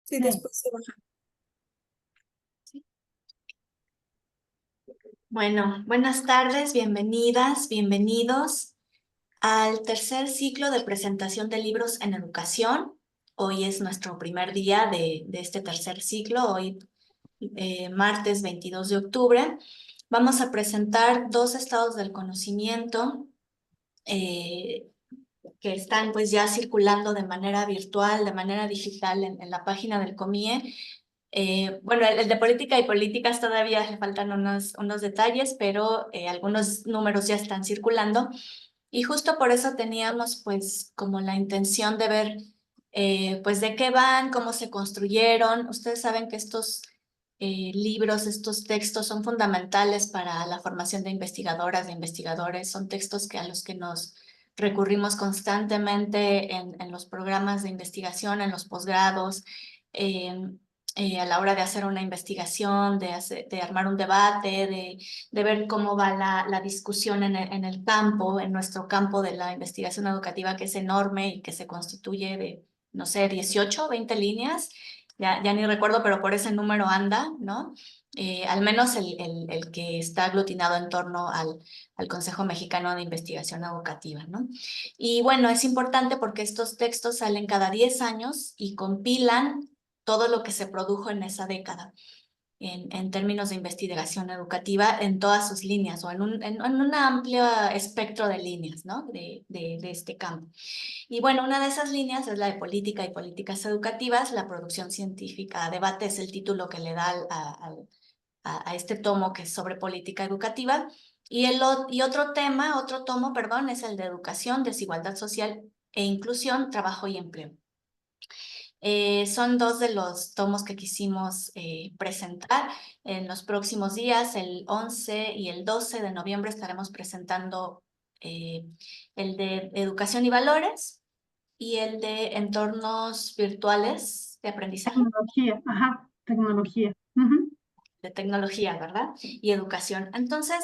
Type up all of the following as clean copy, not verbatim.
Sí, después se baja. Bueno, buenas tardes, bienvenidas, bienvenidos al tercer ciclo de presentación de libros en educación. Hoy es nuestro primer día de este tercer ciclo, hoy martes 22 de octubre. Vamos a presentar dos estados del conocimiento eh, que están pues ya circulando de manera virtual, de manera digital en la página del COMIE. Bueno, el de política y políticas todavía le faltan unos detalles, pero algunos números ya están circulando. Y justo por eso teníamos pues como la intención de ver pues de qué van, cómo se construyeron. Ustedes saben que estos libros, estos textos son fundamentales para la formación de investigadoras, de investigadores. Son textos a los que nos recurrimos constantemente en los programas de investigación, en los posgrados. eh, a la hora de hacer una investigación, de armar un debate, de ver cómo va la discusión en el campo, en nuestro campo de la investigación educativa, que es enorme y que se constituye de, no sé, 18 o 20 líneas, ya ni recuerdo, pero por ese número anda, ¿no? Al menos el que está aglutinado en torno al Consejo Mexicano de Investigación Educativa, ¿no? Y bueno, es importante porque estos textos salen cada 10 años y compilan todo lo que se produjo en esa década en términos de investigación educativa en todas sus líneas o en un amplio espectro de líneas, ¿no? De este campo. Y bueno, una de esas líneas es la de política y políticas educativas. La producción científica, debate es el título que le da a este tomo que es sobre política educativa. Y otro tomo, perdón, es el de educación, desigualdad social e inclusión, trabajo y empleo. Son dos de los tomos que quisimos presentar. En los próximos días, el 11 y el 12 de noviembre, estaremos presentando el de educación y valores y el de entornos virtuales de aprendizaje. Tecnología, ajá, tecnología. Ujú. De tecnología, ¿verdad? Y educación. Entonces,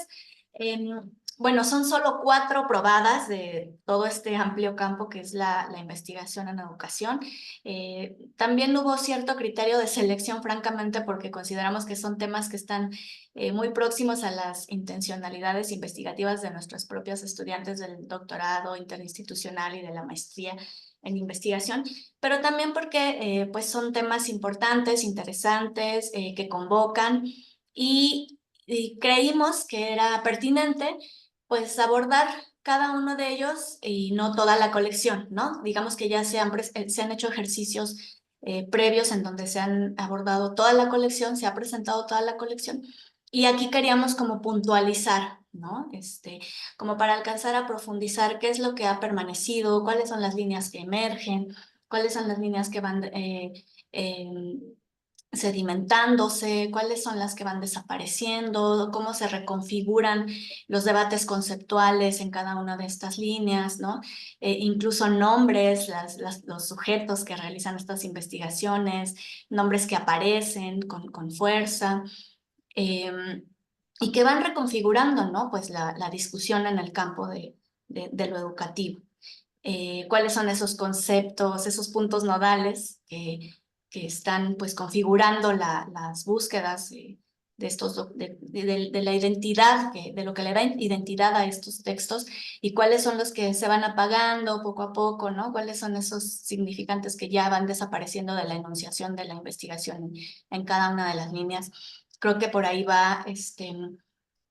bueno, son solo 4 probadas de todo este amplio campo que es la investigación en educación. También hubo cierto criterio de selección, francamente, porque consideramos que son temas que están muy próximos a las intencionalidades investigativas de nuestros propios estudiantes del doctorado interinstitucional y de la maestría en investigación, pero también porque pues son temas importantes, interesantes, que convocan y creímos que era pertinente pues abordar cada uno de ellos y no toda la colección, ¿no? Digamos que ya se han hecho ejercicios previos en donde se han abordado toda la colección, se ha presentado toda la colección y aquí queríamos como puntualizar, ¿no? Como para alcanzar a profundizar qué es lo que ha permanecido, cuáles son las líneas que emergen, cuáles son las líneas que van eh, sedimentándose, cuáles son las que van desapareciendo, cómo se reconfiguran los debates conceptuales en cada una de estas líneas, ¿no? Incluso nombres, los sujetos que realizan estas investigaciones, nombres que aparecen con fuerza. eh, y que van reconfigurando, ¿no? Pues la discusión en el campo de lo educativo. Cuáles son esos conceptos, esos puntos nodales que están pues configurando las búsquedas de estos de la identidad, de lo que le da identidad a estos textos y cuáles son los que se van apagando poco a poco, ¿no? Cuáles son esos significantes que ya van desapareciendo de la enunciación de la investigación en cada una de las líneas. Creo que por ahí va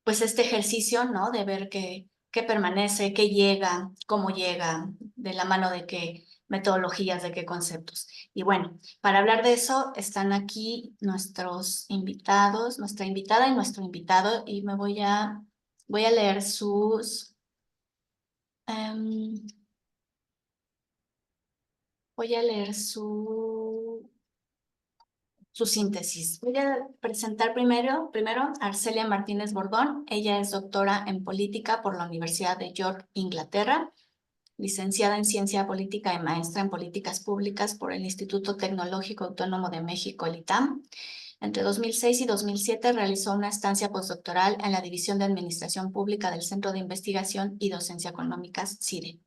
pues este ejercicio, ¿no? De ver qué permanece, qué llega, cómo llega, de la mano de qué metodologías, de qué conceptos. Y bueno, para hablar de eso están aquí nuestros invitados, nuestra invitada y nuestro invitado, y voy a leer em, voy a leer su síntesis. Voy a presentar primero a Arcelia Martínez Bordón. Ella es doctora en política por la Universidad de York, Inglaterra, licenciada en Ciencia Política y maestra en Políticas Públicas por el Instituto Tecnológico Autónomo de México, el ITAM. Entre 2006 y 2007 realizó una estancia postdoctoral en la División de Administración Pública del Centro de Investigación y Docencia Económicas, CIDE.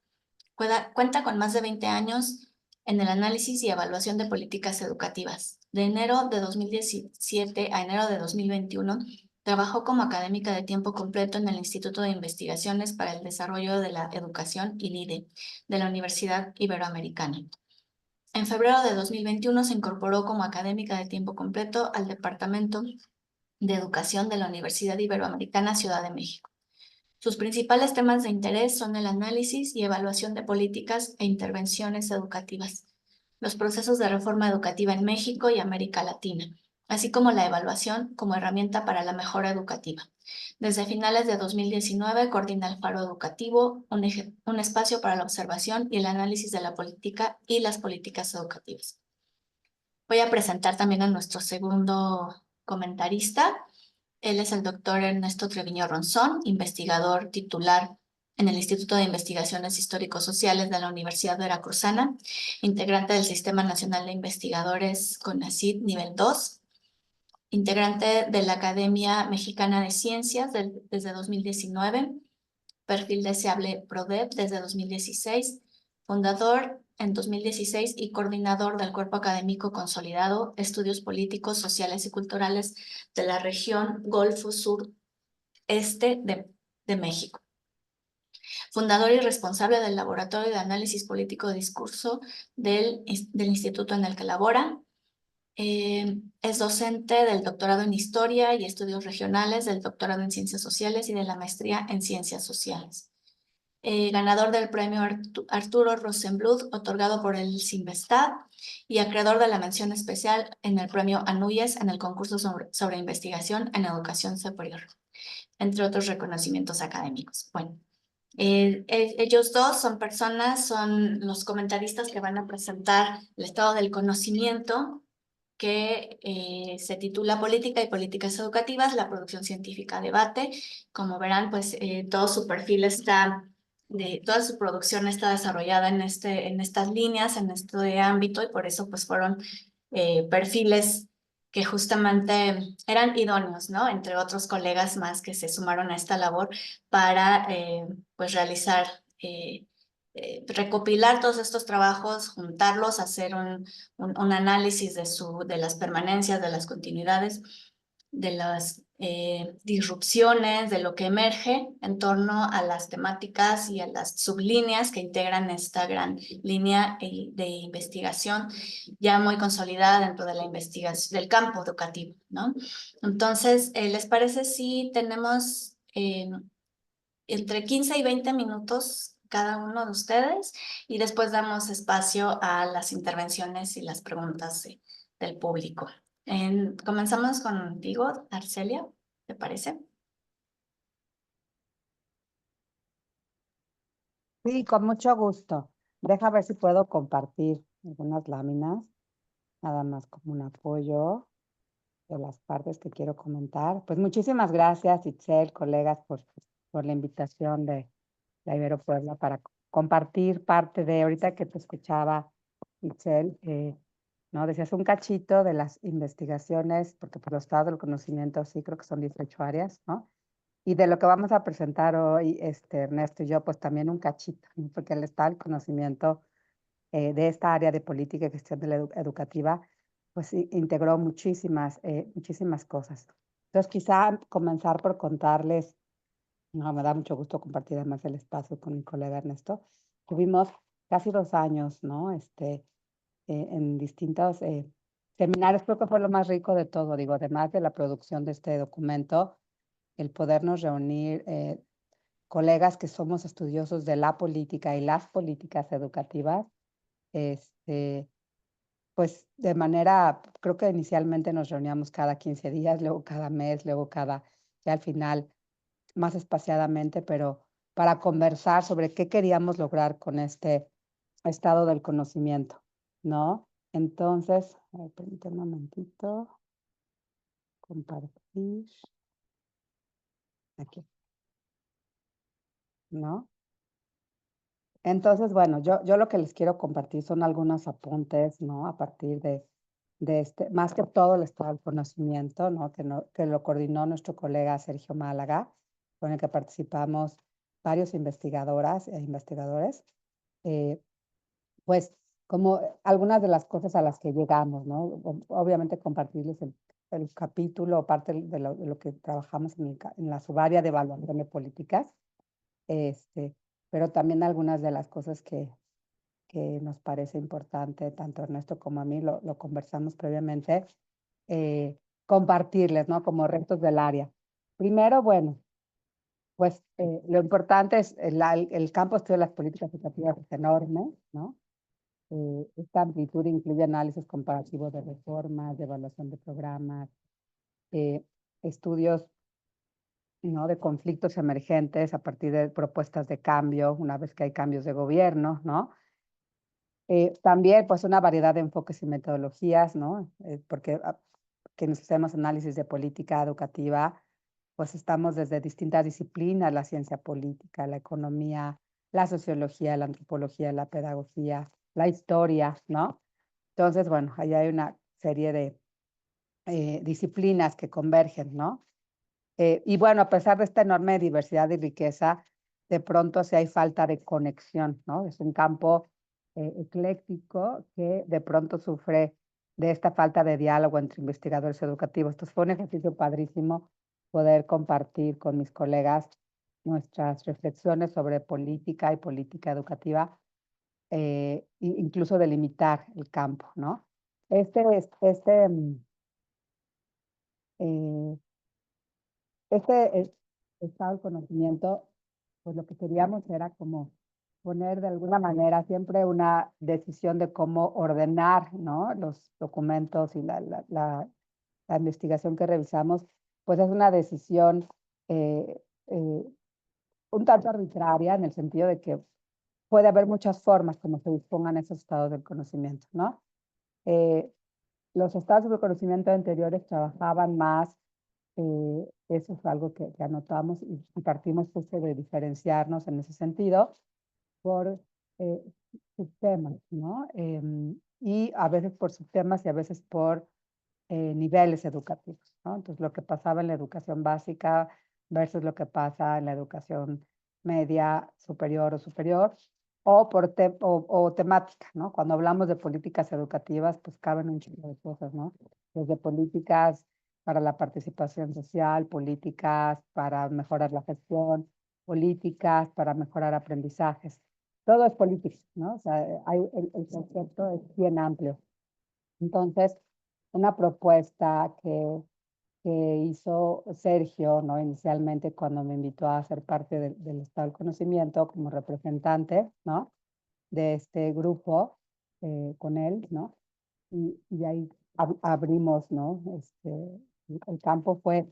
Cuenta con más de 20 años en el análisis y evaluación de políticas educativas. De enero de 2017 a enero de 2021, trabajó como académica de tiempo completo en el Instituto de Investigaciones para el Desarrollo de la Educación, INIDE, de la Universidad Iberoamericana. En febrero de 2021 se incorporó como académica de tiempo completo al Departamento de Educación de la Universidad Iberoamericana Ciudad de México. Sus principales temas de interés son el análisis y evaluación de políticas e intervenciones educativas, los procesos de reforma educativa en México y América Latina, así como la evaluación como herramienta para la mejora educativa. Desde finales de 2019 coordina el Faro Educativo, un espacio para la observación y el análisis de la política y las políticas educativas. Voy a presentar también a nuestro segundo comentarista. Él es el doctor Ernesto Treviño Ronzón, investigador titular en el Instituto de Investigaciones Histórico-Sociales de la Universidad Veracruzana, integrante del Sistema Nacional de Investigadores CONACYT Nivel 2, integrante de la Academia Mexicana de Ciencias desde 2019, perfil deseable PRODEP desde 2016, fundador en 2016 y coordinador del Cuerpo Académico Consolidado, Estudios Políticos, Sociales y Culturales de la región Golfo Sur-Este de México. Fundador y responsable del Laboratorio de Análisis Político de Discurso del instituto en el que labora. Es docente del doctorado en Historia y Estudios Regionales, del doctorado en Ciencias Sociales y de la maestría en Ciencias Sociales. Ganador del premio Arturo Rosenbluth, otorgado por el CINVESTAD, y acreedor de la mención especial en el premio Anuyes en el concurso sobre investigación en educación superior, entre otros reconocimientos académicos. Bueno, ellos dos son los comentaristas que van a presentar el estado del conocimiento, que se titula Política y Políticas Educativas, la producción científica debate. Como verán, pues todo su perfil toda su producción está desarrollada en estas líneas, en este ámbito, y por eso pues fueron perfiles que justamente eran idóneos, ¿no? Entre otros colegas más que se sumaron a esta labor para pues realizar, recopilar todos estos trabajos, juntarlos, hacer un análisis de las permanencias, de las continuidades, de las disrupciones, de lo que emerge en torno a las temáticas y a las sublíneas que integran esta gran línea de investigación ya muy consolidada dentro de la investigación del campo educativo, ¿no? Entonces, ¿les parece si tenemos entre 15 y 20 minutos cada uno de ustedes, y después damos espacio a las intervenciones y las preguntas del público? Comenzamos contigo, Arcelia, ¿te parece? Sí, con mucho gusto. Deja ver si puedo compartir algunas láminas, nada más como un apoyo de las partes que quiero comentar. Pues muchísimas gracias, Itzel, colegas, por la invitación de la Ibero Puebla para compartir parte de, ahorita que te escuchaba, Itzel, ¿no? Decías un cachito de las investigaciones, porque por los estados del conocimiento sí creo que son 18 áreas, ¿no? Y de lo que vamos a presentar hoy, Ernesto y yo, pues también un cachito, ¿no? Porque él está el conocimiento de esta área de política y gestión de la educativa, pues integró muchísimas cosas. Entonces, quizá comenzar por contarles, no, me da mucho gusto compartir además el espacio con mi colega Ernesto. Tuvimos casi 2 años, ¿no? En distintos seminarios, creo que fue lo más rico de todo, digo, además de la producción de este documento, el podernos reunir colegas que somos estudiosos de la política y las políticas educativas, pues de manera, creo que inicialmente nos reuníamos cada 15 días, luego cada mes, luego ya al final más espaciadamente, pero para conversar sobre qué queríamos lograr con este estado del conocimiento, ¿no? Entonces, permítame un momentito, compartir, aquí, ¿no? Entonces, bueno, yo lo que les quiero compartir son algunos apuntes, ¿no? A partir de más que todo el estado del conocimiento, ¿no? Que lo coordinó nuestro colega Sergio Málaga, con el que participamos varios investigadoras e investigadores. Pues como algunas de las cosas a las que llegamos, ¿no? Obviamente compartirles el capítulo o parte de lo que trabajamos en la subárea de evaluación de políticas, pero también algunas de las cosas que nos parece importante, tanto a Ernesto como a mí, lo conversamos previamente, compartirles, ¿no? Como retos del área. Primero, bueno, pues lo importante es el campo de estudio de las políticas educativas es enorme, ¿no? Esta amplitud incluye análisis comparativo de reformas, de evaluación de programas, estudios, ¿no? De conflictos emergentes a partir de propuestas de cambio, una vez que hay cambios de gobierno, ¿no? También, pues, una variedad de enfoques y metodologías, ¿no? Porque quienes hacemos análisis de política educativa, pues estamos desde distintas disciplinas, la ciencia política, la economía, la sociología, la antropología, la pedagogía, la historia, ¿no? Entonces, bueno, ahí hay una serie de disciplinas que convergen, ¿no? Y bueno, a pesar de esta enorme diversidad y riqueza, de pronto sí hay falta de conexión, ¿no? Es un campo ecléctico que de pronto sufre de esta falta de diálogo entre investigadores educativos. Entonces fue un ejercicio padrísimo poder compartir con mis colegas nuestras reflexiones sobre política y política educativa, incluso delimitar el campo, ¿no? Este, eh, estado del conocimiento, pues lo que queríamos era como poner de alguna manera siempre una decisión de cómo ordenar, ¿no? Los documentos y la investigación que revisamos, pues es una decisión eh, eh, un tanto arbitraria en el sentido de que puede haber muchas formas como se dispongan esos estados del conocimiento, ¿no? Eh, los estados del conocimiento anteriores trabajaban más, eso es algo que anotamos y partimos justo de diferenciarnos en ese sentido por eh, subtemas, ¿no? Y a veces por subtemas y a veces por niveles educativos, ¿no? Entonces, lo que pasaba en la educación básica versus lo que pasa en la educación media, superior, o por o temática, ¿no? Cuando hablamos de políticas educativas, pues caben un chingo de cosas, ¿no? Desde políticas para la participación social, políticas para mejorar la gestión, políticas para mejorar aprendizajes. Todo es política, ¿no? O sea, el concepto es bien amplio. Entonces, una propuesta que hizo Sergio, ¿no? Inicialmente cuando me invitó a ser parte del estado del conocimiento como representante, ¿no? De este grupo con él, ¿no? Y ahí abrimos, ¿no? El campo fue,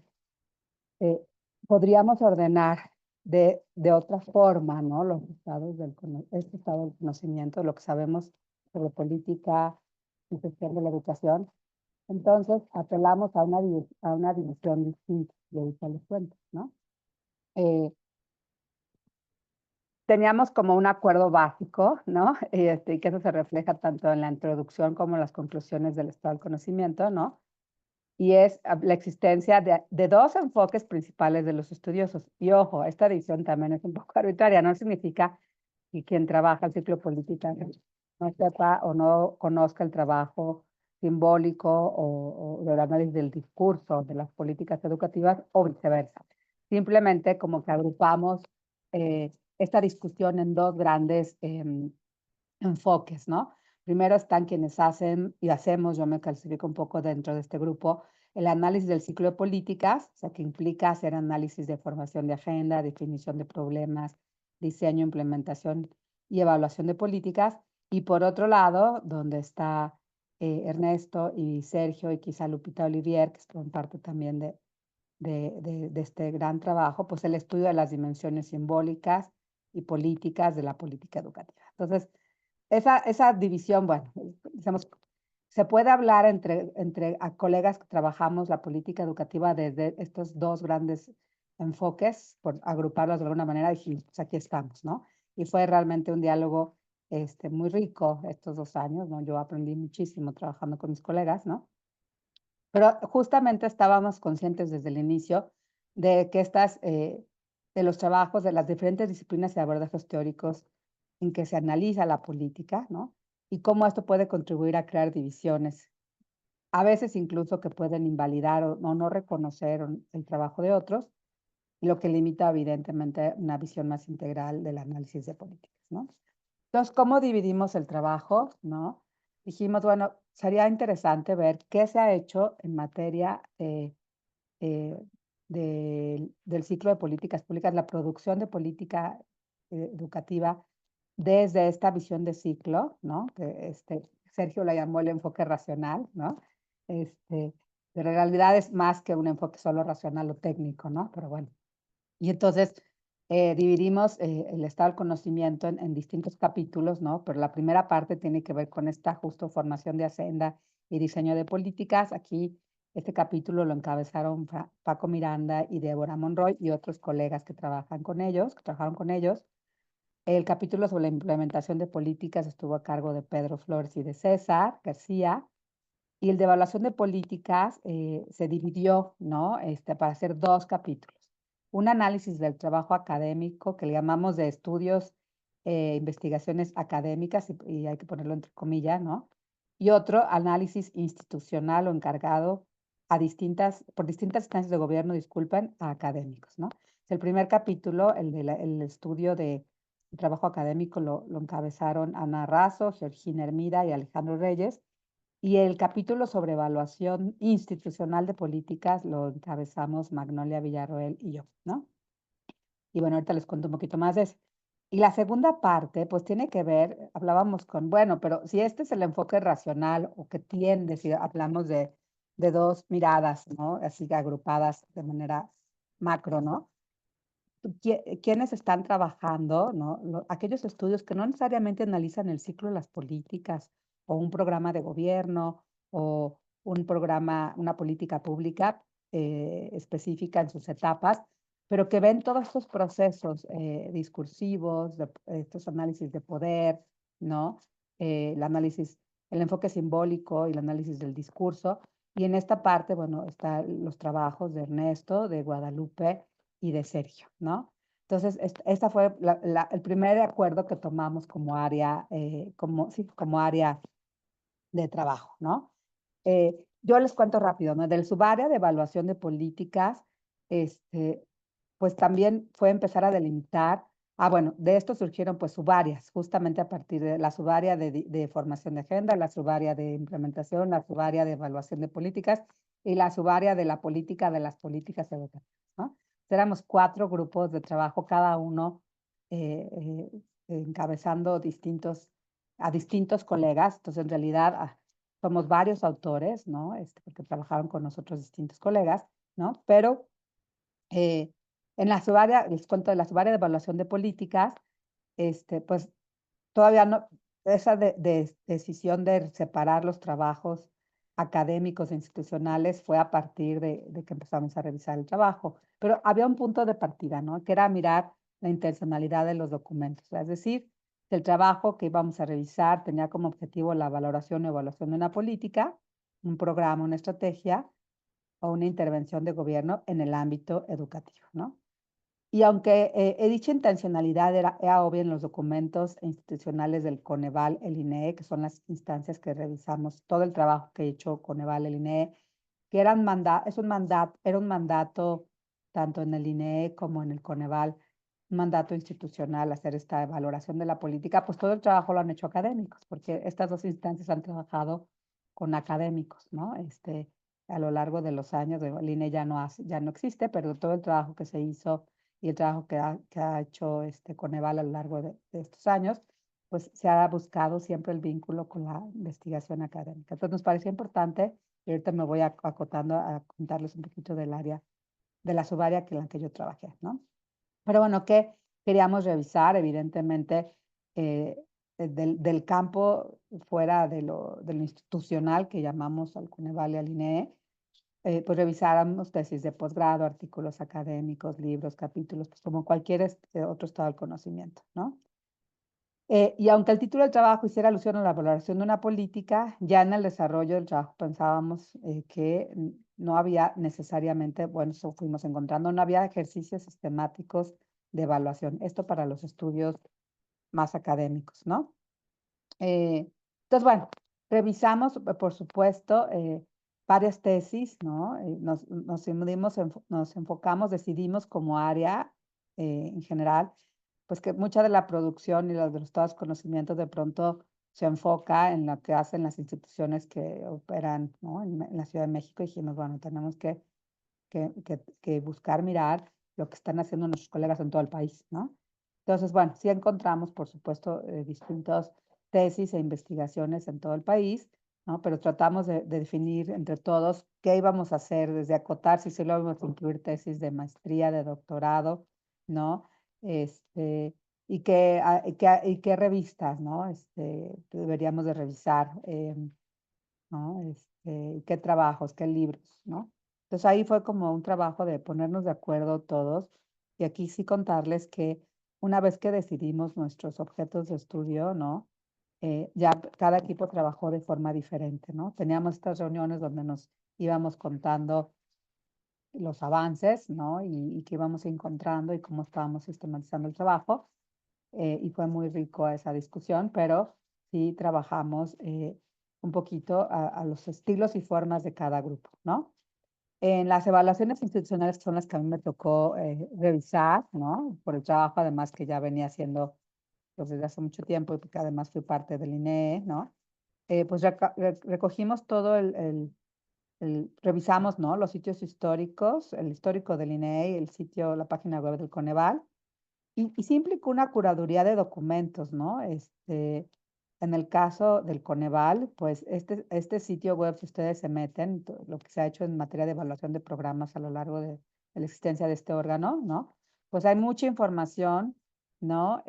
eh, podríamos ordenar de otra forma, ¿no? Los estados este estado del conocimiento, lo que sabemos sobre política y gestión de la educación. Entonces, apelamos a una división distinta, y ahorita les cuento, ¿no? Teníamos como un acuerdo básico, ¿no? Y que eso se refleja tanto en la introducción como en las conclusiones del estado del conocimiento, ¿no? Y es la existencia de dos enfoques principales de los estudiosos. Y ojo, esta división también es un poco arbitraria, no significa que quien trabaja el ciclo político no sepa o no conozca el trabajo simbólico o del análisis del discurso de las políticas educativas o viceversa. Simplemente como que agrupamos esta discusión en dos grandes enfoques, ¿no? Primero están quienes hacen y hacemos, yo me clasifico un poco dentro de este grupo, el análisis del ciclo de políticas, o sea, que implica hacer análisis de formación de agenda, definición de problemas, diseño, implementación y evaluación de políticas. Y por otro lado, donde está Ernesto y Sergio y quizá Lupita Olivier, que son parte también de este gran trabajo, pues el estudio de las dimensiones simbólicas y políticas de la política educativa. Entonces, esa división, bueno, digamos, se puede hablar entre colegas que trabajamos la política educativa desde estos dos grandes enfoques, por agruparlos de alguna manera, y pues aquí estamos, ¿no? Y fue realmente un diálogo muy rico estos 2 años, ¿no? Yo aprendí muchísimo trabajando con mis colegas, ¿no? Pero justamente estábamos conscientes desde el inicio de que de los trabajos de las diferentes disciplinas y abordajes teóricos en que se analiza la política, ¿no? y cómo esto puede contribuir a crear divisiones, a veces incluso que pueden invalidar o no reconocer el trabajo de otros, lo que limita evidentemente una visión más integral del análisis de políticas, ¿no? Entonces, ¿cómo dividimos el trabajo, no? Dijimos, bueno, sería interesante ver qué se ha hecho en materia eh, del ciclo de políticas públicas, la producción de política educativa desde esta visión de ciclo, ¿no? Que Sergio la llamó el enfoque racional, ¿no? Pero en realidad es más que un enfoque solo racional o técnico, ¿no? Pero bueno. Y entonces dividimos el estado del conocimiento en distintos capítulos, ¿no? Pero la primera parte tiene que ver con esta justo formación de agenda y diseño de políticas. Aquí este capítulo lo encabezaron Paco Miranda y Débora Monroy y otros colegas que trabajaron con ellos. El capítulo sobre la implementación de políticas estuvo a cargo de Pedro Flores y de César García. Y el de evaluación de políticas se dividió, ¿no? Para hacer dos capítulos. Un análisis del trabajo académico, que le llamamos de estudios, investigaciones académicas, y hay que ponerlo entre comillas, ¿no? Y otro análisis institucional o encargado por distintas instancias de gobierno, disculpen, a académicos, ¿no? El primer capítulo, el estudio de trabajo académico, lo encabezaron Ana Razo, Georgina Hermida y Alejandro Reyes. Y el capítulo sobre evaluación institucional de políticas lo encabezamos Magnolia Villarroel y yo, ¿no? Y bueno, ahorita les cuento un poquito más de eso. Y la segunda parte, pues tiene que ver, hablábamos con, bueno, pero si este es el enfoque racional o que tiende, si hablamos de dos miradas, ¿no? Así agrupadas de manera macro, ¿no? ¿Quiénes están trabajando, ¿no? Aquellos estudios que no necesariamente analizan el ciclo de las políticas o un programa de gobierno o un programa, una política pública específica en sus etapas, pero que ven todos estos procesos discursivos, estos análisis de poder, ¿no? El análisis, el enfoque simbólico y el análisis del discurso. Y en esta parte, bueno, están los trabajos de Ernesto, de Guadalupe y de Sergio, ¿no? Entonces, esta fue el primer acuerdo que tomamos como área, como área de trabajo, ¿no? Yo les cuento rápido, ¿no? Del subárea de evaluación de políticas, pues también fue empezar a delimitar, bueno, de esto surgieron pues subáreas, justamente a partir de la subárea de formación de agenda, la subárea de implementación, la subárea de evaluación de políticas y la subárea de la política de las políticas educativas, ¿no? Éramos 4 grupos de trabajo, cada uno encabezando a distintos colegas, entonces en realidad somos varios autores, ¿no? Porque trabajaron con nosotros distintos colegas, ¿no? Pero en la subárea, les cuento de la subárea de evaluación de políticas, pues todavía no, esa decisión de separar los trabajos académicos e institucionales fue a partir de que empezamos a revisar el trabajo, pero había un punto de partida, ¿no? Que era mirar la intencionalidad de los documentos, es decir, el trabajo que íbamos a revisar tenía como objetivo la valoración o evaluación de una política, un programa, una estrategia o una intervención de gobierno en el ámbito educativo, ¿no? Y aunque dicha intencionalidad era obvia en los documentos institucionales del Coneval, el INEE, que son las instancias que revisamos todo el trabajo que ha hecho Coneval, el INEE, que era un mandato tanto en el INEE como en el Coneval, un mandato institucional hacer esta evaluación de la política, pues todo el trabajo lo han hecho académicos, porque estas dos instancias han trabajado con académicos, ¿no? A lo largo de los años, el INEE ya no existe, pero todo el trabajo que se hizo y el trabajo que ha hecho Coneval a lo largo de estos años, pues se ha buscado siempre el vínculo con la investigación académica. Entonces nos pareció importante, y ahorita me voy acotando a contarles un poquito del área, de la subárea en la que yo trabajé, ¿no? Pero bueno, ¿qué queríamos revisar? Evidentemente, del campo fuera de lo institucional que llamamos al Coneval y al INEE, pues revisáramos tesis de posgrado, artículos académicos, libros, capítulos, pues como cualquier otro estado del conocimiento, ¿no? Y aunque el título del trabajo hiciera alusión a la valoración de una política, ya en el desarrollo del trabajo pensábamos que no había necesariamente, bueno, eso fuimos encontrando, no había ejercicios sistemáticos de evaluación. Esto para los estudios más académicos, ¿no? Entonces, bueno, revisamos, por supuesto, varias tesis, ¿no? Nos enfocamos, decidimos como área en general, pues que mucha de la producción y de los todos conocimientos de pronto se enfoca en lo que hacen las instituciones que operan, ¿no? En la Ciudad de México. Y dijimos, bueno, tenemos que buscar mirar lo que están haciendo nuestros colegas en todo el país, ¿no? Entonces, bueno, sí encontramos, por supuesto, distintas tesis e investigaciones en todo el país, ¿no? Pero tratamos de definir entre todos qué íbamos a hacer, desde acotar si sí lo íbamos a incluir tesis de maestría, de doctorado, ¿no? Y qué revistas, ¿no? Deberíamos de revisar, ¿no? Qué trabajos, qué libros, ¿no? Entonces ahí fue como un trabajo de ponernos de acuerdo todos. Y aquí sí contarles que una vez que decidimos nuestros objetos de estudio, ¿no? Ya cada equipo trabajó de forma diferente, ¿no? Teníamos estas reuniones donde nos íbamos contando los avances, ¿no? Y qué íbamos encontrando y cómo estábamos sistematizando el trabajo. Y fue muy rico esa discusión, pero sí trabajamos un poquito a los estilos y formas de cada grupo, ¿no? En las evaluaciones institucionales, que son las que a mí me tocó revisar, ¿no? Por el trabajo, además, que ya venía haciendo pues, desde hace mucho tiempo y porque además fui parte del INEE, ¿no? Pues recogimos todo revisamos, ¿no? Los sitios históricos, el histórico del INEE, el sitio, la página web del Coneval, y sí implicó una curaduría de documentos, ¿no? En el caso del Coneval, pues este sitio web, si ustedes se meten, lo que se ha hecho en materia de evaluación de programas a lo largo de la existencia de este órgano, ¿no? Pues hay mucha información, ¿no?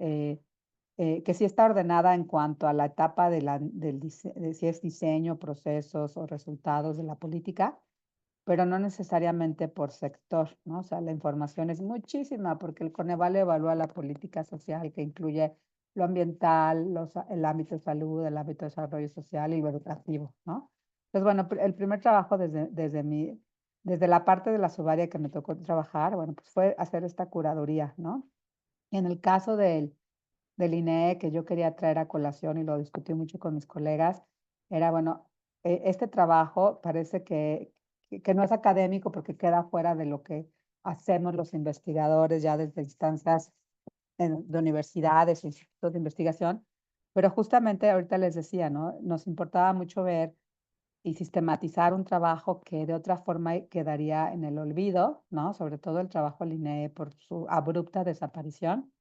Que sí está ordenada en cuanto a la etapa de si es diseño, procesos o resultados de la política, pero no necesariamente por sector, ¿no? O sea, la información es muchísima porque el Coneval evalúa la política social que incluye lo ambiental, el ámbito de salud, el ámbito de desarrollo social y lo educativo, ¿no? Entonces, bueno, el primer trabajo desde la parte de la subárea que me tocó trabajar, bueno, pues fue hacer esta curaduría, ¿no? En el caso del INEE que yo quería traer a colación y lo discutí mucho con mis colegas, era, bueno, este trabajo parece que no es académico porque queda fuera de lo que hacemos los investigadores ya desde instancias de universidades, institutos de investigación, pero justamente ahorita les decía, ¿no? Nos importaba mucho ver y sistematizar un trabajo que de otra forma quedaría en el olvido, ¿no? Sobre todo el trabajo del INEE por su abrupta desaparición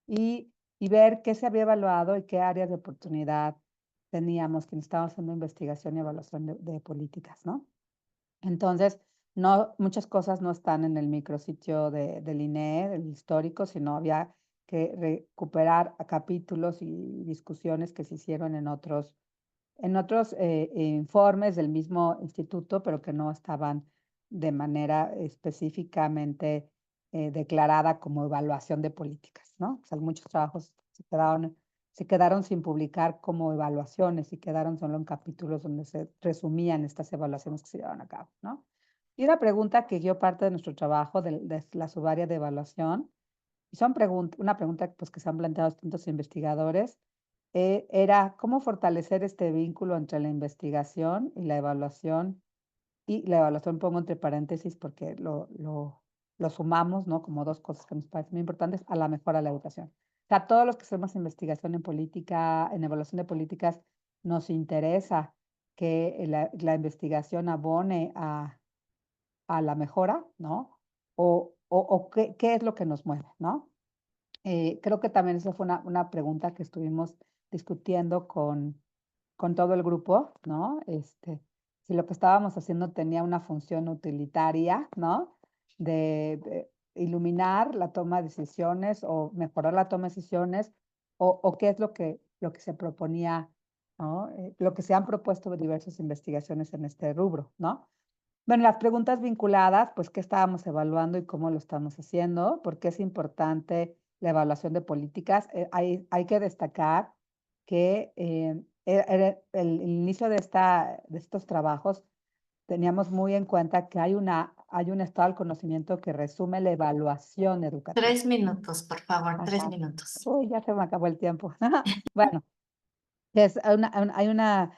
y, y ver qué se había evaluado y qué áreas de oportunidad teníamos que estábamos haciendo investigación y evaluación de políticas, ¿no? Entonces, no, muchas cosas no están en el micrositio del INEE, del histórico, sino había que recuperar capítulos y discusiones que se hicieron en otros informes del mismo instituto, pero que no estaban de manera específicamente declarada como evaluación de políticas, ¿no? O sea, muchos trabajos se quedaron sin publicar como evaluaciones y quedaron solo en capítulos donde se resumían estas evaluaciones que se llevaban a cabo, ¿no? Y una pregunta que dio parte de nuestro trabajo de la subárea de evaluación, y una pregunta pues, que se han planteado distintos investigadores, era cómo fortalecer este vínculo entre la investigación y la evaluación pongo entre paréntesis porque lo sumamos, ¿no? Como dos cosas que nos parecen muy importantes, a la mejora de la educación. O sea, todos los que hacemos investigación en política, en evaluación de políticas, nos interesa que la investigación abone a la mejora, ¿no? O qué es lo que nos mueve, ¿no? Creo que también esa fue una pregunta que estuvimos discutiendo con todo el grupo, ¿no? Si lo que estábamos haciendo tenía una función utilitaria, ¿no? De iluminar la toma de decisiones o mejorar la toma de decisiones, o qué es lo que se proponía, ¿no? Lo que se han propuesto diversas investigaciones en este rubro, ¿no? Bueno, las preguntas vinculadas, pues, ¿qué estábamos evaluando y cómo lo estamos haciendo? ¿Por qué es importante la evaluación de políticas? Hay que destacar que el inicio de estos trabajos teníamos muy en cuenta que hay un estado del conocimiento que resume la evaluación educativa. 3 minutos, por favor, 3 Ajá. minutos. Uy, ya se me acabó el tiempo. Bueno, Hay una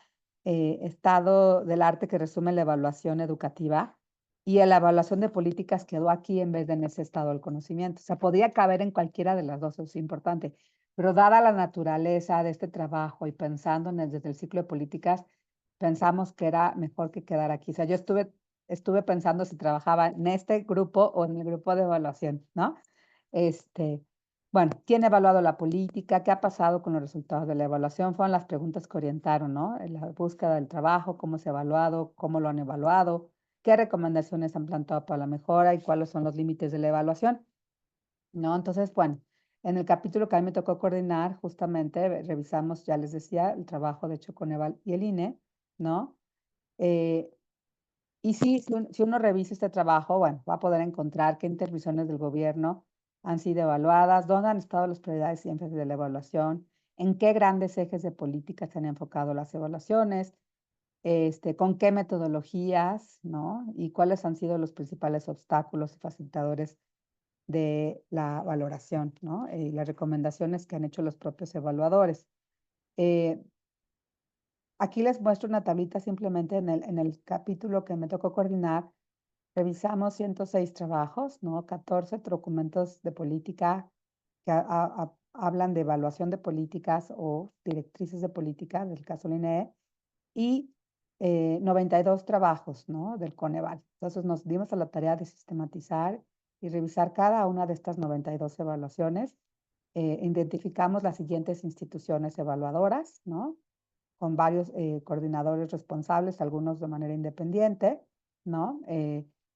estado del arte que resume la evaluación educativa y la evaluación de políticas quedó aquí en vez de en ese estado del conocimiento. O sea, podía caber en cualquiera de las dos, eso es importante. Pero dada la naturaleza de este trabajo y pensando desde el ciclo de políticas, pensamos que era mejor que quedara aquí. O sea, yo estuve pensando si trabajaba en este grupo o en el grupo de evaluación, ¿no? Bueno, ¿quién ha evaluado la política? ¿Qué ha pasado con los resultados de la evaluación? Fueron las preguntas que orientaron, ¿no? En la búsqueda del trabajo, cómo se ha evaluado, cómo lo han evaluado, qué recomendaciones han planteado para la mejora y cuáles son los límites de la evaluación, ¿no? Entonces, bueno, en el capítulo que a mí me tocó coordinar, justamente revisamos, ya les decía, el trabajo de hecho con Eval y el INE, ¿no? Eh, y sí, si uno revisa este trabajo, bueno, va a poder encontrar qué intervenciones del gobierno han sido evaluadas, dónde han estado las prioridades y énfasis de la evaluación, en qué grandes ejes de política se han enfocado las evaluaciones, con qué metodologías, ¿no? Y cuáles han sido los principales obstáculos y facilitadores de la valoración, ¿no? Y las recomendaciones que han hecho los propios evaluadores. Eh, Aquí les muestro una tablita simplemente en el capítulo que me tocó coordinar. Revisamos 106 trabajos, ¿no? 14 documentos de política que hablan de evaluación de políticas o directrices de política, del caso del INEE, y 92 trabajos, ¿no? Del Coneval. Entonces nos dimos a la tarea de sistematizar y revisar cada una de estas 92 evaluaciones. Identificamos las siguientes instituciones evaluadoras, ¿no? Con varios coordinadores responsables, algunos de manera independiente, ¿no?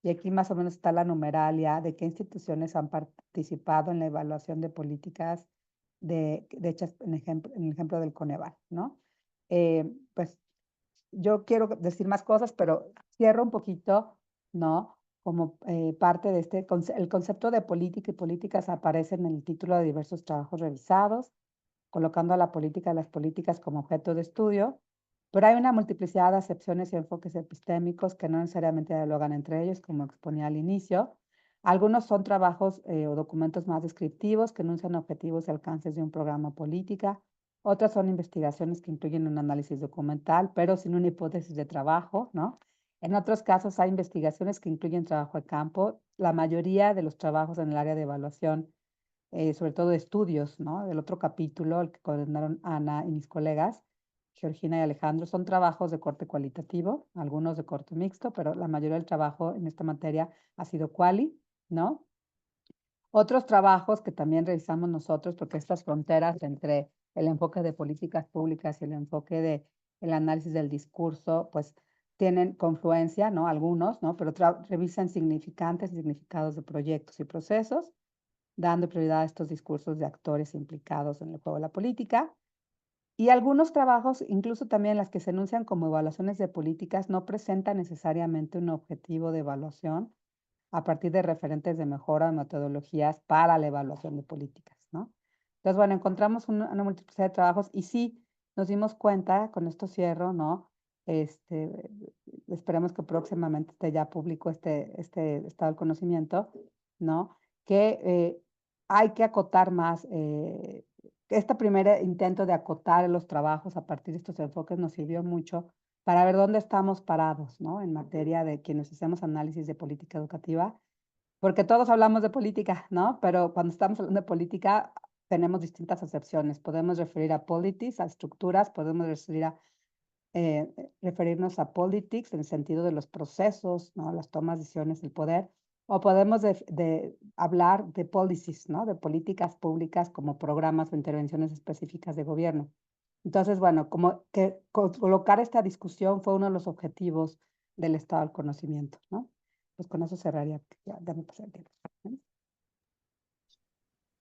Y aquí más o menos está la numeralia de qué instituciones han participado en la evaluación de políticas de hechas en el ejemplo del Coneval, ¿no? Pues yo quiero decir más cosas, pero cierro un poquito, ¿no? Como parte de el concepto de política y políticas aparece en el título de diversos trabajos revisados, colocando a la política y las políticas como objeto de estudio, pero hay una multiplicidad de acepciones y enfoques epistémicos que no necesariamente dialogan entre ellos, como exponía al inicio. Algunos son trabajos o documentos más descriptivos que enuncian objetivos y alcances de un programa política. Otras son investigaciones que incluyen un análisis documental, pero sin una hipótesis de trabajo, ¿no? En otros casos hay investigaciones que incluyen trabajo de campo. La mayoría de los trabajos en el área de evaluación sobre todo de estudios, ¿no? Del otro capítulo, el que coordinaron Ana y mis colegas, Georgina y Alejandro, son trabajos de corte cualitativo, algunos de corte mixto, pero la mayoría del trabajo en esta materia ha sido quali, ¿no? Otros trabajos que también revisamos nosotros, porque estas fronteras entre el enfoque de políticas públicas y el enfoque de el análisis del discurso, pues tienen confluencia, ¿no? Algunos, ¿no? Pero revisan significantes y significados de proyectos y procesos, dando prioridad a estos discursos de actores implicados en el juego de la política. Y algunos trabajos, incluso también las que se enuncian como evaluaciones de políticas, no presentan necesariamente un objetivo de evaluación a partir de referentes de mejora o metodologías para la evaluación de políticas, ¿no? Entonces, bueno, encontramos una multiplicidad de trabajos y sí nos dimos cuenta, con esto cierro, ¿no? Esperemos que próximamente esté ya público este estado del conocimiento, ¿no? Que hay que acotar más. Este primer intento de acotar los trabajos a partir de estos enfoques nos sirvió mucho para ver dónde estamos parados, ¿no? En materia de quienes hacemos análisis de política educativa, porque todos hablamos de política, ¿no? Pero cuando estamos hablando de política tenemos distintas acepciones. Podemos referir a politics, a estructuras, podemos referirnos a politics en el sentido de los procesos, ¿no? Las tomas de decisiones del poder, o podemos hablar de policies, ¿no? De políticas públicas como programas o intervenciones específicas de gobierno. Entonces, bueno, como que colocar esta discusión fue uno de los objetivos del estado del conocimiento, ¿no? Pues con eso cerraría, ya me pasé el tiempo.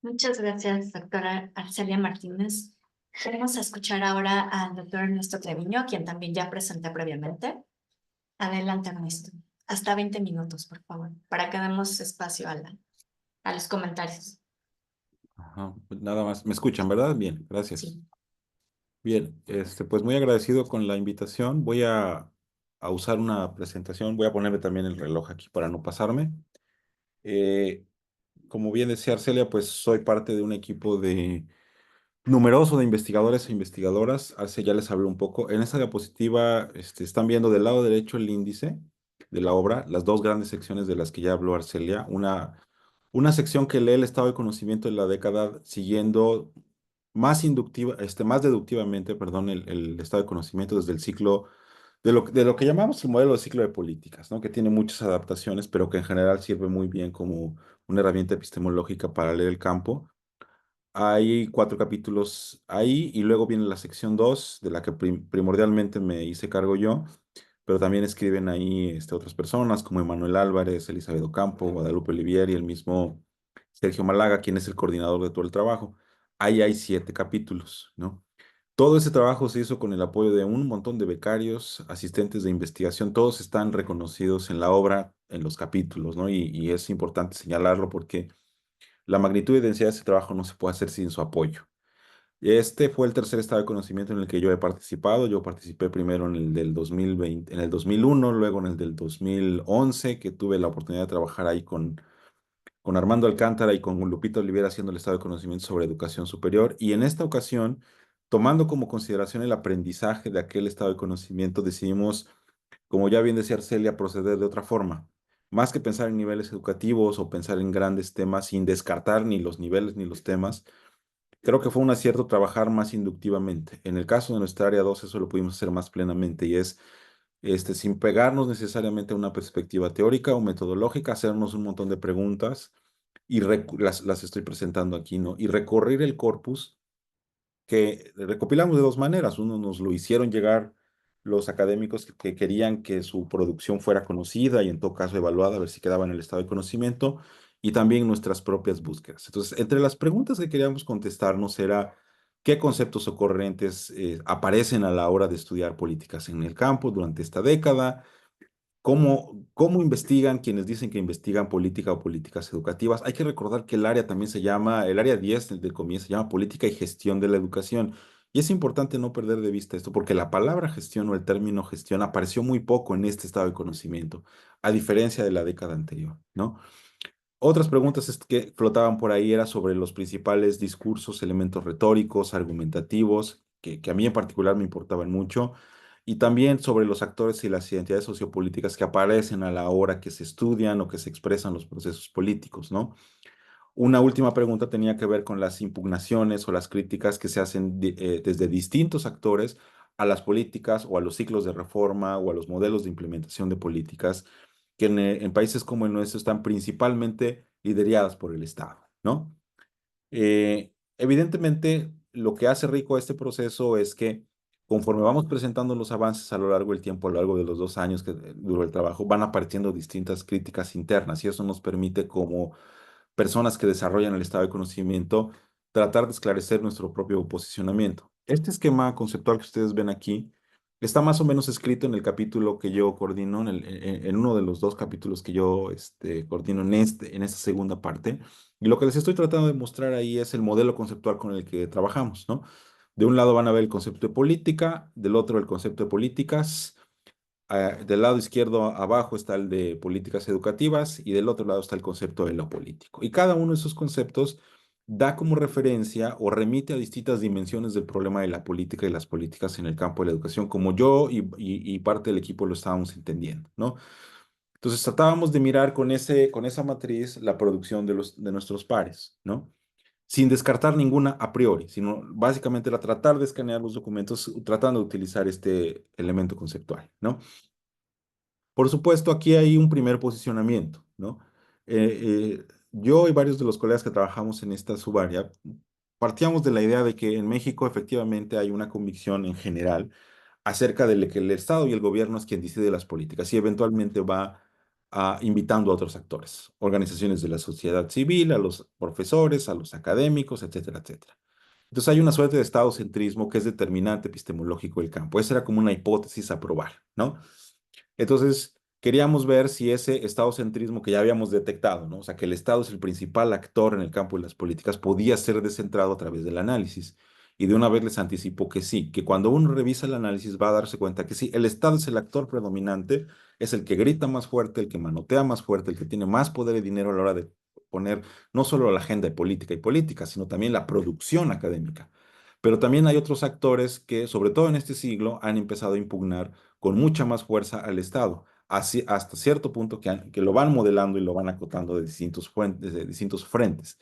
Muchas gracias, doctora Arcelia Martínez. Vamos a escuchar ahora al doctor Ernesto Treviño, quien también ya presenté previamente. Adelante, Ernesto. Hasta 20 minutos, por favor, para que demos espacio a los comentarios. Ajá, pues nada más. ¿Me escuchan, verdad? Bien, gracias. Sí. Bien, pues muy agradecido con la invitación. Voy a usar una presentación. Voy a ponerme también el reloj aquí para no pasarme. Como bien decía Arcelia, pues soy parte de un equipo numeroso de investigadores e investigadoras. Hace ya les hablé un poco. En esta diapositiva están viendo del lado derecho el índice de la obra, las dos grandes secciones de las que ya habló Arcelia. Una sección que lee el estado de conocimiento de la década siguiendo más deductivamente, perdón, el estado de conocimiento desde el ciclo, de lo que llamamos el modelo de ciclo de políticas, ¿no? Que tiene muchas adaptaciones, pero que en general sirve muy bien como una herramienta epistemológica para leer el campo. Hay 4 capítulos ahí y luego viene la sección 2 de la que primordialmente me hice cargo yo, pero también escriben ahí otras personas como Emanuel Álvarez, Elizabeth Ocampo, Guadalupe Olivier y el mismo Sergio Malaga, quien es el coordinador de todo el trabajo. Ahí hay 7 capítulos, ¿no? Todo ese trabajo se hizo con el apoyo de un montón de becarios, asistentes de investigación, todos están reconocidos en la obra, en los capítulos, ¿no? Y es importante señalarlo porque la magnitud y densidad de ese trabajo no se puede hacer sin su apoyo. Este fue el tercer estado de conocimiento en el que yo he participado. Yo participé primero en el del 2020, en el 2001, luego en el del 2011, que tuve la oportunidad de trabajar ahí con Armando Alcántara y con Lupita Olivera haciendo el estado de conocimiento sobre educación superior. Y en esta ocasión, tomando como consideración el aprendizaje de aquel estado de conocimiento, decidimos, como ya bien decía Arcelia, proceder de otra forma. Más que pensar en niveles educativos o pensar en grandes temas sin descartar ni los niveles ni los temas, creo que fue un acierto trabajar más inductivamente. En el caso de nuestra área 2, eso lo pudimos hacer más plenamente y es, sin pegarnos necesariamente a una perspectiva teórica o metodológica, hacernos un montón de preguntas y las estoy presentando aquí, ¿no? Y recorrer el corpus que recopilamos de dos maneras. Uno nos lo hicieron llegar los académicos que querían que su producción fuera conocida y en todo caso evaluada, a ver si quedaba en el estado de conocimiento, y también nuestras propias búsquedas. Entonces, entre las preguntas que queríamos contestarnos era qué conceptos ocurrentes aparecen a la hora de estudiar políticas en el campo durante esta década. ¿Cómo investigan quienes dicen que investigan política o políticas educativas? Hay que recordar que el área también se llama, el área 10 del comienzo se llama política y gestión de la educación. Y es importante no perder de vista esto, porque la palabra gestión o el término gestión apareció muy poco en este estado de conocimiento, a diferencia de la década anterior, ¿no? Otras preguntas que flotaban por ahí era sobre los principales discursos, elementos retóricos, argumentativos, que a mí en particular me importaban mucho, y también sobre los actores y las identidades sociopolíticas que aparecen a la hora que se estudian o que se expresan los procesos políticos, ¿no? Una última pregunta tenía que ver con las impugnaciones o las críticas que se hacen desde distintos actores a las políticas o a los ciclos de reforma o a los modelos de implementación de políticas que en países como el nuestro están principalmente lideradas por el Estado, ¿no? Evidentemente, lo que hace rico este proceso es que conforme vamos presentando los avances a lo largo del tiempo, a lo largo de los 2 años que duró el trabajo, van apareciendo distintas críticas internas y eso nos permite como personas que desarrollan el estado de conocimiento tratar de esclarecer nuestro propio posicionamiento. Este esquema conceptual que ustedes ven aquí está más o menos escrito en el capítulo que yo coordino, en uno de los 2 capítulos que yo coordino en esta segunda parte. Y lo que les estoy tratando de mostrar ahí es el modelo conceptual con el que trabajamos, ¿no? De un lado van a ver el concepto de política, del otro el concepto de políticas. Del lado izquierdo abajo está el de políticas educativas y del otro lado está el concepto de lo político. Y cada uno de esos conceptos da como referencia o remite a distintas dimensiones del problema de la política y las políticas en el campo de la educación, como yo y parte del equipo lo estábamos entendiendo, ¿no? Entonces tratábamos de mirar con esa matriz la producción de nuestros pares, ¿no? Sin descartar ninguna a priori, sino básicamente era tratar de escanear los documentos tratando de utilizar este elemento conceptual, ¿no? Por supuesto, aquí hay un primer posicionamiento, ¿no? Yo y varios de los colegas que trabajamos en esta subárea partíamos de la idea de que en México efectivamente hay una convicción en general acerca de que el Estado y el gobierno es quien decide las políticas y eventualmente va invitando a otros actores, organizaciones de la sociedad civil, a los profesores, a los académicos, etcétera, etcétera. Entonces hay una suerte de estadocentrismo que es determinante epistemológico del campo. Esa era como una hipótesis a probar, ¿no? Entonces, queríamos ver si ese estadocentrismo que ya habíamos detectado, ¿no? O sea, que el Estado es el principal actor en el campo de las políticas, podía ser descentrado a través del análisis. Y de una vez les anticipo que sí, que cuando uno revisa el análisis va a darse cuenta que sí, el Estado es el actor predominante, es el que grita más fuerte, el que manotea más fuerte, el que tiene más poder y dinero a la hora de poner no solo la agenda de política y política, sino también la producción académica. Pero también hay otros actores que, sobre todo en este siglo, han empezado a impugnar con mucha más fuerza al Estado, así, hasta cierto punto que lo van modelando y lo van acotando de distintos frentes.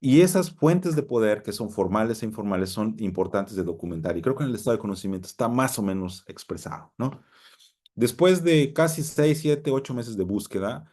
Y esas fuentes de poder, que son formales e informales, son importantes de documentar. Y creo que en el estado de conocimiento está más o menos expresado, ¿no? Después de casi 6, 7, 8 meses de búsqueda,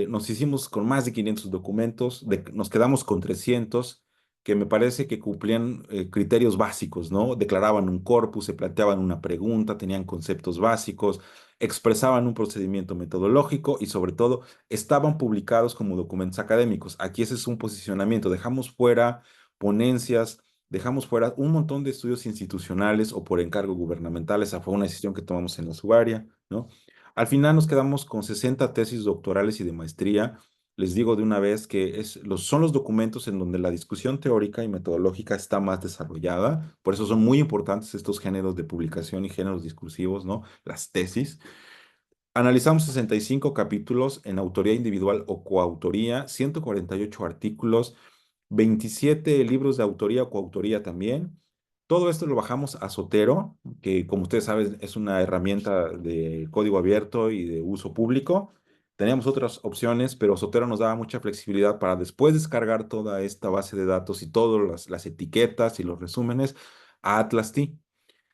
nos hicimos con más de 500 documentos, nos quedamos con 300 que me parece que cumplían criterios básicos, ¿no? Declaraban un corpus, se planteaban una pregunta, tenían conceptos básicos, expresaban un procedimiento metodológico y sobre todo estaban publicados como documentos académicos. Aquí ese es un posicionamiento. Dejamos fuera ponencias, dejamos fuera un montón de estudios institucionales o por encargo gubernamental. Esa fue una decisión que tomamos en la subaria, ¿no? Al final nos quedamos con 60 tesis doctorales y de maestría. Les digo de una vez que son los documentos en donde la discusión teórica y metodológica está más desarrollada. Por eso son muy importantes estos géneros de publicación y géneros discursivos, ¿no? Las tesis. Analizamos 65 capítulos en autoría individual o coautoría, 148 artículos, 27 libros de autoría o coautoría también. Todo esto lo bajamos a Zotero, que como ustedes saben es una herramienta de código abierto y de uso público. Teníamos otras opciones, pero Zotero nos daba mucha flexibilidad para después descargar toda esta base de datos y todas las etiquetas y los resúmenes a Atlas-T.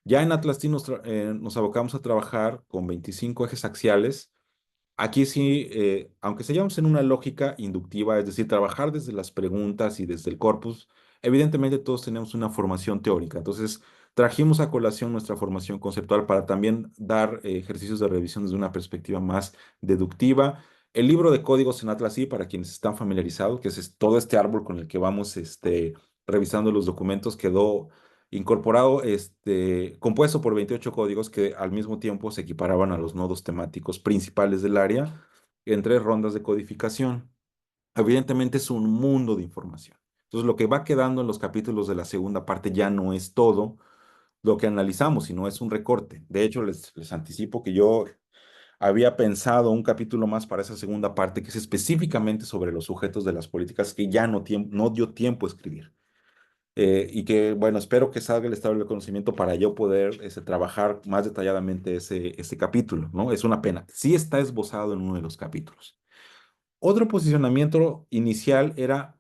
Ya en Atlas-T nos abocamos a trabajar con 25 ejes axiales. Aquí sí, aunque seguimos en una lógica inductiva, es decir, trabajar desde las preguntas y desde el corpus, evidentemente todos tenemos una formación teórica. Entonces, trajimos a colación nuestra formación conceptual para también dar ejercicios de revisión desde una perspectiva más deductiva. El libro de códigos en Atlas I, para quienes están familiarizados, que es todo este árbol con el que vamos revisando los documentos, quedó incorporado, compuesto por 28 códigos que al mismo tiempo se equiparaban a los nodos temáticos principales del área en 3 rondas de codificación. Evidentemente es un mundo de información. Entonces, lo que va quedando en los capítulos de la segunda parte ya no es todo lo que analizamos, sino es un recorte. De hecho, les anticipo que yo había pensado un capítulo más para esa segunda parte, que es específicamente sobre los sujetos de las políticas, que ya no dio tiempo a escribir. Y que, bueno, espero que salga el estado de conocimiento para yo poder trabajar más detalladamente ese capítulo, ¿no? Es una pena. Sí está esbozado en uno de los capítulos. Otro posicionamiento inicial era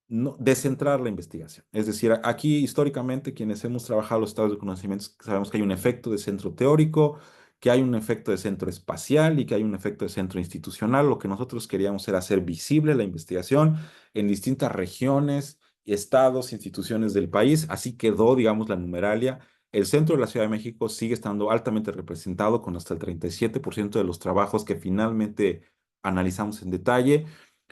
descentrar la investigación. Es decir, aquí históricamente quienes hemos trabajado los estados de conocimiento sabemos que hay un efecto de centro teórico, que hay un efecto de centro espacial y que hay un efecto de centro institucional. Lo que nosotros queríamos era hacer visible la investigación en distintas regiones, estados, instituciones del país. Así quedó, digamos, la numeralia. El centro de la Ciudad de México sigue estando altamente representado con hasta el 37% de los trabajos que finalmente analizamos en detalle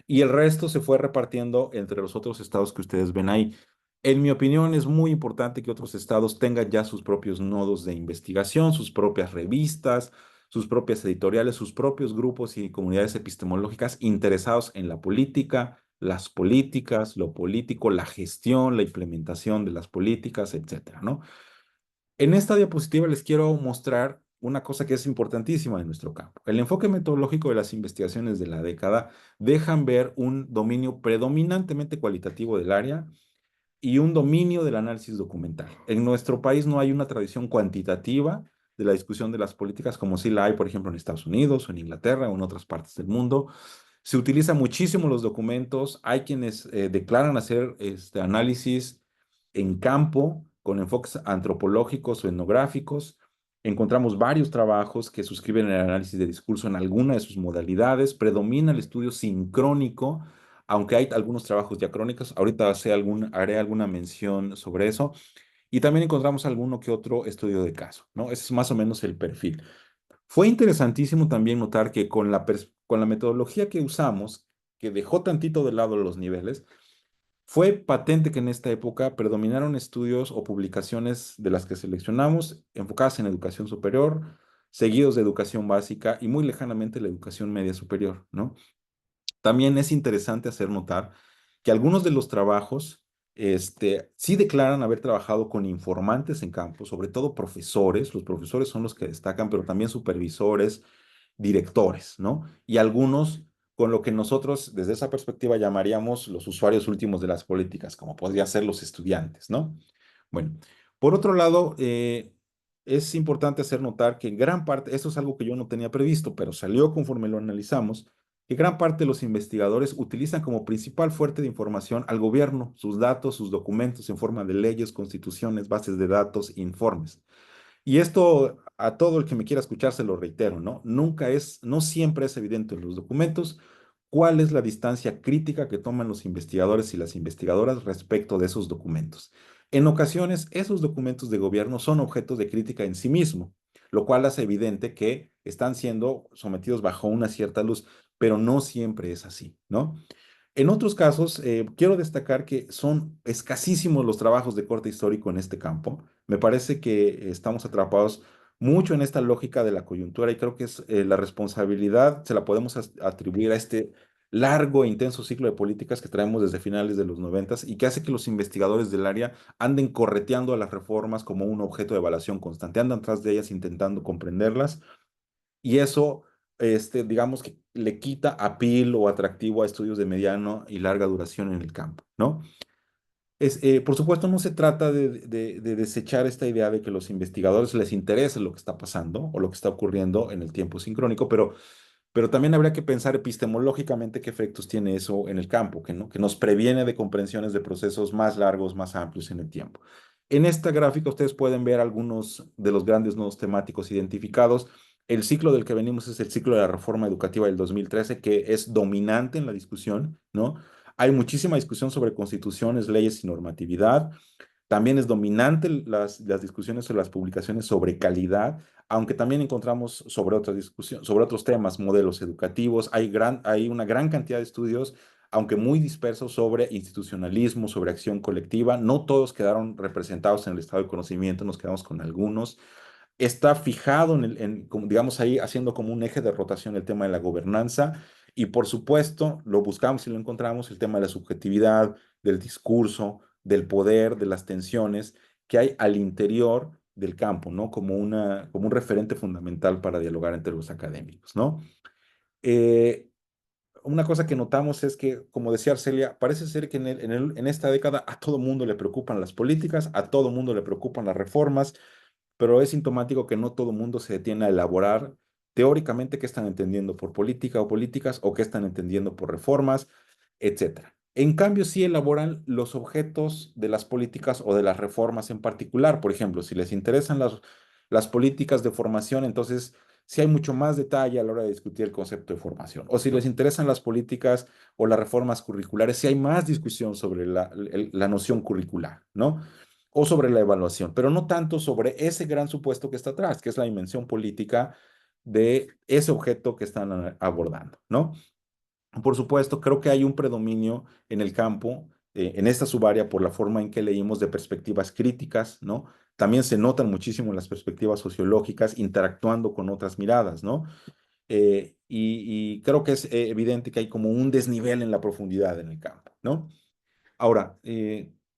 y el resto se fue repartiendo entre los otros estados que ustedes ven ahí. En mi opinión, es muy importante que otros estados tengan ya sus propios nodos de investigación, sus propias revistas, sus propias editoriales, sus propios grupos y comunidades epistemológicas interesados en la política, las políticas, lo político, la gestión, la implementación de las políticas, etcétera, ¿no? En esta diapositiva les quiero mostrar una cosa que es importantísima en nuestro campo. El enfoque metodológico de las investigaciones de la década dejan ver un dominio predominantemente cualitativo del área y un dominio del análisis documental. En nuestro país no hay una tradición cuantitativa de la discusión de las políticas como sí la hay, por ejemplo, en Estados Unidos o en Inglaterra o en otras partes del mundo. Se utilizan muchísimo los documentos. Hay quienes declaran hacer este análisis en campo con enfoques antropológicos o etnográficos. Encontramos varios trabajos que suscriben el análisis de discurso en alguna de sus modalidades. Predomina el estudio sincrónico, aunque hay algunos trabajos diacrónicos. Ahorita haré alguna mención sobre eso. Y también encontramos alguno que otro estudio de caso, ¿no? Ese es más o menos el perfil. Fue interesantísimo también notar que con la metodología que usamos, que dejó tantito de lado los niveles, fue patente que en esta época predominaron estudios o publicaciones de las que seleccionamos enfocadas en educación superior, seguidos de educación básica y muy lejanamente la educación media superior, ¿no? También es interesante hacer notar que algunos de los trabajos sí declaran haber trabajado con informantes en campo, sobre todo profesores. Los profesores son los que destacan, pero también supervisores, directores, ¿no? Y algunos con lo que nosotros desde esa perspectiva llamaríamos los usuarios últimos de las políticas, como podría ser los estudiantes, ¿no? Bueno, por otro lado, es importante hacer notar que gran parte, esto es algo que yo no tenía previsto, pero salió conforme lo analizamos, que gran parte de los investigadores utilizan como principal fuente de información al gobierno, sus datos, sus documentos en forma de leyes, constituciones, bases de datos, informes. Y esto a todo el que me quiera escuchar se lo reitero, ¿no? No siempre es evidente en los documentos cuál es la distancia crítica que toman los investigadores y las investigadoras respecto de esos documentos. En ocasiones, esos documentos de gobierno son objetos de crítica en sí mismo, lo cual hace evidente que están siendo sometidos bajo una cierta luz, pero no siempre es así, ¿no? En otros casos, quiero destacar que son escasísimos los trabajos de corte histórico en este campo. Me parece que estamos atrapados mucho en esta lógica de la coyuntura y creo que es la responsabilidad se la podemos atribuir a este largo e intenso ciclo de políticas que traemos desde finales de los noventas y que hace que los investigadores del área anden correteando a las reformas como un objeto de evaluación constante, andan tras de ellas intentando comprenderlas y eso, digamos que le quita appeal o atractivo a estudios de mediano y larga duración en el campo, ¿no? Por supuesto, no se trata de desechar esta idea de que los investigadores les interese lo que está pasando o lo que está ocurriendo en el tiempo sincrónico, pero también habría que pensar epistemológicamente qué efectos tiene eso en el campo, ¿no? Que nos previene de comprensiones de procesos más largos, más amplios en el tiempo. En esta gráfica ustedes pueden ver algunos de los grandes nodos temáticos identificados. El ciclo del que venimos es el ciclo de la reforma educativa del 2013, que es dominante en la discusión, ¿no? Hay muchísima discusión sobre constituciones, leyes y normatividad. También es dominante las discusiones sobre las publicaciones sobre calidad, aunque también encontramos sobre otras discusiones, sobre otros temas, modelos educativos. Hay una gran cantidad de estudios, aunque muy dispersos, sobre institucionalismo, sobre acción colectiva. No todos quedaron representados en el estado de conocimiento, nos quedamos con algunos. Está fijado digamos ahí, haciendo como un eje de rotación el tema de la gobernanza. Y por supuesto, lo buscamos y lo encontramos, el tema de la subjetividad, del discurso, del poder, de las tensiones que hay al interior del campo, ¿no? Como un referente fundamental para dialogar entre los académicos, ¿no? Eh, una cosa que notamos es que, como decía Arcelia, parece ser que en esta década a todo mundo le preocupan las políticas, a todo mundo le preocupan las reformas, pero es sintomático que no todo mundo se detiene a elaborar teóricamente qué están entendiendo por política o políticas o qué están entendiendo por reformas, etcétera. En cambio, sí elaboran los objetos de las políticas o de las reformas en particular. Por ejemplo, si les interesan las políticas de formación, entonces sí hay mucho más detalle a la hora de discutir el concepto de formación. O si les interesan las políticas o las reformas curriculares, sí hay más discusión sobre la noción curricular, ¿no? O sobre la evaluación, pero no tanto sobre ese gran supuesto que está atrás, que es la dimensión política de ese objeto que están abordando, ¿no? Por supuesto, creo que hay un predominio en el campo, en esta subárea, por la forma en que leímos de perspectivas críticas, ¿no? También se notan muchísimo las perspectivas sociológicas interactuando con otras miradas, ¿no? Y creo que es evidente que hay como un desnivel en la profundidad en el campo, ¿no? Ahora,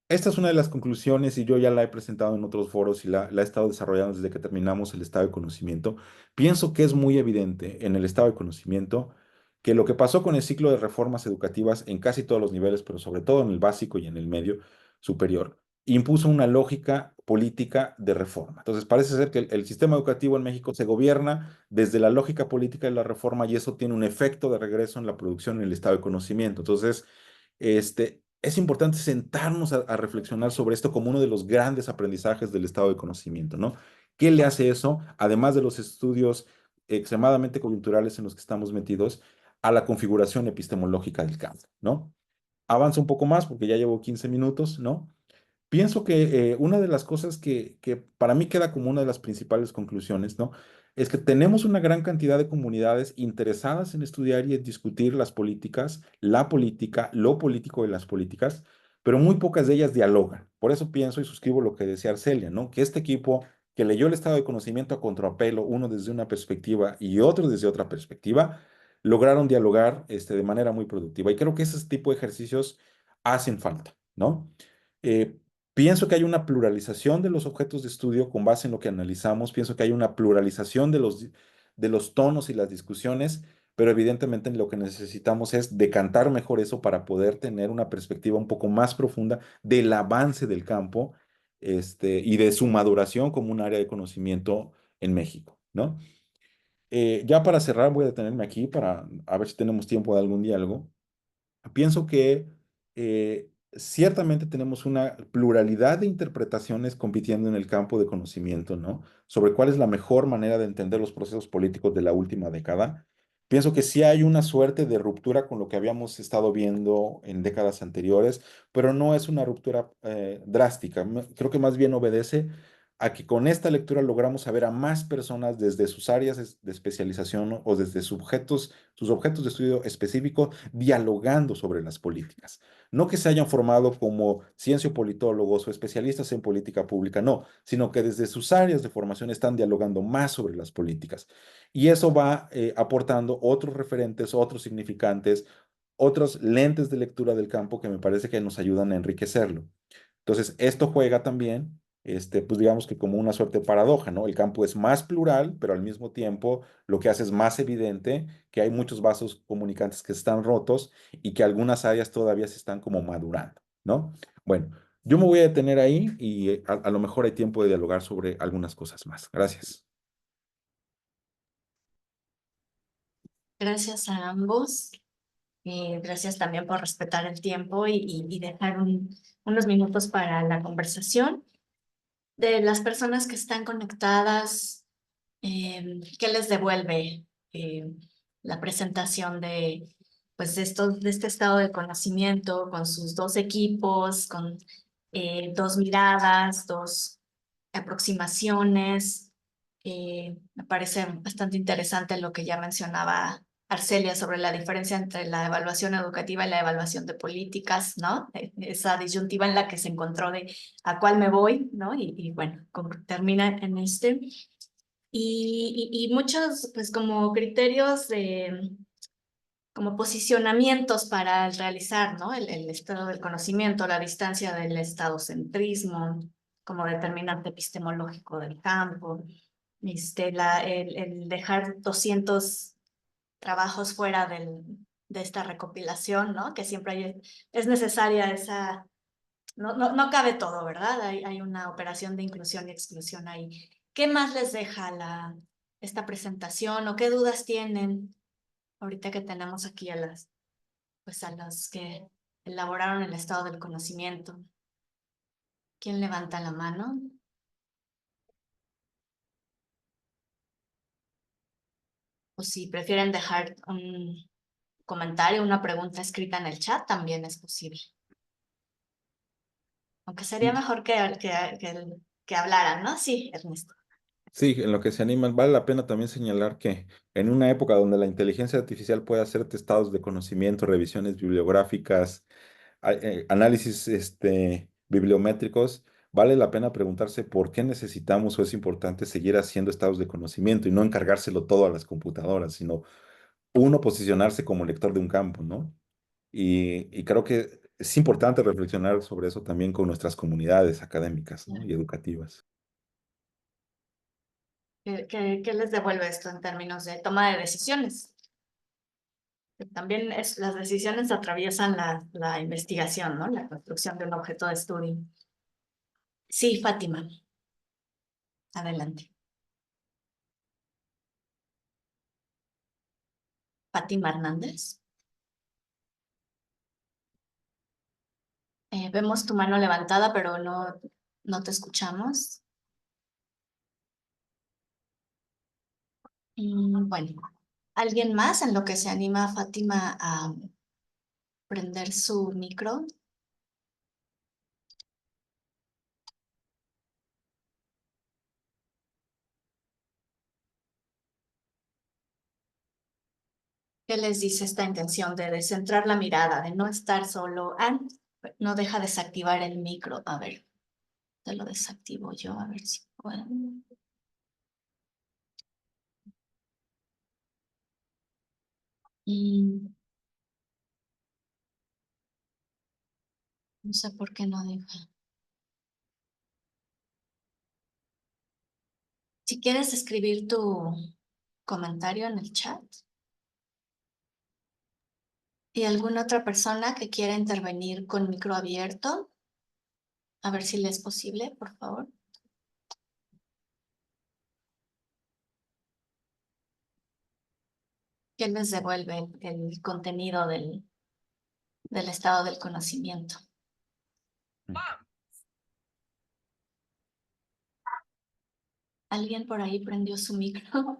esta es una de las conclusiones y yo ya la he presentado en otros foros y la he estado desarrollando desde que terminamos el estado de conocimiento. Pienso que es muy evidente en el estado de conocimiento que lo que pasó con el ciclo de reformas educativas en casi todos los niveles, pero sobre todo en el básico y en el medio superior, impuso una lógica política de reforma. Entonces, parece ser que el sistema educativo en México se gobierna desde la lógica política de la reforma y eso tiene un efecto de regreso en la producción en el estado de conocimiento. Entonces, es importante sentarnos a reflexionar sobre esto como uno de los grandes aprendizajes del estado de conocimiento, ¿no? ¿Qué le hace eso, además de los estudios extremadamente coyunturales en los que estamos metidos, a la configuración epistemológica del campo, ¿no? Avanza un poco más porque ya llevo 15 minutos, ¿no? Pienso que una de las cosas que para mí queda como una de las principales conclusiones, ¿no? Es que tenemos una gran cantidad de comunidades interesadas en estudiar y en discutir las políticas, la política, lo político de las políticas, pero muy pocas de ellas dialogan. Por eso pienso y suscribo lo que decía Arcelia, ¿no? Que este equipo que leyó el estado de conocimiento a contrapelo, uno desde una perspectiva y otro desde otra perspectiva, lograron dialogar de manera muy productiva. Y creo que ese tipo de ejercicios hacen falta, ¿no? Eh, Pienso que hay una pluralización de los objetos de estudio con base en lo que analizamos. Pienso que hay una pluralización de los tonos y las discusiones, pero evidentemente lo que necesitamos es decantar mejor eso para poder tener una perspectiva un poco más profunda del avance del campo y de su maduración como un área de conocimiento en México, ¿no? Ya para cerrar, voy a detenerme aquí para a ver si tenemos tiempo de algún diálogo. Pienso que ciertamente tenemos una pluralidad de interpretaciones compitiendo en el campo de conocimiento, ¿no? Sobre cuál es la mejor manera de entender los procesos políticos de la última década. Pienso que sí hay una suerte de ruptura con lo que habíamos estado viendo en décadas anteriores, pero no es una ruptura drástica. Creo que más bien obedece a que con esta lectura logramos saber a más personas desde sus áreas de especialización, ¿no? O desde sus objetos de estudio específicos dialogando sobre las políticas. No que se hayan formado como cienciopolitólogos o especialistas en política pública, no, sino que desde sus áreas de formación están dialogando más sobre las políticas. Y eso va aportando otros referentes, otros significantes, otros lentes de lectura del campo que me parece que nos ayudan a enriquecerlo. Entonces, esto juega también, pues digamos que como una suerte de paradoja, ¿no? El campo es más plural, pero al mismo tiempo lo que hace es más evidente que hay muchos vasos comunicantes que están rotos y que algunas áreas todavía se están como madurando, ¿no? Bueno, yo me voy a detener ahí y a lo mejor hay tiempo de dialogar sobre algunas cosas más. Gracias. Gracias a ambos. Gracias también por respetar el tiempo y dejar unos minutos para la conversación. De las personas que están conectadas, ¿qué les devuelve la presentación pues de este estado de conocimiento con sus dos equipos, con dos miradas, dos aproximaciones? Me parece bastante interesante lo que ya mencionaba Arcelia sobre la diferencia entre la evaluación educativa y la evaluación de políticas, ¿no? Esa disyuntiva en la que se encontró de a cuál me voy, ¿no? Y bueno, termina en este. Y muchos, pues como criterios como posicionamientos para realizar, ¿no? El estado del conocimiento, la distancia del estadocentrismo como determinante epistemológico del campo, el dejar 200 trabajos fuera de esta recopilación, ¿no? Que siempre es necesaria esa, no cabe todo, ¿verdad? Hay una operación de inclusión y exclusión ahí. ¿Qué más les deja esta presentación o qué dudas tienen ahorita que tenemos aquí pues a los que elaboraron el estado del conocimiento? ¿Quién levanta la mano? O si prefieren dejar un comentario, una pregunta escrita en el chat, también es posible. Aunque sería mejor que hablaran, ¿no? Sí, Ernesto. Sí, en lo que se animan, vale la pena también señalar que en una época donde la inteligencia artificial puede hacer estados de conocimiento, revisiones bibliográficas, análisis bibliométricos, vale la pena preguntarse por qué necesitamos o es importante seguir haciendo estados de conocimiento y no encargárselo todo a las computadoras, sino uno posicionarse como lector de un campo, ¿no? Y creo que es importante reflexionar sobre eso también con nuestras comunidades académicas, ¿no? Y educativas. ¿Qué les devuelve esto en términos de toma de decisiones? También las decisiones atraviesan la investigación, ¿no? La construcción de un objeto de estudio. Sí, Fátima, adelante. Fátima Hernández. Vemos tu mano levantada, pero no te escuchamos. Bueno, ¿alguien más en lo que se anima Fátima a prender su micro? ¿Qué les dice esta intención de descentrar la mirada, de no estar solo? No deja desactivar el micro. A ver, te lo desactivo yo, a ver si puedo. No sé por qué no deja. Si quieres escribir tu comentario en el chat. ¿Y alguna otra persona que quiera intervenir con micro abierto? A ver si le es posible, por favor. ¿Quién les devuelve el contenido del estado del conocimiento? ¿Alguien por ahí prendió su micro?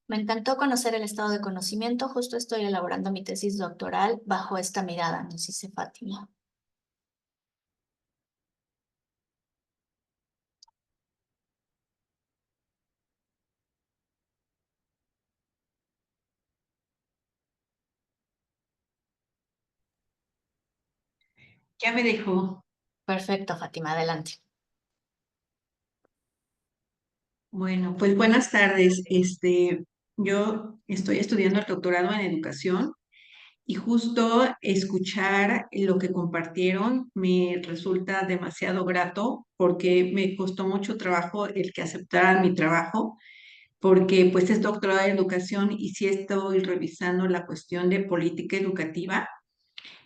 Me encantó conocer el estado de conocimiento. Justo estoy elaborando mi tesis doctoral bajo esta mirada, nos dice Fátima. Ya me dejó. Perfecto, Fátima, adelante. Bueno, pues buenas tardes. Yo estoy estudiando el doctorado en educación y justo escuchar lo que compartieron me resulta demasiado grato porque me costó mucho trabajo el que aceptaran mi trabajo, porque pues es doctorado en educación y sí estoy revisando la cuestión de política educativa.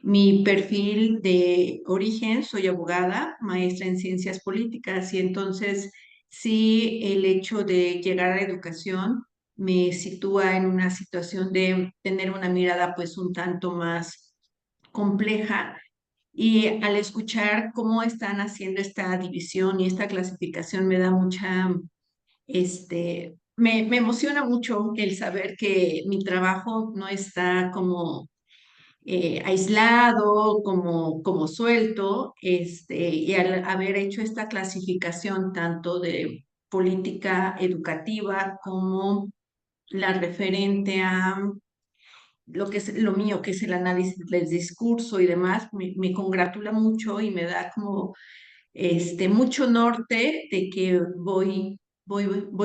Mi perfil de origen, soy abogada, maestra en ciencias políticas y entonces sí el hecho de llegar a la educación me sitúa en una situación de tener una mirada pues un tanto más compleja y al escuchar cómo están haciendo esta división y esta clasificación me da mucha, me emociona mucho el saber que mi trabajo no está como aislado, como suelto, y al haber hecho esta clasificación tanto de política educativa como la referente a lo que es lo mío, que es el análisis del discurso y demás, me congratula mucho y me da como mucho norte de que voy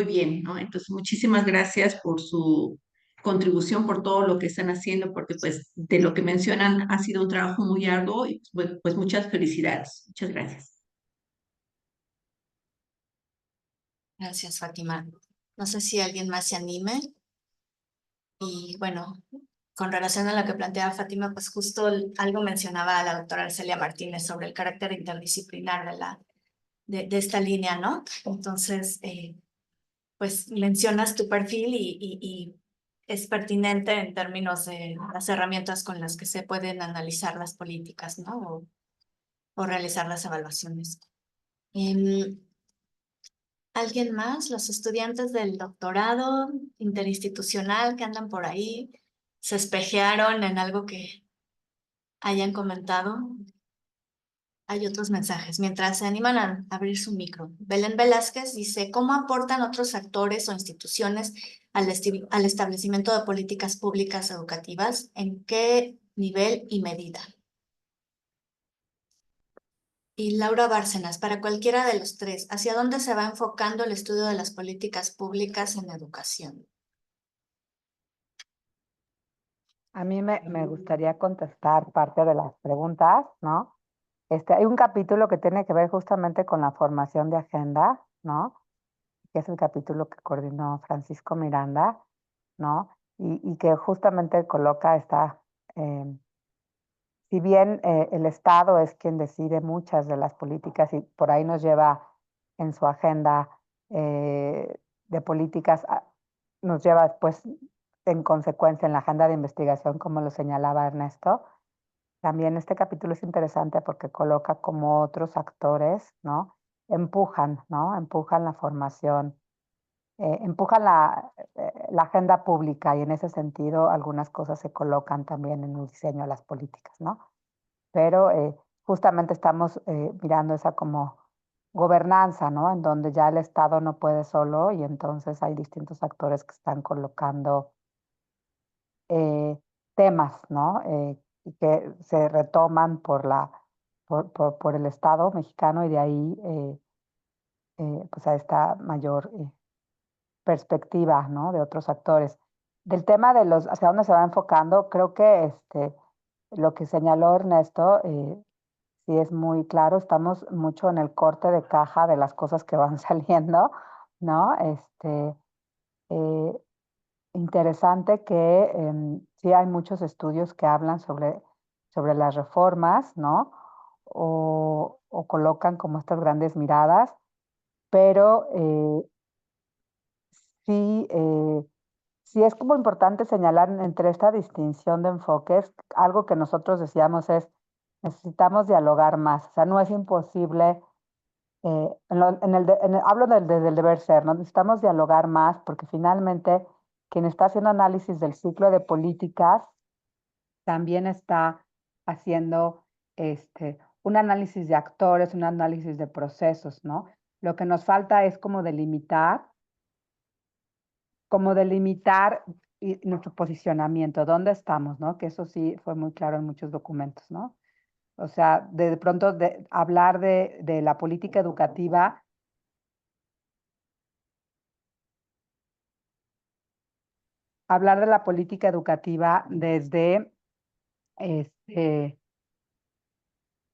bien, ¿no? Entonces, muchísimas gracias por su contribución, por todo lo que están haciendo, porque pues de lo que mencionan ha sido un trabajo muy arduo y pues muchas felicidades. Muchas gracias. Gracias, Fátima. No sé si alguien más se anime. Y bueno, con relación a lo que planteaba Fátima, pues justo algo mencionaba la doctora Arcelia Martínez sobre el carácter interdisciplinar de esta línea, ¿no? Entonces, pues mencionas tu perfil y es pertinente en términos de las herramientas con las que se pueden analizar las políticas, ¿no? O realizar las evaluaciones. ¿Alguien más? Los estudiantes del doctorado interinstitucional que andan por ahí, se espejearon en algo que hayan comentado. Hay otros mensajes. Mientras se animan a abrir su micro. Belén Velázquez dice, ¿cómo aportan otros actores o instituciones al establecimiento de políticas públicas educativas? ¿En qué nivel y medida? Y Laura Bárcenas, para cualquiera de los tres, ¿hacia dónde se va enfocando el estudio de las políticas públicas en educación? A mí me gustaría contestar parte de las preguntas, ¿no? Hay un capítulo que tiene que ver justamente con la formación de agenda, ¿no? Que es el capítulo que coordinó Francisco Miranda, ¿no? Y que justamente coloca si bien el Estado es quien decide muchas de las políticas y por ahí nos lleva en su agenda de políticas, nos lleva después en consecuencia en la agenda de investigación, como lo señalaba Ernesto. También este capítulo es interesante porque coloca como otros actores, ¿no? Empujan, ¿no? Empujan la formación, empujan la agenda pública y en ese sentido algunas cosas se colocan también en el diseño de las políticas, ¿no? Pero justamente estamos mirando esa como gobernanza, ¿no? En donde ya el Estado no puede solo y entonces hay distintos actores que están colocando temas, ¿no? Y que se retoman por el Estado mexicano y de ahí pues a esta mayor perspectiva, ¿no? De otros actores. Del tema de hacia dónde se va enfocando, creo que lo que señaló Ernesto, sí es muy claro, estamos mucho en el corte de caja de las cosas que van saliendo, ¿no? Eh, Interesante que sí hay muchos estudios que hablan sobre las reformas, ¿no? o colocan como estas grandes miradas, pero sí, sí es como importante señalar entre esta distinción de enfoques, algo que nosotros decíamos es, necesitamos dialogar más, o sea, no es imposible, hablo del deber ser, ¿no? Necesitamos dialogar más porque finalmente quien está haciendo análisis del ciclo de políticas también está haciendo un análisis de actores, un análisis de procesos, ¿no? Lo que nos falta es como delimitar nuestro posicionamiento, dónde estamos, ¿no? Que eso sí fue muy claro en muchos documentos, ¿no? O sea, de pronto hablar de la política educativa, hablar de la política educativa este,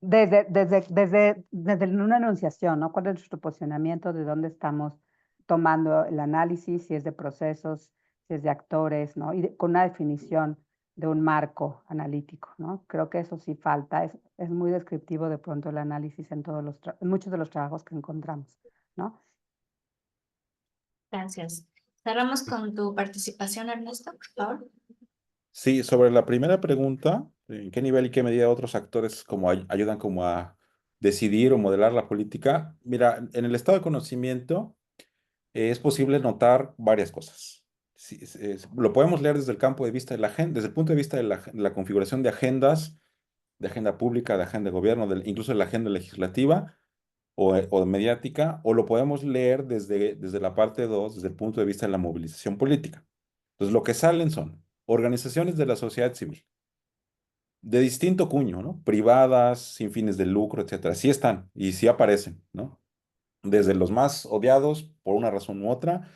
desde una enunciación, ¿no? ¿Cuál es nuestro posicionamiento? ¿De dónde estamos tomando el análisis? Si es de procesos, si es de actores, ¿no? Con una definición de un marco analítico, ¿no? Creo que eso sí falta. Es muy descriptivo de pronto el análisis en en muchos de los trabajos que encontramos, ¿no? Gracias. Cerramos con tu participación, Ernesto, por favor. Sí, sobre la primera pregunta, ¿en qué nivel y qué medida otros actores como ayudan como a decidir o modelar la política? Mira, en el estado de conocimiento es posible notar varias cosas. Sí, lo podemos leer desde el campo de vista de la agenda, desde el punto de vista de la configuración de agendas, de agenda pública, de agenda de gobierno, incluso de la agenda legislativa o mediática, o lo podemos leer desde la parte 2, desde el punto de vista de la movilización política. Entonces, lo que salen son organizaciones de la sociedad civil, de distinto cuño, ¿no? Privadas, sin fines de lucro, etcétera. Sí están y sí aparecen, ¿no? Desde los más odiados por una razón u otra,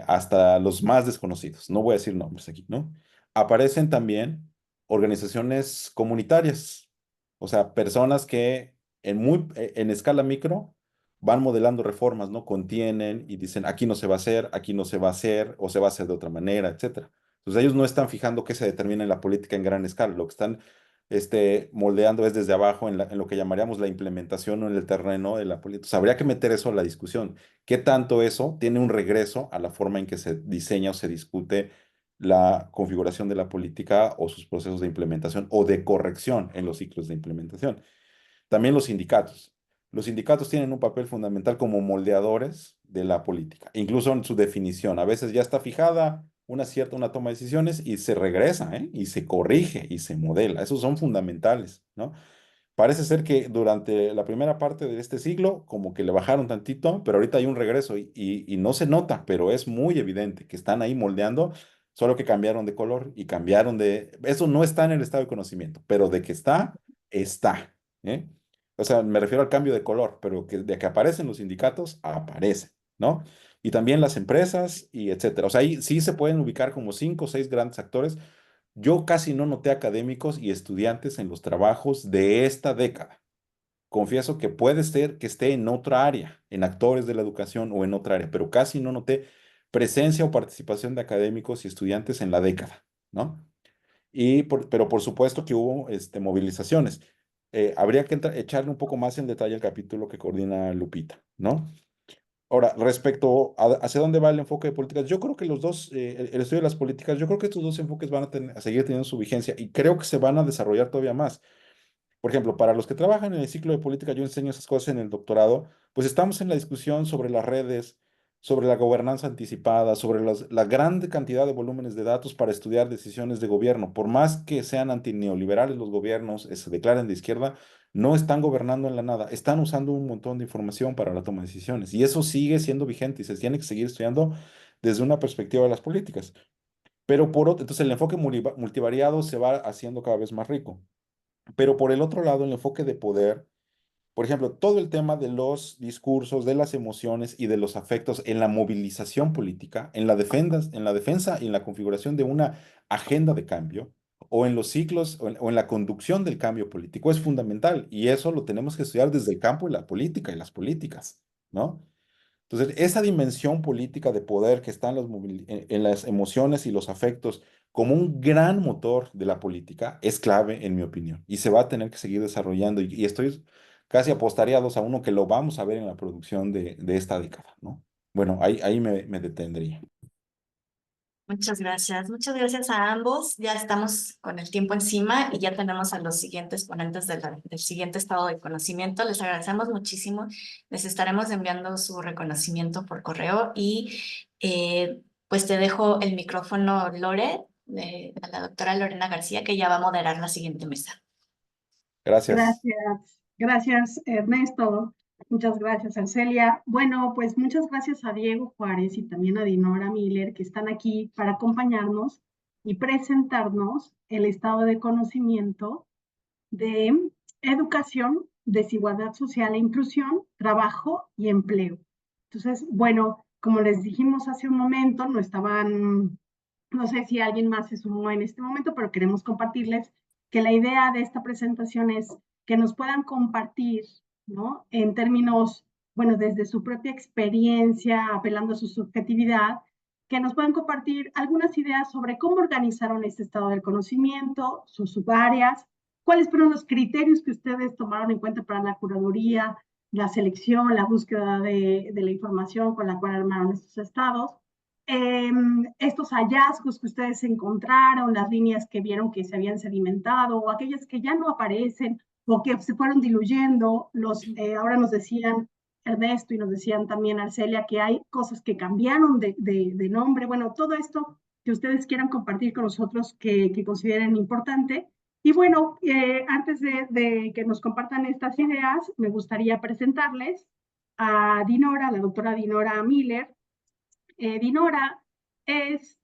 hasta los más desconocidos. No voy a decir nombres aquí, ¿no? Aparecen también organizaciones comunitarias, o sea, personas que en escala micro van modelando reformas, ¿no? Contienen y dicen, aquí no se va a hacer, aquí no se va a hacer, o se va a hacer de otra manera, etcétera. Entonces ellos no están fijando qué se determina en la política en gran escala, lo que están moldeando es desde abajo en lo que llamaríamos la implementación o en el terreno de la política. Entonces, habría que meter eso a la discusión. ¿Qué tanto eso tiene un regreso a la forma en que se diseña o se discute la configuración de la política o sus procesos de implementación o de corrección en los ciclos de implementación? También los sindicatos. Los sindicatos tienen un papel fundamental como moldeadores de la política, incluso en su definición. A veces ya está fijada una toma de decisiones y se regresa, ¿eh? Y se corrige y se modela. Esos son fundamentales, ¿no? Parece ser que durante la primera parte de este siglo, como que le bajaron tantito, pero ahorita hay un regreso y no se nota, pero es muy evidente que están ahí moldeando, solo que cambiaron de color y cambiaron de... Eso no está en el estado de conocimiento, pero de que está, está, ¿eh? O sea, me refiero al cambio de color, pero que de que aparecen los sindicatos, aparecen, ¿no? Y también las empresas y etcétera. O sea, ahí sí se pueden ubicar como 5 o 6 grandes actores. Yo casi no noté académicos y estudiantes en los trabajos de esta década. Confieso que puede ser que esté en otra área, en actores de la educación o en otra área, pero casi no noté presencia o participación de académicos y estudiantes en la década, ¿no? Pero por supuesto que hubo movilizaciones. Habría que echarle un poco más en detalle el capítulo que coordina Lupita, ¿no? Ahora, respecto a hacia dónde va el enfoque de políticas, yo creo que los dos, el estudio de las políticas, yo creo que estos dos enfoques van a seguir teniendo su vigencia y creo que se van a desarrollar todavía más. Por ejemplo, para los que trabajan en el ciclo de política, yo enseño esas cosas en el doctorado, pues estamos en la discusión sobre las redes, sobre la gobernanza anticipada, sobre la grande cantidad de volúmenes de datos para estudiar decisiones de gobierno. Por más que sean antineoliberales los gobiernos, se declaren de izquierda, no están gobernando en la nada, están usando un montón de información para la toma de decisiones. Y eso sigue siendo vigente y se tiene que seguir estudiando desde una perspectiva de las políticas. Pero por otro, entonces el enfoque multivariado se va haciendo cada vez más rico. Pero por el otro lado, el enfoque de poder, por ejemplo, todo el tema de los discursos, de las emociones y de los afectos en la movilización política, en la defensa y en la configuración de una agenda de cambio, o en los ciclos, o en la conducción del cambio político, es fundamental. Y eso lo tenemos que estudiar desde el campo de la política y las políticas, ¿no? Entonces, esa dimensión política de poder que está en en las emociones y los afectos como un gran motor de la política es clave, en mi opinión, y se va a tener que seguir desarrollando. Y estoy casi apostaría 2-1 que lo vamos a ver en la producción de esta década, ¿no? Bueno, ahí me detendría. Muchas gracias a ambos. Ya estamos con el tiempo encima y ya tenemos a los siguientes ponentes del siguiente estado de conocimiento. Les agradecemos muchísimo. Les estaremos enviando su reconocimiento por correo y pues te dejo el micrófono, Lore, a la doctora Lorena García, que ya va a moderar la siguiente mesa. Gracias. Gracias, Ernesto. Muchas gracias, Arcelia. Bueno, pues muchas gracias a Diego Juárez y también a Dinora Miller, que están aquí para acompañarnos y presentarnos el estado de conocimiento de educación, desigualdad social e inclusión, trabajo y empleo. Entonces, bueno, como les dijimos hace un momento, no sé si alguien más se sumó en este momento, pero queremos compartirles que la idea de esta presentación es que nos puedan compartir, ¿no? En términos, bueno, desde su propia experiencia, apelando a su subjetividad, que nos puedan compartir algunas ideas sobre cómo organizaron este estado del conocimiento, sus subáreas, cuáles fueron los criterios que ustedes tomaron en cuenta para la curaduría, la selección, la búsqueda de la información con la cual armaron estos estados, estos hallazgos que ustedes encontraron, las líneas que vieron que se habían sedimentado o aquellas que ya no aparecen o que se fueron diluyendo. Ahora nos decían Ernesto y nos decían también Arcelia que hay cosas que cambiaron de nombre. Bueno, todo esto que ustedes quieran compartir con nosotros que consideren importante. Y bueno, antes de que nos compartan estas ideas, me gustaría presentarles a Dinora, la doctora Dinora Miller. Dinora es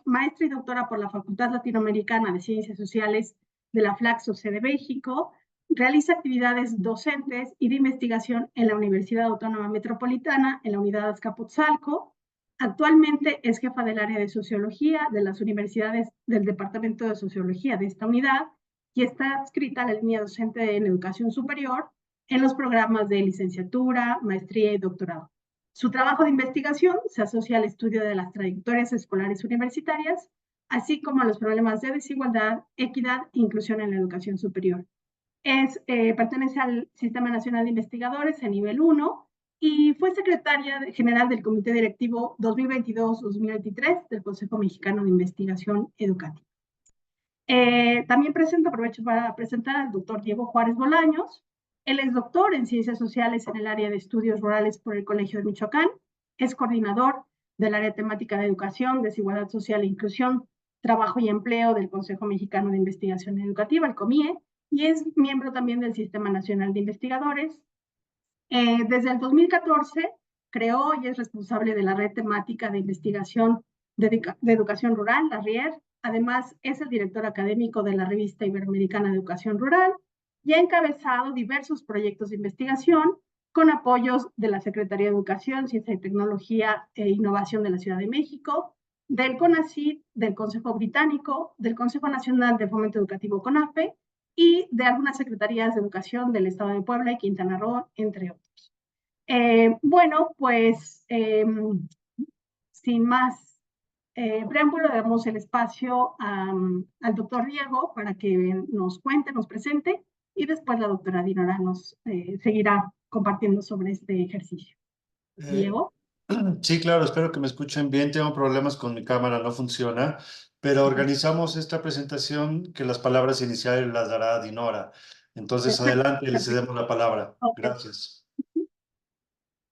maestra y doctora por la Facultad Latinoamericana de Ciencias Sociales de la Flaxo sede México. Realiza actividades docentes y de investigación en la Universidad Autónoma Metropolitana, en la Unidad Azcapotzalco. Actualmente es jefa del área de Sociología de las universidades del Departamento de Sociología de esta unidad y está adscrita a la línea docente en Educación Superior en los programas de licenciatura, maestría y doctorado. Su trabajo de investigación se asocia al estudio de las trayectorias escolares universitarias, así como a los problemas de desigualdad, equidad e inclusión en la educación superior. Pertenece al Sistema Nacional de Investigadores en nivel 1 y fue secretaria general del Comité Directivo 2022-2023 del Consejo Mexicano de Investigación Educativa. También aprovecho para presentar al doctor Diego Juárez Bolaños. Él es doctor en Ciencias Sociales en el área de Estudios Rurales por el Colegio de Michoacán. Es coordinador del área temática de Educación, Desigualdad Social e Inclusión, Trabajo y Empleo del Consejo Mexicano de Investigación Educativa, el COMIE, y es miembro también del Sistema Nacional de Investigadores. Desde el 2014 creó y es responsable de la red temática de investigación de educación rural, la RIER. Además, es el director académico de la revista Iberoamericana de Educación Rural y ha encabezado diversos proyectos de investigación con apoyos de la Secretaría de Educación, Ciencia y Tecnología e Innovación de la Ciudad de México, del CONACYT, del Consejo Británico, del Consejo Nacional de Fomento Educativo CONAFE y de algunas secretarías de educación del Estado de Puebla y Quintana Roo, entre otros. Bueno, pues sin más preámbulo, damos el espacio al doctor Diego para que nos cuente, nos presente y después la doctora Dinora nos seguirá compartiendo sobre este ejercicio. Diego. Sí, claro, espero que me escuchen bien. Tengo problemas con mi cámara, no funciona, pero organizamos esta presentación que las palabras iniciales las dará Dinora. Entonces, Perfecto, adelante, le cedemos la palabra. Ok. Gracias.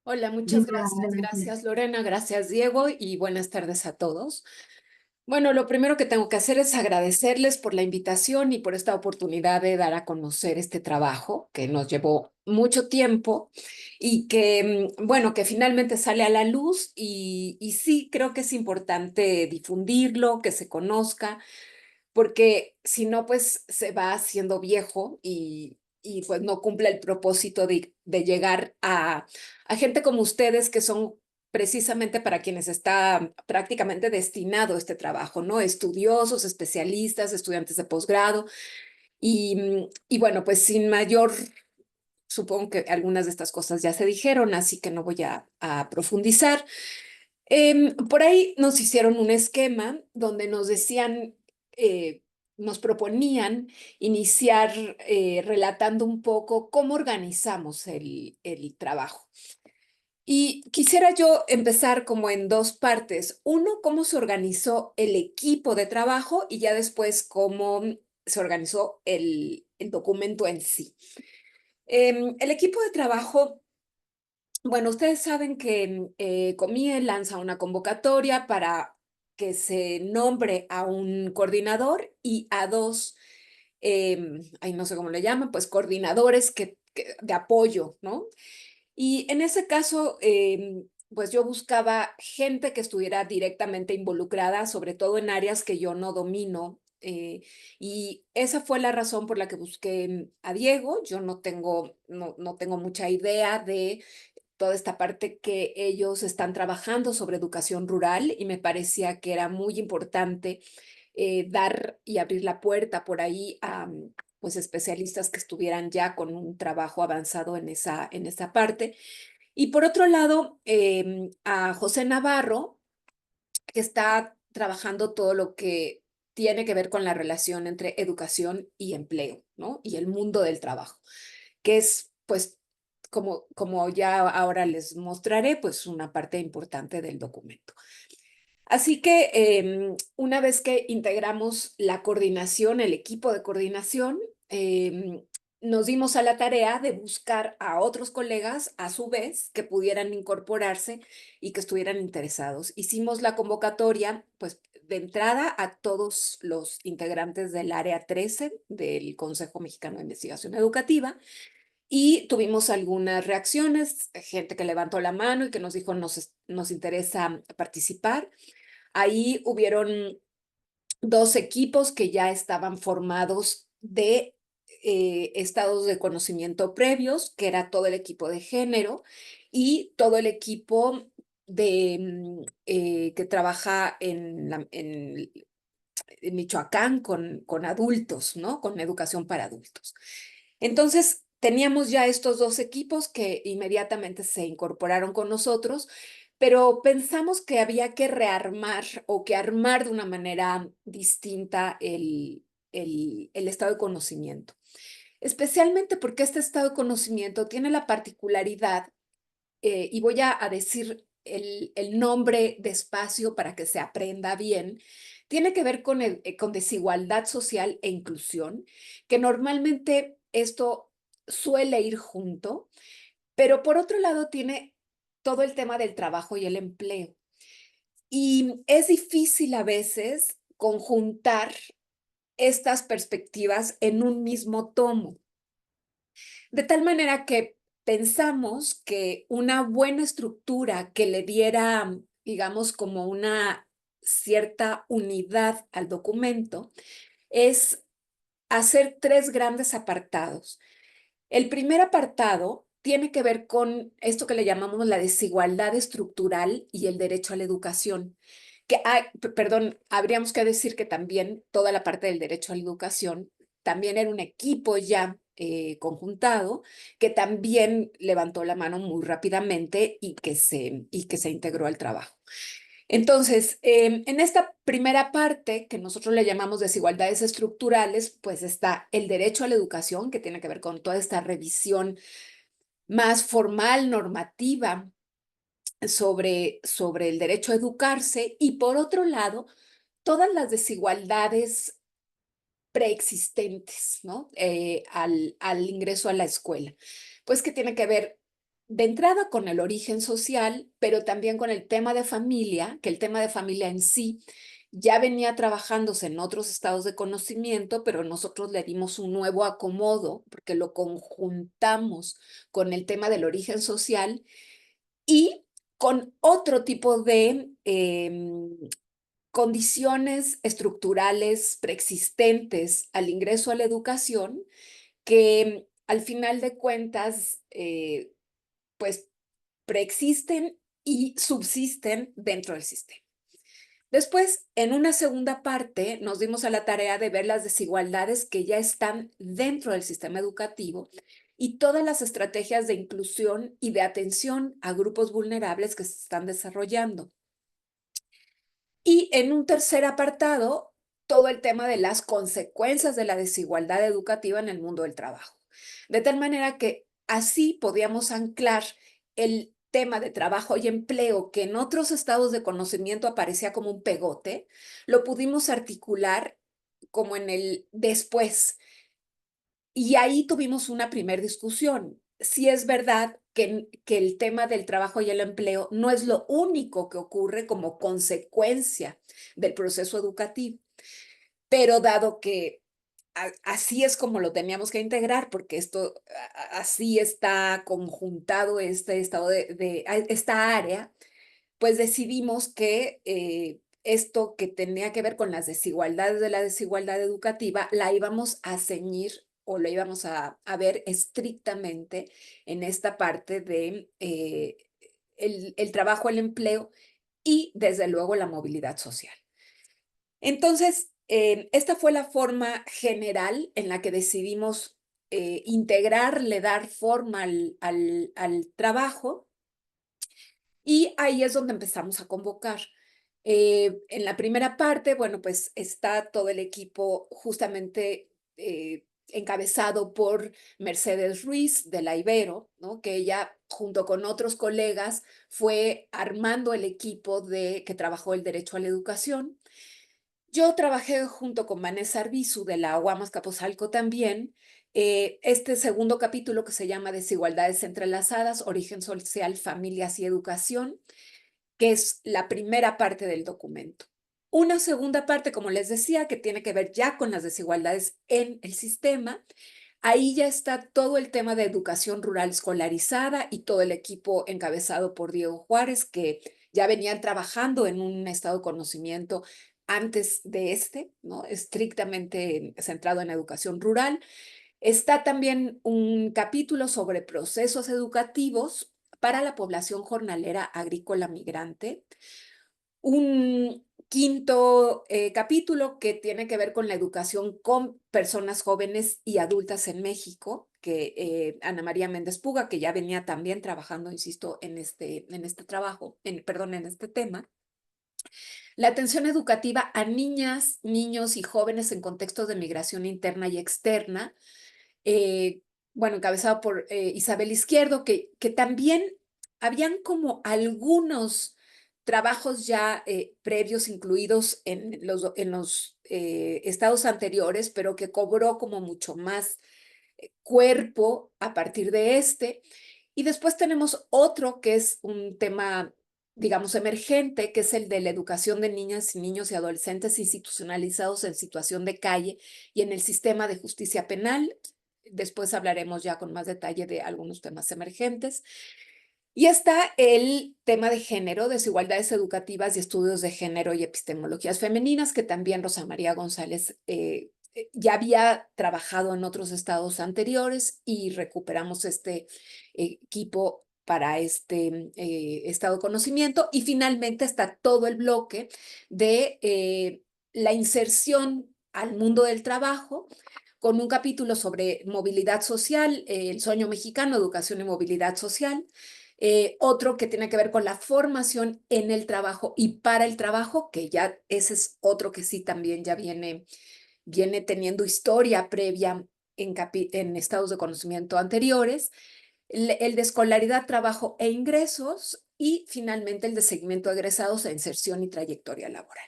Hola, muchas Dinora, gracias. buenos días. Gracias, Lorena. Gracias, Diego. Y buenas tardes a todos. Bueno, lo primero que tengo que hacer es agradecerles por la invitación y por esta oportunidad de dar a conocer este trabajo que nos llevó mucho tiempo y que, bueno, que finalmente sale a la luz y sí creo que es importante difundirlo, que se conozca, porque si no, pues se va haciendo viejo y pues no cumple el propósito de llegar a gente como ustedes que son precisamente para quienes está prácticamente destinado este trabajo, ¿no? Estudiosos, especialistas, estudiantes de posgrado y bueno, pues supongo que algunas de estas cosas ya se dijeron, así que no voy a profundizar. Por ahí nos hicieron un esquema donde nos decían, nos proponían iniciar relatando un poco cómo organizamos el trabajo. Y quisiera yo empezar como en dos partes. Uno, cómo se organizó el equipo de trabajo y ya después cómo se organizó el documento en sí. El equipo de trabajo, bueno, ustedes saben que Comie lanza una convocatoria para que se nombre a un coordinador y a dos, ahí no sé cómo le llaman, pues coordinadores de apoyo, ¿no? Y en ese caso, pues yo buscaba gente que estuviera directamente involucrada, sobre todo en áreas que yo no domino. Y esa fue la razón por la que busqué a Diego. Yo no tengo mucha idea de toda esta parte que ellos están trabajando sobre educación rural y me parecía que era muy importante dar y abrir la puerta por ahí a pues especialistas que estuvieran ya con un trabajo avanzado en esa parte. Y por otro lado, a José Navarro, que está trabajando todo lo que tiene que ver con la relación entre educación y empleo, ¿no? Y el mundo del trabajo, que es, pues, como ya ahora les mostraré, pues una parte importante del documento. Así que una vez que integramos la coordinación, el equipo de coordinación, nos dimos a la tarea de buscar a otros colegas a su vez que pudieran incorporarse y que estuvieran interesados. Hicimos la convocatoria, pues de entrada a todos los integrantes del área 13 del Consejo Mexicano de Investigación Educativa y tuvimos algunas reacciones, gente que levantó la mano y que nos dijo nos interesa participar. Ahí hubieron dos equipos que ya estaban formados de estados de conocimiento previos, que era todo el equipo de género y todo el equipo que trabaja en Michoacán con adultos, ¿no? Con educación para adultos. Entonces, teníamos ya estos dos equipos que inmediatamente se incorporaron con nosotros, pero pensamos que había que rearmar o que armar de una manera distinta el estado de conocimiento. Especialmente porque este estado de conocimiento tiene la particularidad, y voy a decir el nombre despacio para que se aprenda bien, tiene que ver con desigualdad social e inclusión, que normalmente esto suele ir junto, pero por otro lado tiene todo el tema del trabajo y el empleo. Y es difícil a veces conjuntar estas perspectivas en un mismo tomo. De tal manera que pensamos que una buena estructura que le diera, digamos, como una cierta unidad al documento es hacer tres grandes apartados. El primer apartado tiene que ver con esto que le llamamos la desigualdad estructural y el derecho a la educación. Perdón, habríamos que decir que también toda la parte del derecho a la educación también era un equipo ya conjuntado que también levantó la mano muy rápidamente y que se integró al trabajo. Entonces, en esta primera parte, que nosotros le llamamos desigualdades estructurales, pues está el derecho a la educación, que tiene que ver con toda esta revisión más formal, normativa, sobre el derecho a educarse, y por otro lado, todas las desigualdades preexistentes, ¿no? Al ingreso a la escuela. Pues que tiene que ver de entrada con el origen social, pero también con el tema de familia, que el tema de familia en sí ya venía trabajándose en otros estados de conocimiento, pero nosotros le dimos un nuevo acomodo porque lo conjuntamos con el tema del origen social y con otro tipo de condiciones estructurales preexistentes al ingreso a la educación que al final de cuentas, pues preexisten y subsisten dentro del sistema. Después, en una segunda parte, nos dimos a la tarea de ver las desigualdades que ya están dentro del sistema educativo y todas las estrategias de inclusión y de atención a grupos vulnerables que se están desarrollando. Y en un tercer apartado, todo el tema de las consecuencias de la desigualdad educativa en el mundo del trabajo. De tal manera que así podíamos anclar el tema de trabajo y empleo, que en otros estados de conocimiento aparecía como un pegote, lo pudimos articular como en el después. Y ahí tuvimos una primera discusión. Sí es verdad que el tema del trabajo y el empleo no es lo único que ocurre como consecuencia del proceso educativo, pero dado que así es como lo teníamos que integrar, porque esto así está conjuntado este estado esta área, pues decidimos que esto que tenía que ver con las desigualdades de la desigualdad educativa la íbamos a ceñir o lo íbamos a ver estrictamente en esta parte de el trabajo, el empleo y desde luego la movilidad social. Entonces, esta fue la forma general en la que decidimos integrarle, dar forma al trabajo. Y ahí es donde empezamos a convocar. En la primera parte, bueno, pues está todo el equipo justamente encabezado por Mercedes Ruiz de la Ibero, ¿no? Que ella, junto con otros colegas, fue armando el equipo que trabajó el derecho a la educación. Yo trabajé junto con Vanessa Arbizu de la UAM Azcapotzalco también, este segundo capítulo que se llama Desigualdades entrelazadas, origen social, familias y educación, que es la primera parte del documento. Una segunda parte, como les decía, que tiene que ver ya con las desigualdades en el sistema. Ahí ya está todo el tema de educación rural escolarizada y todo el equipo encabezado por Diego Juárez, que ya venían trabajando en un estado de conocimiento antes de ¿no? Estrictamente centrado en educación rural. Está también un capítulo sobre procesos educativos para la población jornalera agrícola migrante. Un quinto capítulo que tiene que ver con la educación con personas jóvenes y adultas en México, que Ana María Méndez Puga, que ya venía también trabajando, insisto, en este trabajo, en este tema. La atención educativa a niñas, niños y jóvenes en contextos de migración interna y externa, bueno, encabezado por Isabel Izquierdo, que también habían como algunos trabajos ya previos incluidos en los estados anteriores, pero que cobró como mucho más cuerpo a partir de este. Y después tenemos otro que es un tema, digamos, emergente, que es el de la educación de niñas y niños y adolescentes institucionalizados en situación de calle y en el sistema de justicia penal. Después hablaremos ya con más detalle de algunos temas emergentes. Y está el tema de género, desigualdades educativas y estudios de género y epistemologías femeninas, que también Rosa María González ya había trabajado en otros estados anteriores y recuperamos este equipo para este estado de conocimiento. Y finalmente está todo el bloque de la inserción al mundo del trabajo, con un capítulo sobre movilidad social, el sueño mexicano, educación y movilidad social. Otro que tiene que ver con la formación en el trabajo y para el trabajo, que ya ese es otro que sí también ya viene teniendo historia previa en estados de conocimiento anteriores, el de escolaridad, trabajo e ingresos, y finalmente el de seguimiento de egresados e inserción y trayectoria laboral.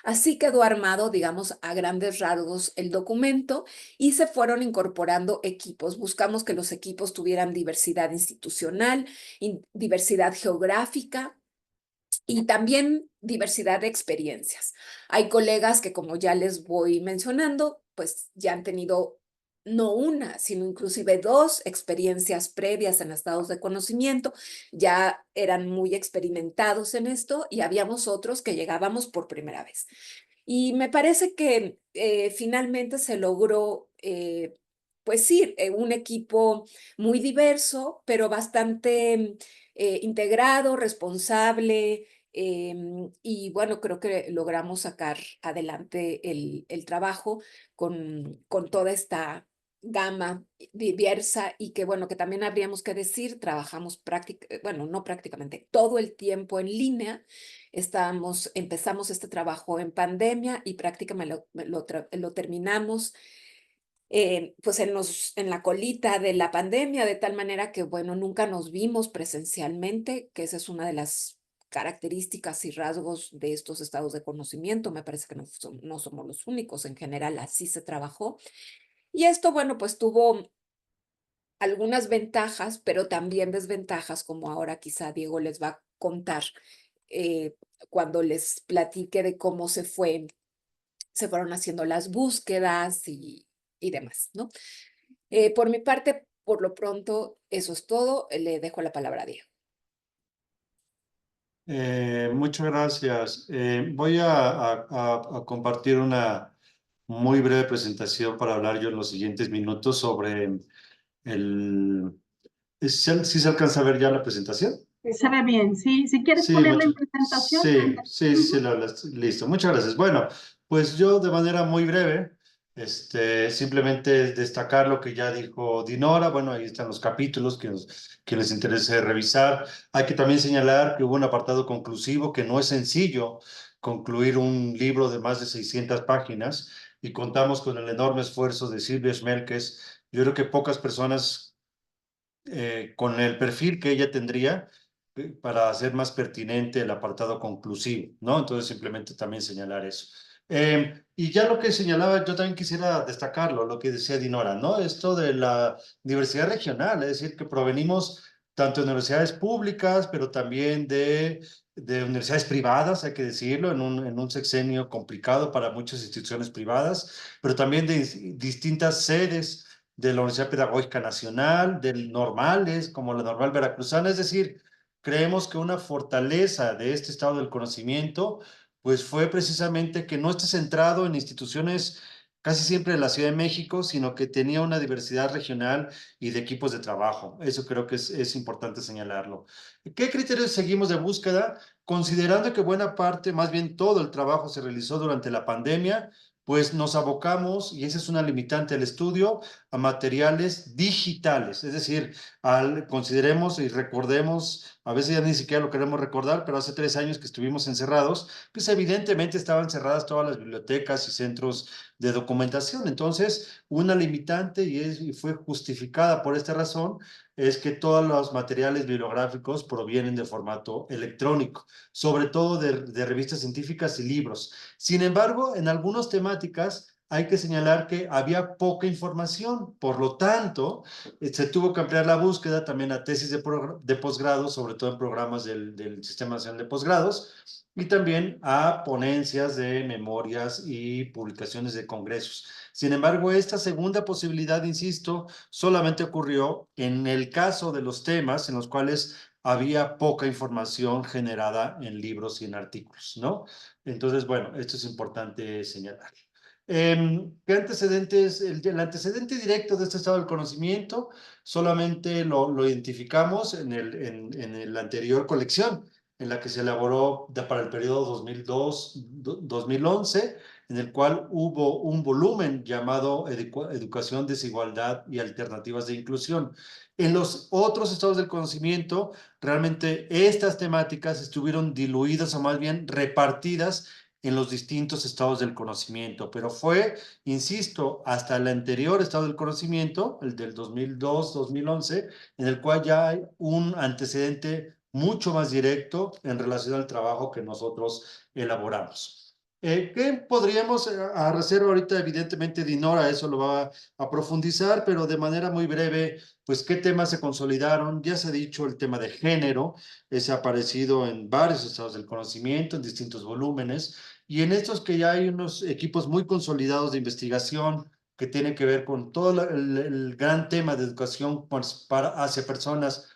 Así quedó armado, digamos, a grandes rasgos el documento y se fueron incorporando equipos. Buscamos que los equipos tuvieran diversidad institucional, diversidad geográfica y también diversidad de experiencias. Hay colegas que, como ya les voy mencionando, pues ya han tenido no una, sino inclusive dos experiencias previas en estados de conocimiento, ya eran muy experimentados en esto, y habíamos otros que llegábamos por primera vez. Y me parece que finalmente se logró, pues sí, un equipo muy diverso, pero bastante integrado, responsable, y bueno, creo que logramos sacar adelante el trabajo con toda esta gama diversa y que, bueno, que también habríamos que decir, trabajamos bueno, no prácticamente, todo el tiempo en línea. Empezamos este trabajo en pandemia y prácticamente lo terminamos pues en la colita de la pandemia, de tal manera que, bueno, nunca nos vimos presencialmente, que esa es una de las características y rasgos de estos estados de conocimiento. Me parece que no somos los únicos, en general así se trabajó. Y esto, bueno, pues tuvo algunas ventajas, pero también desventajas, como ahora quizá Diego les va a contar eh, cuando les platique de cómo se fueron haciendo las búsquedas y demás, ¿no? Por mi parte, por lo pronto, eso es todo. Le dejo la palabra a Diego. Muchas gracias. Voy a compartir una muy breve presentación para hablar yo en los siguientes minutos sobre el... ¿Sí se alcanza a ver ya la presentación? Se ve bien, sí. Si quieres Sí, ponerla en presentación, sí, ándale. sí, sí, listo. Muchas gracias. Bueno, pues yo de manera muy breve, simplemente destacar lo que ya dijo Dinora. Bueno, ahí están los capítulos que les interese revisar. Hay que también señalar que hubo un apartado conclusivo, que no es sencillo concluir un libro de más de 600 páginas y contamos con el enorme esfuerzo de Silvia Schmelkes. Yo creo que pocas personas con el perfil que ella tendría para hacer más pertinente el apartado conclusivo, ¿no? Entonces, simplemente también señalar eso. Y ya lo que señalaba, yo también quisiera destacarlo, lo que decía Dinora, ¿no? Esto de la diversidad regional, es decir, que provenimos tanto de universidades públicas, pero también de universidades privadas, hay que decirlo, en un sexenio complicado para muchas instituciones privadas, pero también de distintas sedes de la Universidad Pedagógica Nacional, del Normales, como la Normal Veracruzana. Es decir, creemos que una fortaleza de este estado del conocimiento, pues fue precisamente que no esté centrado en instituciones casi siempre de la Ciudad de México, sino que tenía una diversidad regional y de equipos de trabajo. Eso creo que es importante señalarlo. ¿Qué criterios seguimos de búsqueda? Considerando que buena parte, más bien todo el trabajo se realizó durante la pandemia, pues nos abocamos, y esa es una limitante al estudio, a materiales digitales. Es decir, consideremos y recordemos, a veces ya ni siquiera lo queremos recordar, pero hace 3 años que estuvimos encerrados, pues evidentemente estaban cerradas todas las bibliotecas y centros de documentación. Entonces, una limitante, y fue justificada por esta razón, es que todos los materiales bibliográficos provienen de formato electrónico, sobre todo de revistas científicas y libros. Sin embargo, en algunas temáticas hay que señalar que había poca información, por lo tanto, se tuvo que ampliar la búsqueda también a tesis de posgrado, sobre todo en programas del Sistema Nacional de Posgrados, y también a ponencias de memorias y publicaciones de congresos. Sin embargo, esta segunda posibilidad, insisto, solamente ocurrió en el caso de los temas en los cuales había poca información generada en libros y en artículos, ¿no? Entonces, bueno, esto es importante señalar. ¿Qué antecedentes? El antecedente directo de este estado del conocimiento solamente lo identificamos en la anterior colección, en la que se elaboró para el periodo 2002-2011, en el cual hubo un volumen llamado Educación, Desigualdad y Alternativas de Inclusión. En los otros estados del conocimiento, realmente estas temáticas estuvieron diluidas o más bien repartidas en los distintos estados del conocimiento, pero fue, insisto, hasta el anterior estado del conocimiento, el del 2002-2011, en el cual ya hay un antecedente mucho más directo en relación al trabajo que nosotros elaboramos. ¿Qué podríamos hacer ahorita? Evidentemente, Dinora eso lo va a profundizar, pero de manera muy breve, pues, ¿qué temas se consolidaron? Ya se ha dicho el tema de género, ese ha aparecido en varios estados del conocimiento, en distintos volúmenes, y en estos que ya hay unos equipos muy consolidados de investigación que tienen que ver con todo el gran tema de educación hacia personas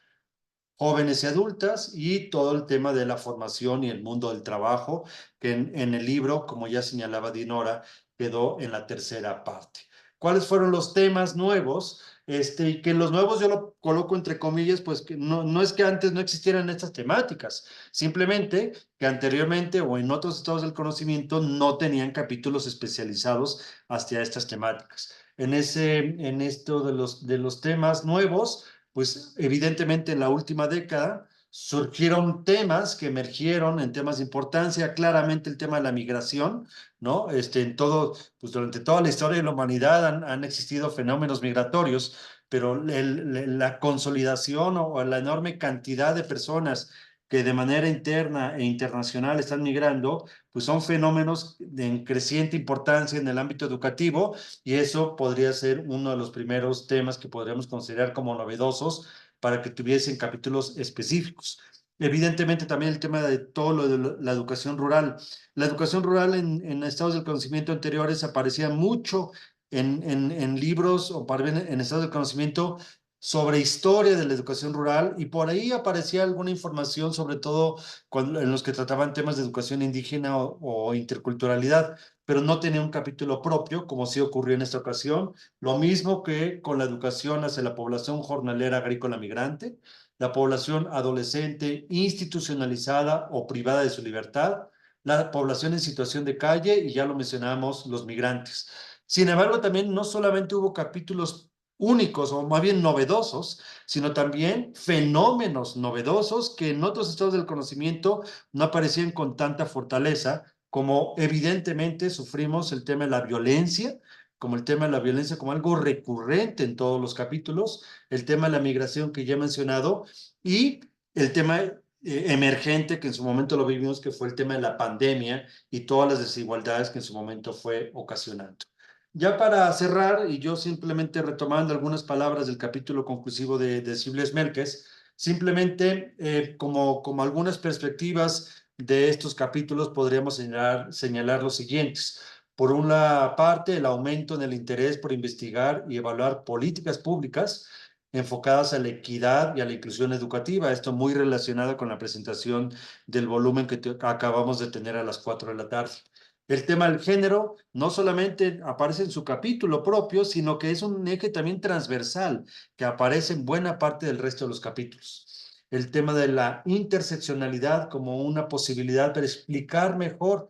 jóvenes y adultas, y todo el tema de la formación y el mundo del trabajo, que en el libro, como ya señalaba Dinora, quedó en la tercera parte. ¿Cuáles fueron los temas nuevos? Y que los nuevos yo lo coloco entre comillas, pues que no es que antes no existieran estas temáticas, simplemente que anteriormente o en otros estados del conocimiento no tenían capítulos especializados hacia estas temáticas. en esto de los temas nuevos, pues evidentemente en la última década surgieron temas que emergieron en temas de importancia, claramente el tema de la migración, ¿no? En todo, pues durante toda la historia de la humanidad han existido fenómenos migratorios, pero la consolidación o la enorme cantidad de personas que de manera interna e internacional están migrando, pues son fenómenos de creciente importancia en el ámbito educativo, y eso podría ser uno de los primeros temas que podríamos considerar como novedosos para que tuviesen capítulos específicos. Evidentemente también el tema de todo lo de la educación rural. La educación rural en estados del conocimiento anteriores aparecía mucho en libros o en estados de conocimiento sobre historia de la educación rural, y por ahí aparecía alguna información, sobre todo en los que trataban temas de educación indígena o interculturalidad, pero no tenía un capítulo propio, como sí ocurrió en esta ocasión. Lo mismo que con la educación hacia la población jornalera agrícola migrante, la población adolescente institucionalizada o privada de su libertad, la población en situación de calle y ya lo mencionamos, los migrantes. Sin embargo, también no solamente hubo capítulos únicos o más bien novedosos, sino también fenómenos novedosos que en otros estados del conocimiento no aparecían con tanta fortaleza, como evidentemente sufrimos el tema de la violencia, como el tema de la violencia como algo recurrente en todos los capítulos, el tema de la migración que ya he mencionado, y el tema emergente que en su momento lo vivimos, que fue el tema de la pandemia y todas las desigualdades que en su momento fue ocasionando. Ya para cerrar, y yo simplemente retomando algunas palabras del capítulo conclusivo de Silvia Smerkes, simplemente como algunas perspectivas de estos capítulos podríamos señalar los siguientes. Por una parte, el aumento en el interés por investigar y evaluar políticas públicas enfocadas a la equidad y a la inclusión educativa. Esto muy relacionado con la presentación del volumen que acabamos de tener a las 4 de la tarde. El tema del género no solamente aparece en su capítulo propio, sino que es un eje también transversal que aparece en buena parte del resto de los capítulos. El tema de la interseccionalidad como una posibilidad para explicar mejor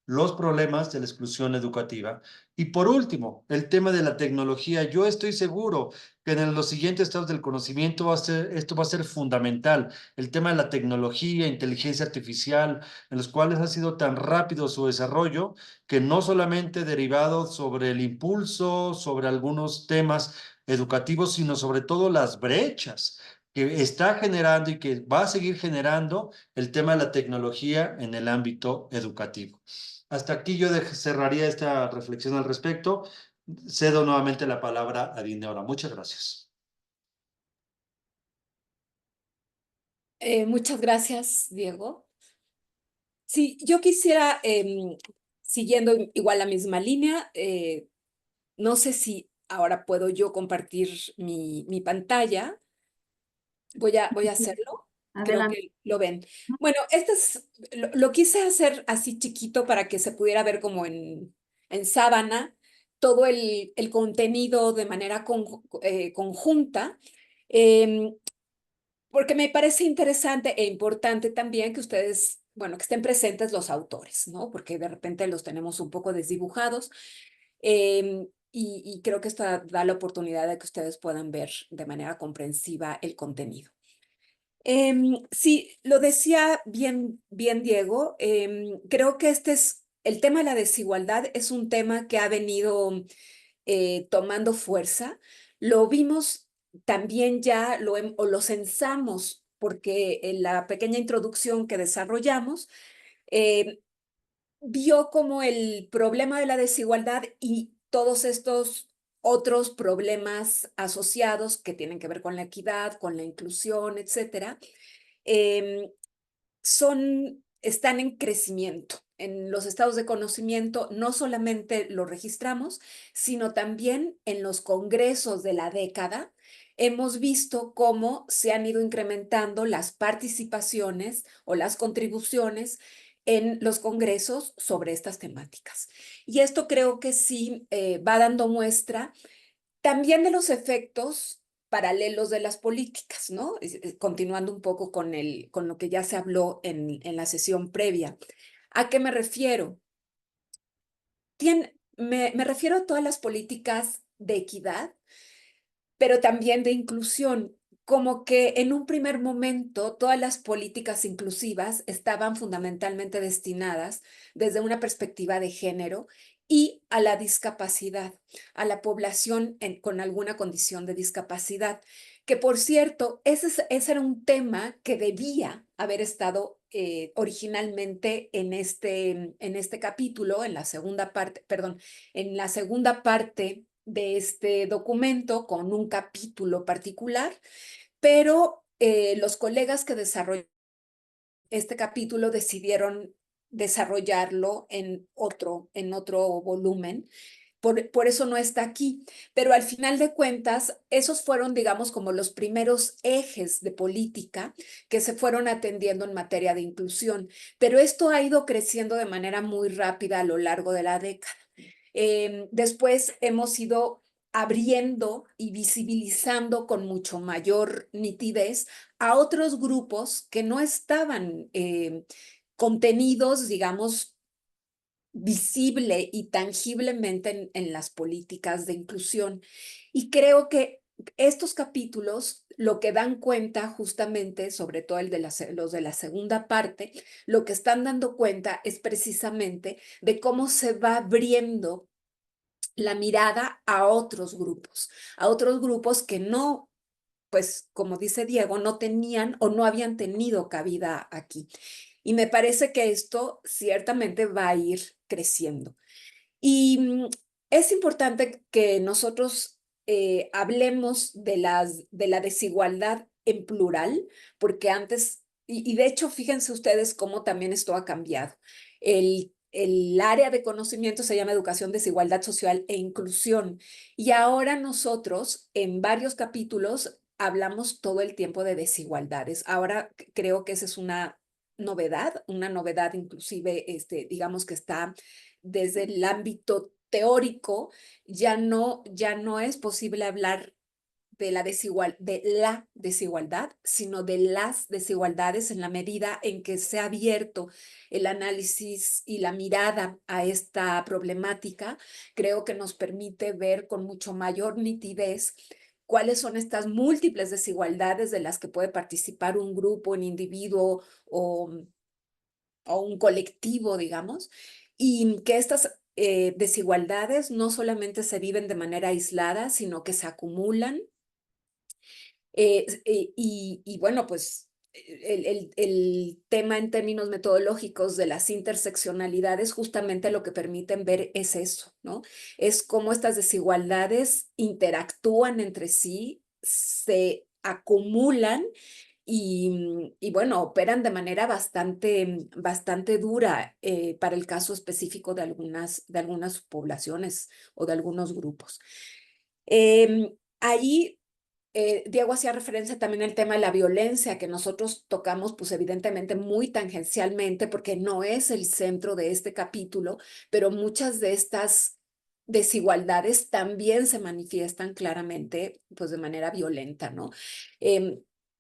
los problemas de la exclusión educativa. Y por último, el tema de la tecnología. Yo estoy seguro que en los siguientes estados del conocimiento esto va a ser fundamental. El tema de la tecnología, inteligencia artificial, en los cuales ha sido tan rápido su desarrollo, que no solamente derivado sobre el impulso, sobre algunos temas educativos, sino sobre todo las brechas que está generando y que va a seguir generando el tema de la tecnología en el ámbito educativo. Hasta aquí yo cerraría esta reflexión al respecto. Cedo nuevamente la palabra a Dinora. Muchas gracias. Muchas gracias, Diego. Sí, yo quisiera, siguiendo igual la misma línea, no sé si ahora puedo yo compartir mi pantalla. Voy a hacerlo. Creo Adelante. que lo ven. Bueno, este es, lo quise hacer así chiquito para que se pudiera ver como en sábana todo el contenido de manera conjunta, porque me parece interesante e importante también que ustedes, bueno, que estén presentes los autores, ¿no? Porque de repente los tenemos un poco desdibujados. Y creo que esto da la oportunidad de que ustedes puedan ver de manera comprensiva el contenido. Sí, lo decía bien Diego. Creo que el tema de la desigualdad es un tema que ha venido tomando fuerza. Lo vimos también ya, o lo censamos, porque en la pequeña introducción que desarrollamos, vio como el problema de la desigualdad y todos estos otros problemas asociados que tienen que ver con la equidad, con la inclusión, etcétera, están en crecimiento. En los estados de conocimiento no solamente lo registramos, sino también en los congresos de la década hemos visto cómo se han ido incrementando las participaciones o las contribuciones en los congresos sobre estas temáticas. Y esto creo que sí va dando muestra también de los efectos paralelos de las políticas, ¿no? Continuando un poco con lo que ya se habló en la sesión previa. ¿A qué me refiero? me refiero a todas las políticas de equidad, pero también de inclusión. Como que en un primer momento todas las políticas inclusivas estaban fundamentalmente destinadas desde una perspectiva de género y a la discapacidad, a la población con alguna condición de discapacidad, que por cierto, ese era un tema que debía haber estado originalmente en este capítulo, en la segunda parte, perdón, en la segunda parte de este documento con un capítulo particular, pero los colegas que desarrollaron este capítulo decidieron desarrollarlo en otro volumen. Por eso no está aquí, pero al final de cuentas, esos fueron, digamos, como los primeros ejes de política que se fueron atendiendo en materia de inclusión, pero esto ha ido creciendo de manera muy rápida a lo largo de la década. Después hemos ido abriendo y visibilizando con mucho mayor nitidez a otros grupos que no estaban contenidos, digamos, visible y tangiblemente en las políticas de inclusión. Y creo que estos capítulos lo que dan cuenta justamente, sobre todo los de la segunda parte, lo que están dando cuenta es precisamente de cómo se va abriendo la mirada a otros grupos que no, pues como dice Diego, no tenían o no habían tenido cabida aquí. Y me parece que esto ciertamente va a ir creciendo. Y es importante que nosotros hablemos de la desigualdad en plural, porque antes, y de hecho, fíjense ustedes cómo también esto ha cambiado. El área de conocimiento se llama Educación, Desigualdad Social e Inclusión. Y ahora nosotros, en varios capítulos, hablamos todo el tiempo de desigualdades. Ahora creo que esa es una novedad inclusive, digamos que está desde el ámbito teórico, ya no es posible hablar de la desigualdad, sino de las desigualdades en la medida en que se ha abierto el análisis y la mirada a esta problemática. Creo que nos permite ver con mucho mayor nitidez cuáles son estas múltiples desigualdades de las que puede participar un grupo, un individuo o un colectivo, digamos, y que estas desigualdades no solamente se viven de manera aislada, sino que se acumulan. Y bueno, pues el tema en términos metodológicos de las interseccionalidades justamente lo que permiten ver es eso, ¿no? Es cómo estas desigualdades interactúan entre sí, se acumulan y bueno, operan de manera bastante dura para el caso específico de algunas poblaciones o de algunos grupos. Ahí Diego hacía referencia también al tema de la violencia que nosotros tocamos, pues evidentemente muy tangencialmente, porque no es el centro de este capítulo, pero muchas de estas desigualdades también se manifiestan claramente, pues de manera violenta, ¿no?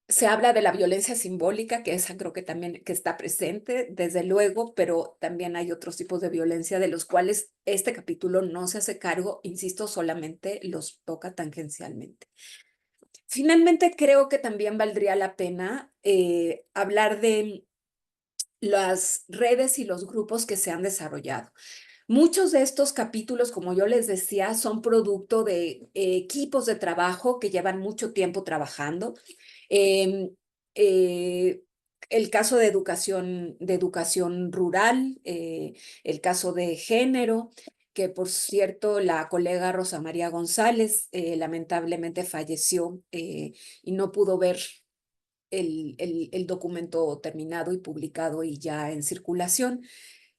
Se habla de la violencia simbólica, que esa creo que también que está presente, desde luego, pero también hay otros tipos de violencia de los cuales este capítulo no se hace cargo, insisto, solamente los toca tangencialmente. Finalmente, creo que también valdría la pena hablar de las redes y los grupos que se han desarrollado. Muchos de estos capítulos, como yo les decía, son producto de equipos de trabajo que llevan mucho tiempo trabajando. Eh, eh, el caso de educación rural, el caso de género, que por cierto la colega Rosa María González lamentablemente falleció y no pudo ver el documento terminado y publicado y ya en circulación.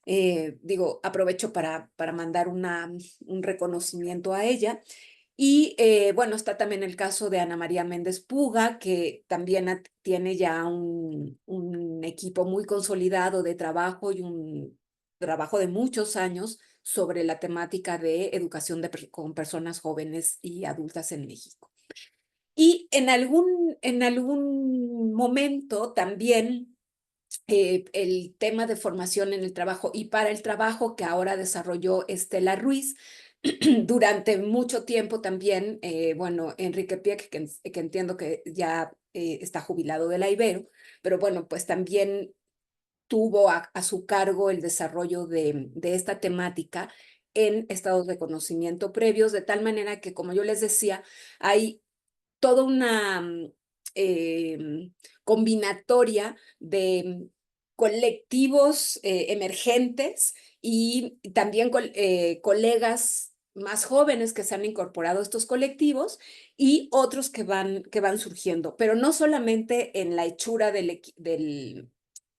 Digo, aprovecho para mandar un reconocimiento a ella. Y bueno, está también el caso de Ana María Méndez Puga, que también tiene ya un equipo muy consolidado de trabajo y un trabajo de muchos años sobre la temática de educación con personas jóvenes y adultas en México. Y en algún momento también el tema de formación en el trabajo y para el trabajo que ahora desarrolló Estela Ruiz. Durante mucho tiempo también, bueno, Enrique Pieck, que entiendo que ya está jubilado de la Ibero, pero bueno, pues también tuvo a su cargo el desarrollo de esta temática en estados de conocimiento previos, de tal manera que, como yo les decía, hay toda una combinatoria de colectivos emergentes y también colegas más jóvenes que se han incorporado a estos colectivos y otros que van surgiendo, pero no solamente en la hechura de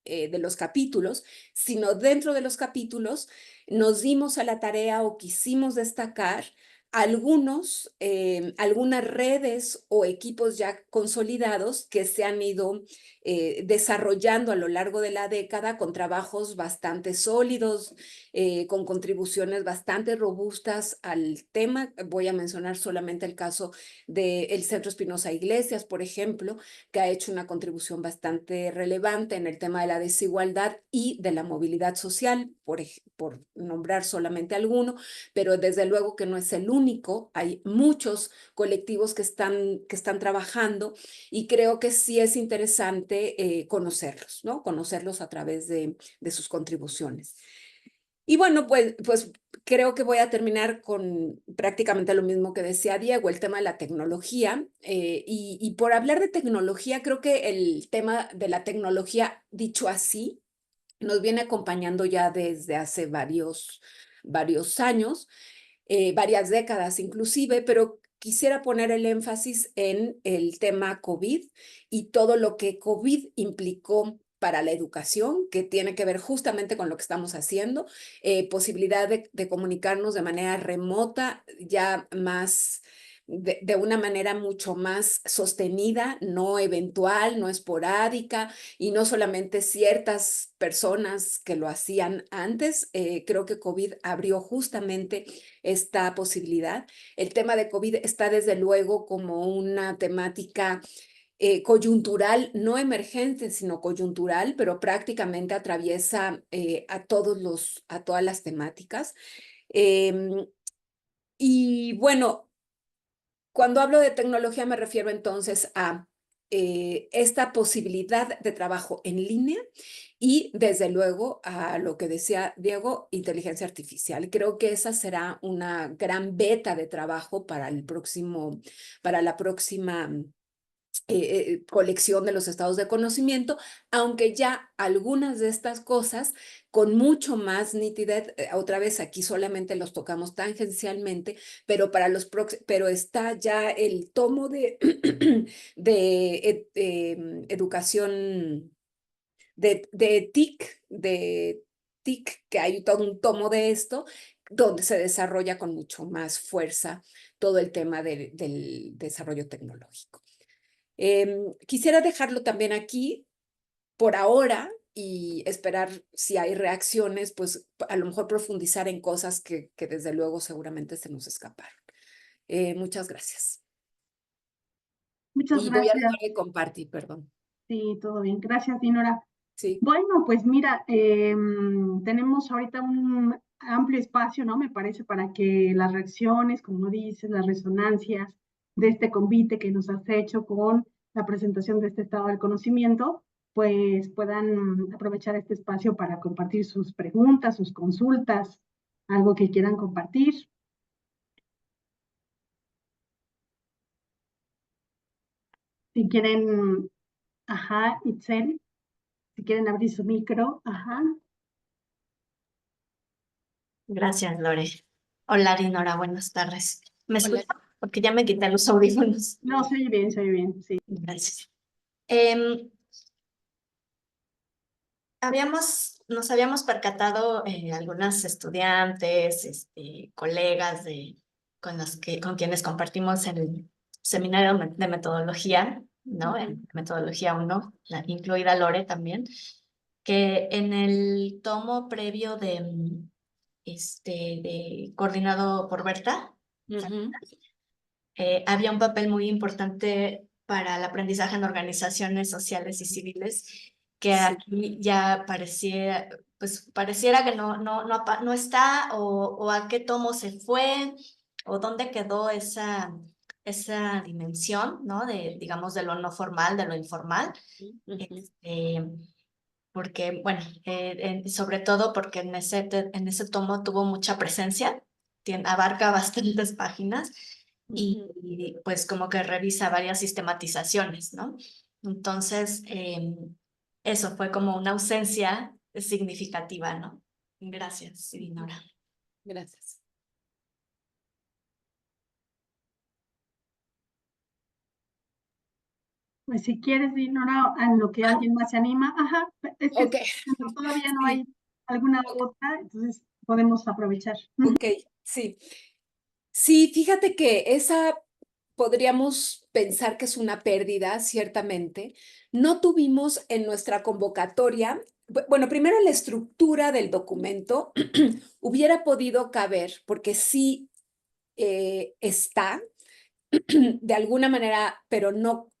los capítulos, sino dentro de los capítulos nos dimos a la tarea o quisimos destacar algunas redes o equipos ya consolidados que se han ido desarrollando a lo largo de la década con trabajos bastante sólidos, con contribuciones bastante robustas al tema. Voy a mencionar solamente el caso del Centro Espinosa Iglesias, por ejemplo, que ha hecho una contribución bastante relevante en el tema de la desigualdad y de la movilidad social, por nombrar solamente alguno, pero desde luego que no es el único. Hay muchos colectivos que están trabajando y creo que sí es interesante conocerlos, ¿no? Conocerlos a través de sus contribuciones. Y bueno, pues creo que voy a terminar con prácticamente lo mismo que decía Diego, el tema de la tecnología. Y por hablar de tecnología, creo que el tema de la tecnología, dicho así, nos viene acompañando ya desde hace varios años, varias décadas inclusive, pero quisiera poner el énfasis en el tema COVID y todo lo que COVID implicó para la educación, que tiene que ver justamente con lo que estamos haciendo, posibilidad de comunicarnos de manera remota, ya más de una manera mucho más sostenida, no eventual, no esporádica, y no solamente ciertas personas que lo hacían antes. Creo que COVID abrió justamente esta posibilidad. El tema de COVID está desde luego como una temática coyuntural, no emergente, sino coyuntural, pero prácticamente atraviesa a todas las temáticas. Y bueno, cuando hablo de tecnología me refiero entonces a esta posibilidad de trabajo en línea y desde luego a lo que decía Diego, inteligencia artificial. Creo que esa será una gran beta de trabajo para la próxima colección de los estados de conocimiento, aunque ya algunas de estas cosas con mucho más nitidez, otra vez aquí solamente los tocamos tangencialmente, pero pero está ya el tomo de, educación de TIC, que hay todo un tomo de esto, donde se desarrolla con mucho más fuerza todo el tema del desarrollo tecnológico. Quisiera dejarlo también aquí por ahora y esperar si hay reacciones, pues a lo mejor profundizar en cosas que desde luego seguramente se nos escaparon. Muchas gracias. Muchas Y voy a dejar gracias. de compartir, perdón. Sí, todo bien. Gracias, Dinora. Sí. Bueno, pues mira, tenemos ahorita un amplio espacio, ¿no? Me parece, para que las reacciones, como dices, las resonancias de este convite que nos has hecho con la presentación de este estado del conocimiento, pues puedan aprovechar este espacio para compartir sus preguntas, sus consultas, algo que quieran compartir. Si quieren, ajá, Itzel, si quieren abrir su micro, ajá. Gracias, Lore. Hola, Dinora, buenas tardes. ¿Me Hola. escucha? Porque ya me quité los audífonos. No, se oye bien, sí. Gracias. Nos habíamos percatado algunas estudiantes, colegas con quienes compartimos el seminario de metodología, ¿no? En metodología 1, incluida Lore también, que en el tomo previo de coordinado por Berta, había un papel muy importante para el aprendizaje en organizaciones sociales y civiles, que Sí. aquí ya pareciera que no está, o a qué tomo se fue, o dónde quedó esa dimensión, ¿no? Digamos, de lo no formal, de lo informal. Este, porque, bueno, sobre todo porque en ese tomo tuvo mucha presencia, abarca bastantes páginas y, pues como que revisa varias sistematizaciones, ¿no? Entonces, eso fue como una ausencia significativa, ¿no? Gracias, Dinora. Gracias. Pues si quieres, Dinora, en lo que alguien más se anima. Ajá, es que Ok. todavía no Sí. hay alguna otra, entonces podemos aprovechar. Ok, sí. Sí, fíjate que esa podríamos pensar que es una pérdida, ciertamente. No tuvimos en nuestra convocatoria, bueno, primero la estructura del documento hubiera podido caber, porque sí está de alguna manera, pero no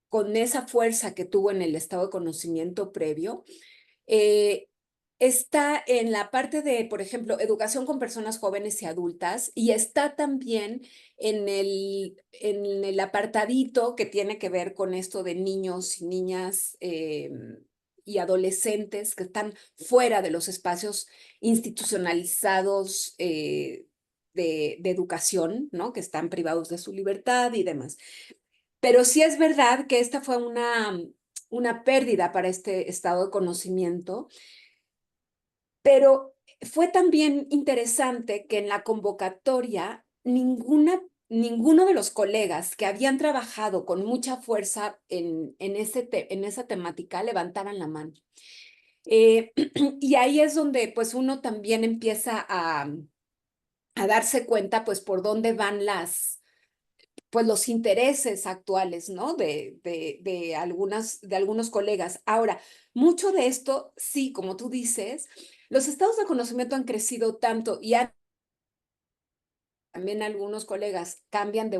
con esa fuerza que tuvo en el estado de conocimiento previo. Está en la parte de, por ejemplo, educación con personas jóvenes y adultas, y está también en el apartadito que tiene que ver con esto de niños y niñas y adolescentes que están fuera de los espacios institucionalizados de educación, ¿no? Que están privados de su libertad y demás. Pero sí es verdad que esta fue una pérdida para este estado de conocimiento, pero fue también interesante que en la convocatoria ninguno de los colegas que habían trabajado con mucha fuerza en esa temática levantaran la mano. Y ahí es donde pues uno también empieza a darse cuenta pues por dónde van pues los intereses actuales, ¿no? De algunos colegas. Ahora, mucho de esto, sí, como tú dices, los estados de conocimiento han crecido tanto y también algunos colegas cambian de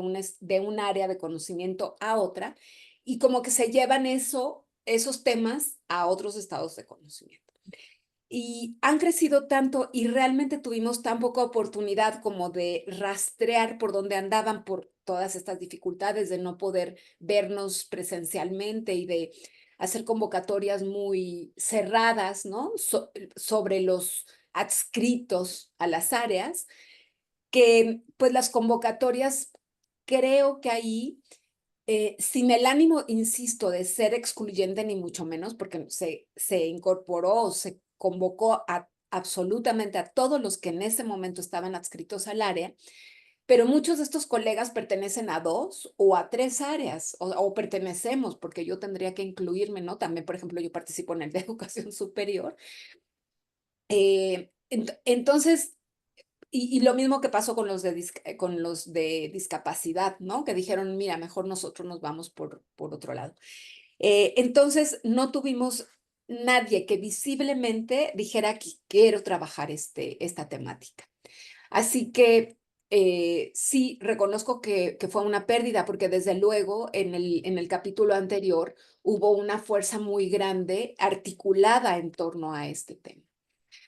un área de conocimiento a otra y como que se llevan esos temas a otros estados de conocimiento. Y han crecido tanto y realmente tuvimos tan poca oportunidad como de rastrear por dónde andaban por todas estas dificultades de no poder vernos presencialmente y de hacer convocatorias muy cerradas, ¿no? Sobre los adscritos a las áreas, que pues las convocatorias creo que ahí sin el ánimo, insisto, de ser excluyente ni mucho menos, porque se incorporó o se convocó absolutamente a todos los que en ese momento estaban adscritos al área, pero muchos de estos colegas pertenecen a 2 o a 3 áreas, o pertenecemos, porque yo tendría que incluirme, ¿no? También, por ejemplo, yo participo en el de educación superior. Entonces, y lo mismo que pasó con los de discapacidad, ¿no? Que dijeron, mira, mejor nosotros nos vamos por otro lado. Entonces, no tuvimos nadie que visiblemente dijera que quiero trabajar esta temática. Así que sí, reconozco que fue una pérdida, porque desde luego en el capítulo anterior hubo una fuerza muy grande articulada en torno a este tema.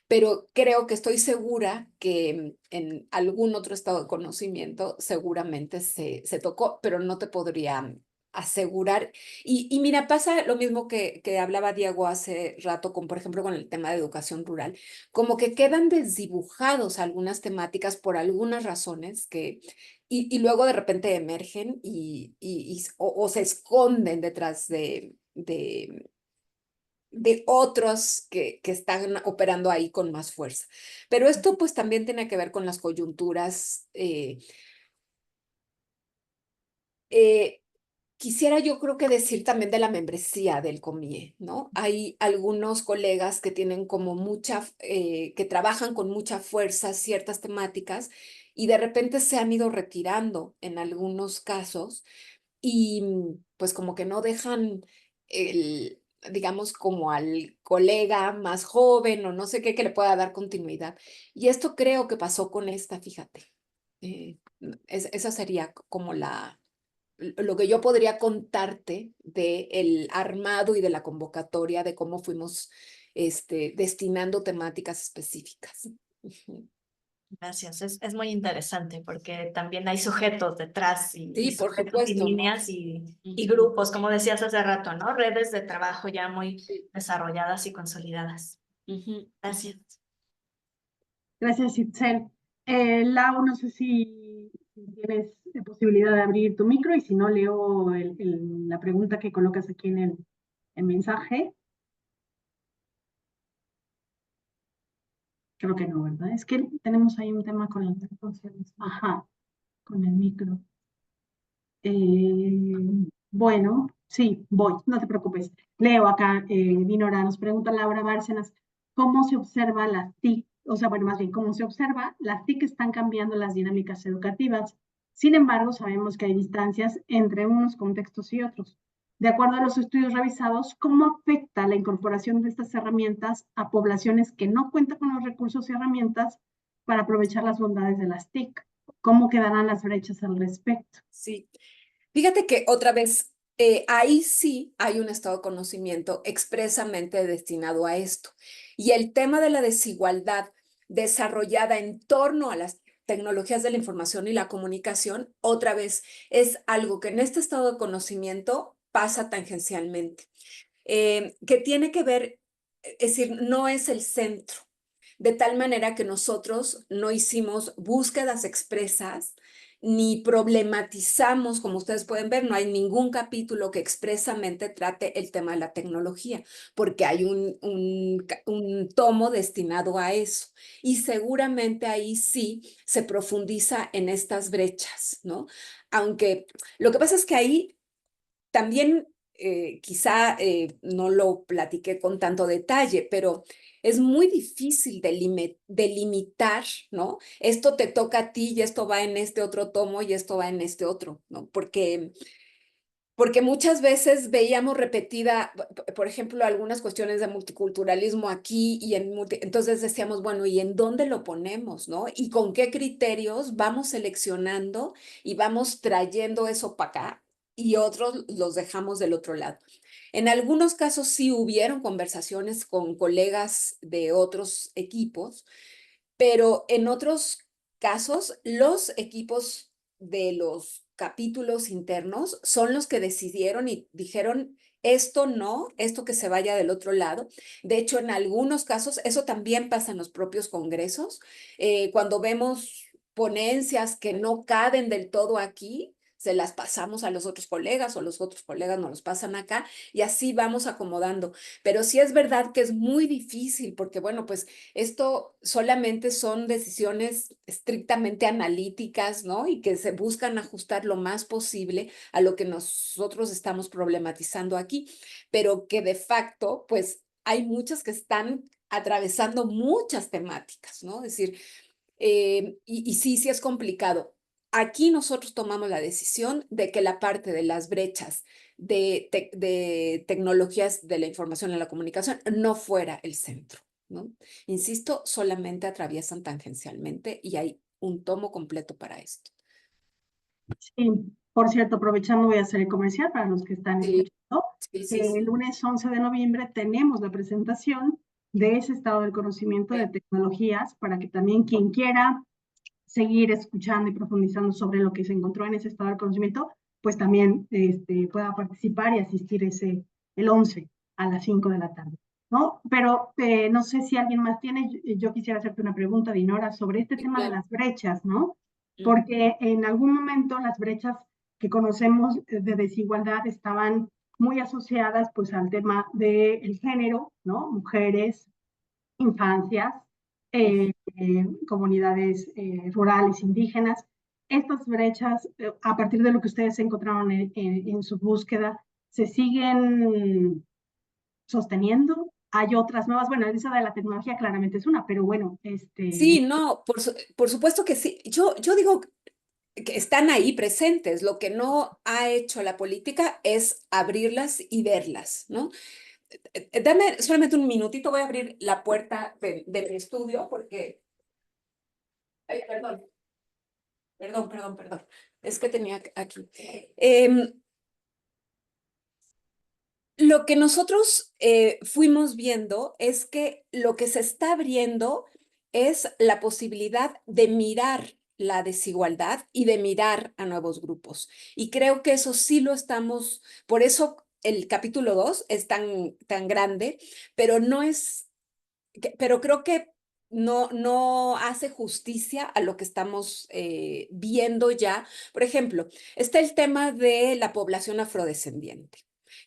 Pero creo que estoy segura que en algún otro estado de conocimiento seguramente se tocó, pero no te podría asegurar. Y mira, pasa lo mismo que hablaba Diego hace rato con, por ejemplo, con el tema de educación rural, como que quedan desdibujados algunas temáticas por algunas razones y luego de repente emergen o se esconden detrás de otros que están operando ahí con más fuerza. Pero esto pues también tiene que ver con las coyunturas. Quisiera yo creo que decir también de la membresía del COMIE, ¿no? Hay algunos colegas que tienen como que trabajan con mucha fuerza ciertas temáticas y de repente se han ido retirando en algunos casos y pues como que no dejan digamos, como al colega más joven o no sé qué que le pueda dar continuidad. Y esto creo que pasó con esta, fíjate. Esa sería como lo que yo podría contarte del armado y de la convocatoria, de cómo fuimos destinando temáticas específicas. Gracias, es muy interesante porque también hay sujetos detrás Sí, por sujetos y supuesto, ¿no? líneas y grupos, como decías hace rato, ¿no? Redes de trabajo ya muy Sí. desarrolladas y consolidadas. Gracias. Gracias, Itzel. Lau, no sé si tienes posibilidad de abrir tu micro y si no, leo la pregunta que colocas aquí en el mensaje. Creo que no, ¿verdad? Es que tenemos ahí un tema con las funciones. Ajá, con el micro. Bueno, sí, voy, no te preocupes. Leo acá, Dinora, nos pregunta Laura Bárcenas, ¿cómo se observa las TIC? O sea, bueno, más bien, ¿cómo se observa? Las TIC están cambiando las dinámicas educativas. Sin embargo, sabemos que hay distancias entre unos contextos y otros. De acuerdo a los estudios revisados, ¿cómo afecta la incorporación de estas herramientas a poblaciones que no cuentan con los recursos y herramientas para aprovechar las bondades de las TIC? ¿Cómo quedarán las brechas al respecto? Sí. Fíjate que otra vez, ahí sí hay un estado de conocimiento expresamente destinado a esto. Y el tema de la desigualdad desarrollada en torno a las tecnologías de la información y la comunicación, otra vez, es algo que en este estado de conocimiento pasa tangencialmente, que tiene que ver, es decir, no es el centro, de tal manera que nosotros no hicimos búsquedas expresas ni problematizamos, como ustedes pueden ver, no hay ningún capítulo que expresamente trate el tema de la tecnología, porque hay un tomo destinado a eso. Y seguramente ahí sí se profundiza en estas brechas, ¿no? Aunque lo que pasa es que ahí también quizá no lo platiqué con tanto detalle, pero es muy difícil delimitar, ¿no? Esto te toca a ti y esto va en este otro tomo y esto va en este otro, ¿no? Porque muchas veces veíamos repetida, por ejemplo, algunas cuestiones de multiculturalismo aquí y entonces decíamos, bueno, ¿y en dónde lo ponemos, no? ¿Y con qué criterios vamos seleccionando y vamos trayendo eso para acá y otros los dejamos del otro lado? En algunos casos sí hubieron conversaciones con colegas de otros equipos, pero en otros casos los equipos de los capítulos internos son los que decidieron y dijeron, esto no, esto que se vaya del otro lado. De hecho, en algunos casos, eso también pasa en los propios congresos. Cuando vemos ponencias que no caben del todo aquí, se las pasamos a los otros colegas o los otros colegas nos los pasan acá y así vamos acomodando. Pero sí es verdad que es muy difícil porque, bueno, pues esto solamente son decisiones estrictamente analíticas, ¿no? Y que se buscan ajustar lo más posible a lo que nosotros estamos problematizando aquí, pero que de facto, pues hay muchas que están atravesando muchas temáticas, ¿no? Es decir, y sí, sí es complicado. Aquí nosotros tomamos la decisión de que la parte de las brechas de tecnologías de la información y la comunicación no fuera el centro, ¿no? Insisto, solamente atraviesan tangencialmente y hay un tomo completo para esto. Sí, por cierto, aprovechando voy a hacer el comercial para los que están Sí, escuchando. sí. El lunes 11 de noviembre tenemos la presentación de ese estado del conocimiento de tecnologías para que también quien quiera seguir escuchando y profundizando sobre lo que se encontró en ese estado del conocimiento, pues también pueda participar y asistir el 11 a las 5 de la tarde, ¿no? Pero no sé si alguien más tiene, yo quisiera hacerte una pregunta, Dinora, sobre este tema de las brechas, ¿no? Porque en algún momento las brechas que conocemos de desigualdad estaban muy asociadas pues al tema del género, ¿no? Mujeres, infancias, comunidades rurales, indígenas. Estas brechas, a partir de lo que ustedes encontraron en su búsqueda, ¿se siguen sosteniendo? Hay otras nuevas, bueno, esa de la tecnología claramente es una, pero bueno, Sí, no, por supuesto que sí. Yo digo que están ahí presentes. Lo que no ha hecho la política es abrirlas y verlas, ¿no? Dame solamente un minutito, voy a abrir la puerta de mi estudio porque... Ay, perdón. Perdón. Es que tenía aquí. Lo que nosotros fuimos viendo es que lo que se está abriendo es la posibilidad de mirar la desigualdad y de mirar a nuevos grupos. Y creo que eso sí lo estamos, por eso el capítulo 2 es tan grande, pero no es, pero creo que no hace justicia a lo que estamos viendo ya. Por ejemplo, está el tema de la población afrodescendiente,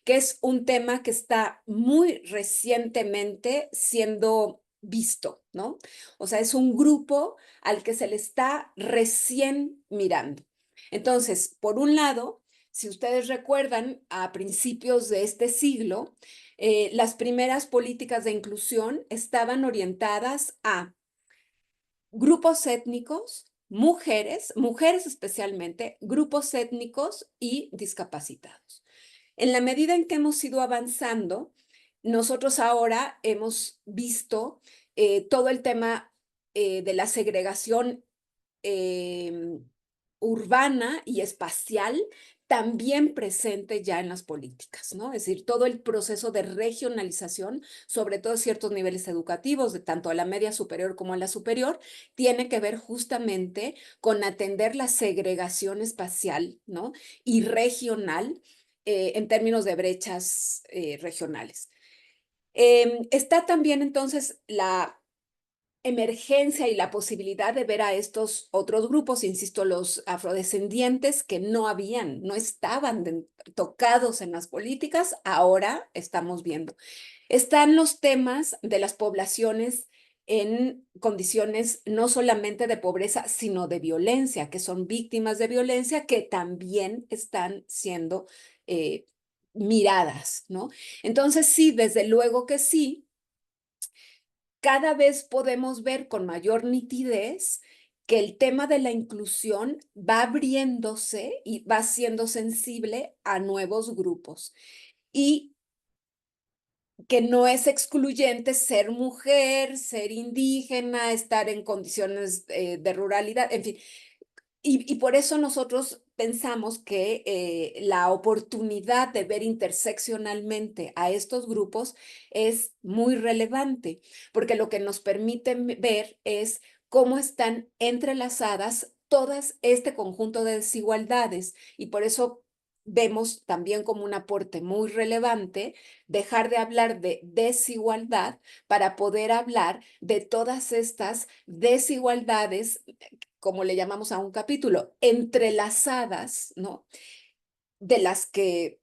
que es un tema que está muy recientemente siendo visto, ¿no? O sea, es un grupo al que se le está recién mirando. Entonces, por un lado, si ustedes recuerdan, a principios de este siglo, las primeras políticas de inclusión estaban orientadas a grupos étnicos, mujeres especialmente, grupos étnicos y discapacitados. En la medida en que hemos ido avanzando, nosotros ahora hemos visto todo el tema de la segregación urbana y espacial también presente ya en las políticas, ¿no? Es decir, todo el proceso de regionalización, sobre todo ciertos niveles educativos, de tanto a la media superior como a la superior, tiene que ver justamente con atender la segregación espacial, ¿no? Y regional en términos de brechas regionales. Está también entonces la emergencia y la posibilidad de ver a estos otros grupos, insisto, los afrodescendientes que no estaban tocados en las políticas, ahora estamos viendo. Están los temas de las poblaciones en condiciones no solamente de pobreza, sino de violencia, que son víctimas de violencia, que también están siendo miradas, ¿no? Entonces, sí, desde luego que sí, cada vez podemos ver con mayor nitidez que el tema de la inclusión va abriéndose y va siendo sensible a nuevos grupos y que no es excluyente ser mujer, ser indígena, estar en condiciones de ruralidad, en fin. Y por eso nosotros pensamos que la oportunidad de ver interseccionalmente a estos grupos es muy relevante, porque lo que nos permite ver es cómo están entrelazadas todas este conjunto de desigualdades. Y por eso vemos también como un aporte muy relevante dejar de hablar de desigualdad para poder hablar de todas estas desigualdades, como le llamamos a un capítulo, entrelazadas, ¿no? De las que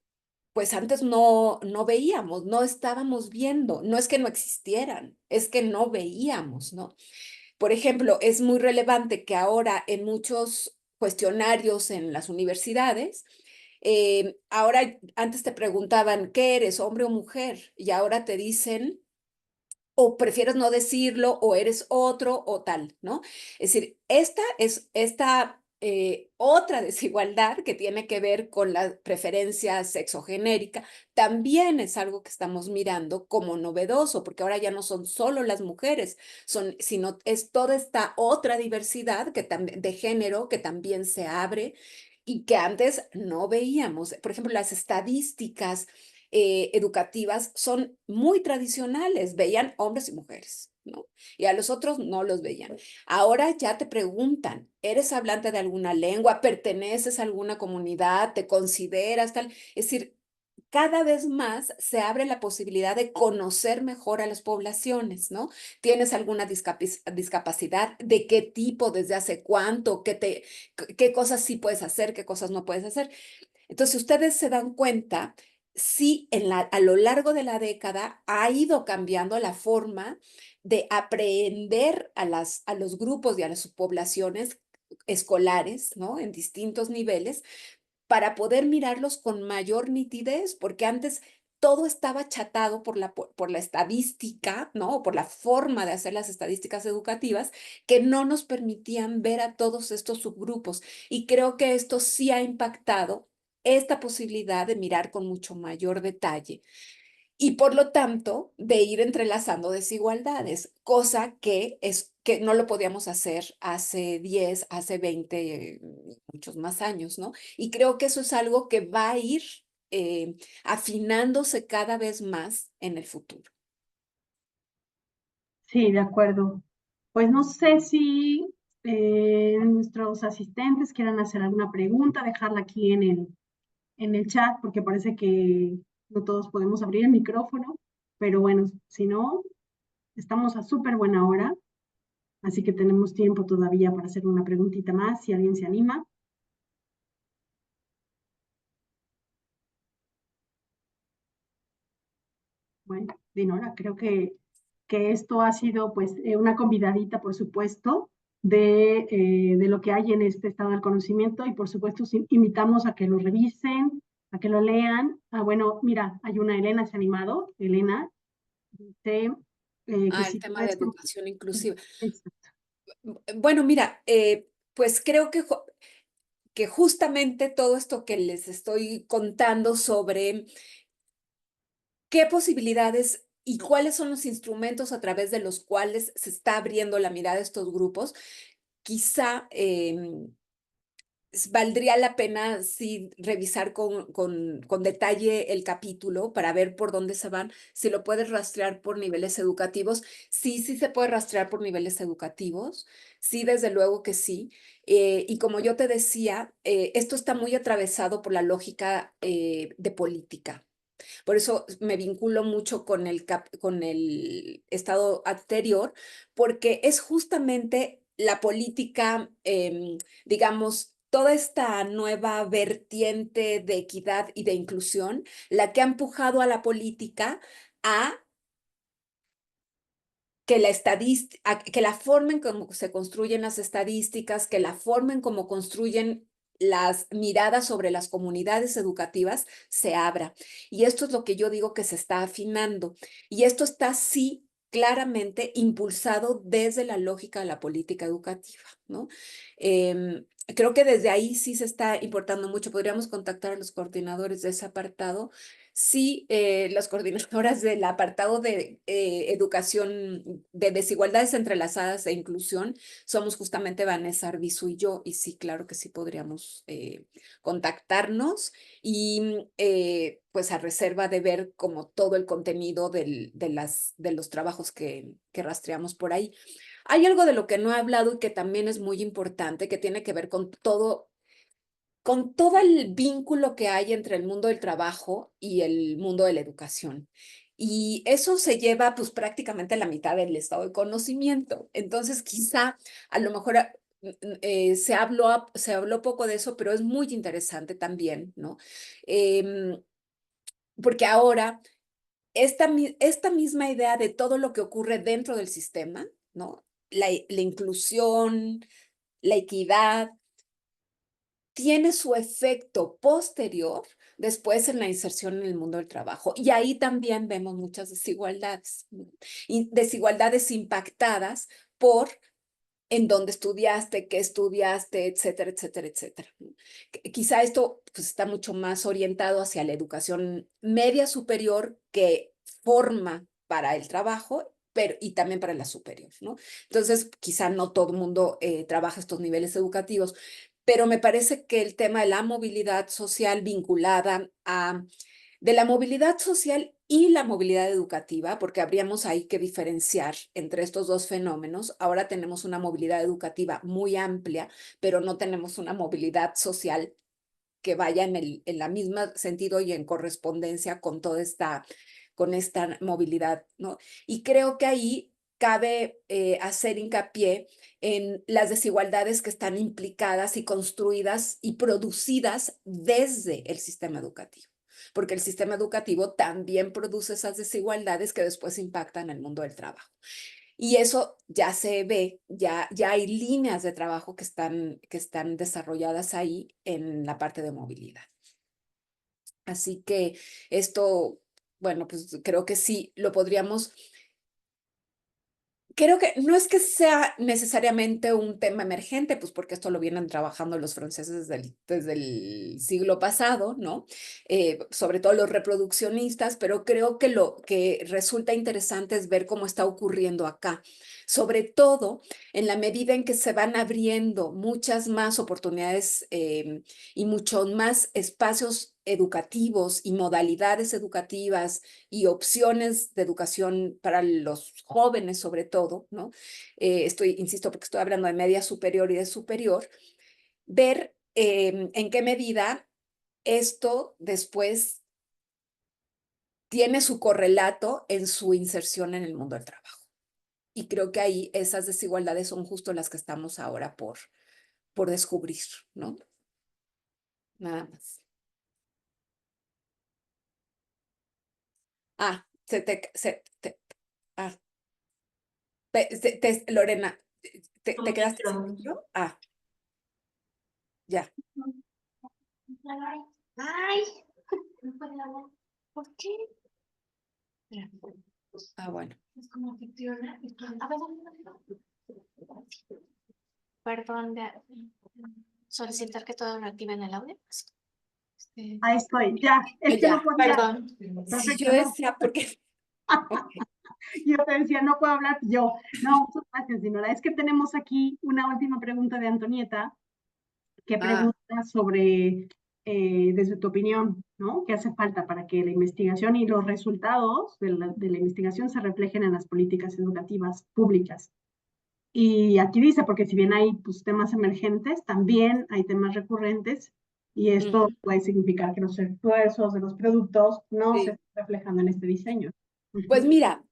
pues antes no veíamos, no estábamos viendo, no es que no existieran, es que no veíamos, ¿no? Por ejemplo, es muy relevante que ahora en muchos cuestionarios en las universidades, ahora antes te preguntaban, ¿qué eres, hombre o mujer? Y ahora te dicen o prefieres no decirlo, o eres otro, o tal, ¿no? Es decir, esta es esta otra desigualdad que tiene que ver con la preferencia sexogenérica, también es algo que estamos mirando como novedoso, porque ahora ya no son solo las mujeres, sino es toda esta otra diversidad que de género que también se abre y que antes no veíamos. Por ejemplo, las estadísticas educativas son muy tradicionales, veían hombres y mujeres, ¿no? Y a los otros no los veían. Ahora ya te preguntan, ¿eres hablante de alguna lengua? ¿Perteneces a alguna comunidad? ¿Te consideras tal? Es decir, cada vez más se abre la posibilidad de conocer mejor a las poblaciones, ¿no? ¿Tienes alguna discapacidad? ¿De qué tipo? ¿Desde hace cuánto? ¿Qué cosas sí puedes hacer? ¿Qué cosas no puedes hacer? Entonces, ustedes se dan cuenta, sí, a lo largo de la década ha ido cambiando la forma de aprehender a los grupos y a las subpoblaciones escolares, ¿no? En distintos niveles, para poder mirarlos con mayor nitidez, porque antes todo estaba achatado por la estadística, ¿no? O por la forma de hacer las estadísticas educativas, que no nos permitían ver a todos estos subgrupos. Y creo que esto sí ha impactado esta posibilidad de mirar con mucho mayor detalle. y por lo tanto de ir entrelazando desigualdades, cosa que no lo podíamos hacer hace 10, hace 20, muchos más años, ¿no? Y creo que eso es algo que va a ir afinándose cada vez más en el futuro. Sí, de acuerdo. Pues no sé si nuestros asistentes quieran hacer alguna pregunta, dejarla aquí en el chat, porque parece que no todos podemos abrir el micrófono, pero bueno, si no, estamos a súper buena hora, así que tenemos tiempo todavía para hacer una preguntita más, si alguien se anima. Bueno, Dinora, creo que esto ha sido pues una convidadita, por supuesto, de lo que hay en este estado del conocimiento y por supuesto invitamos a que lo revisen, a que lo lean. Ah, bueno, mira, hay una Elena, se ha animado. Elena, dice que El si tema de puedes... educación inclusiva. Exacto. Bueno, mira, pues creo que justamente todo esto que les estoy contando sobre qué posibilidades y cuáles son los instrumentos a través de los cuales se está abriendo la mirada de estos grupos, quizá valdría la pena sí revisar con detalle el capítulo para ver por dónde se van, si lo puedes rastrear por niveles educativos. Sí, sí se puede rastrear por niveles educativos, sí, desde luego que sí. Y como yo te decía, esto está muy atravesado por la lógica de política. Por eso me vinculo mucho con con el estado anterior, porque es justamente la política, digamos, toda esta nueva vertiente de equidad y de inclusión, la que ha empujado a la política a que la forma en cómo se construyen las estadísticas, que la forma en cómo construyen las miradas sobre las comunidades educativas se abra. Y esto es lo que yo digo que se está afinando. Y esto está sí claramente impulsado desde la lógica de la política educativa, ¿no? Creo que desde ahí sí se está importando mucho. Podríamos contactar a los coordinadores de ese apartado. Sí, las coordinadoras del apartado de educación de desigualdades entrelazadas e inclusión somos justamente Vanessa Arbizu y yo, y sí, claro que sí podríamos contactarnos y pues a reserva de ver como todo el contenido de los trabajos que rastreamos por ahí. Hay algo de lo que no he hablado y que también es muy importante, que tiene que ver con todo el vínculo que hay entre el mundo del trabajo y el mundo de la educación. Y eso se lleva pues prácticamente a la mitad del estado de conocimiento. Entonces quizá a lo mejor se habló poco de eso, pero es muy interesante también, ¿no? Porque ahora esta misma idea de todo lo que ocurre dentro del sistema, ¿no? La inclusión, la equidad, tiene su efecto posterior después en la inserción en el mundo del trabajo. Y ahí también vemos muchas desigualdades, ¿no? Y desigualdades impactadas por en dónde estudiaste, qué estudiaste, etcétera, etcétera, etcétera. Quizá esto pues, está mucho más orientado hacia la educación media superior que forma para el trabajo, pero, y también para la superior, ¿no? Entonces, quizá no todo el mundo trabaja estos niveles educativos, pero me parece que el tema de la movilidad social vinculada a de la movilidad social y la movilidad educativa, porque habríamos ahí que diferenciar entre estos dos fenómenos. Ahora tenemos una movilidad educativa muy amplia, pero no tenemos una movilidad social que vaya en la misma sentido y en correspondencia con con esta movilidad, ¿no? Y creo que ahí cabe hacer hincapié en las desigualdades que están implicadas y construidas y producidas desde el sistema educativo, porque el sistema educativo también produce esas desigualdades que después impactan en el mundo del trabajo. Y eso ya se ve, ya hay líneas de trabajo que están desarrolladas ahí en la parte de movilidad. Así que esto, bueno, pues creo que sí, lo podríamos creo que no es que sea necesariamente un tema emergente, pues porque esto lo vienen trabajando los franceses desde el siglo pasado, ¿no? Sobre todo los reproduccionistas, pero creo que lo que resulta interesante es ver cómo está ocurriendo acá, sobre todo en la medida en que se van abriendo muchas más oportunidades y muchos más espacios educativos y modalidades educativas y opciones de educación para los jóvenes sobre todo, ¿no? Insisto, porque estoy hablando de media superior y de superior, ver en qué medida esto después tiene su correlato en su inserción en el mundo del trabajo. Y creo que ahí esas desigualdades son justo las que estamos ahora por descubrir, ¿no? Nada más. Ah, ah, Lorena, ¿te quedaste sin micro? Ah, ya. Ay, no puedo hablar. ¿Por qué? Ah, bueno. Es como que a ver, perdón, solicitar que todo lo activen el audio. Ahí estoy, ya, es que no Ya, podía. Perdón. Si Perfecto, yo no. decía, porque... Okay. Yo te decía, no puedo hablar yo. No, muchas gracias, Dinora. Es que tenemos aquí una última pregunta de Antonieta, que pregunta sobre, desde tu opinión, ¿no? ¿Qué hace falta para que la investigación y los resultados de la investigación se reflejen en las políticas educativas públicas? Y aquí dice, porque si bien hay pues, temas emergentes, también hay temas recurrentes, y esto puede significar que los esfuerzos de los productos no se Sí. están reflejando en este diseño. Pues mira,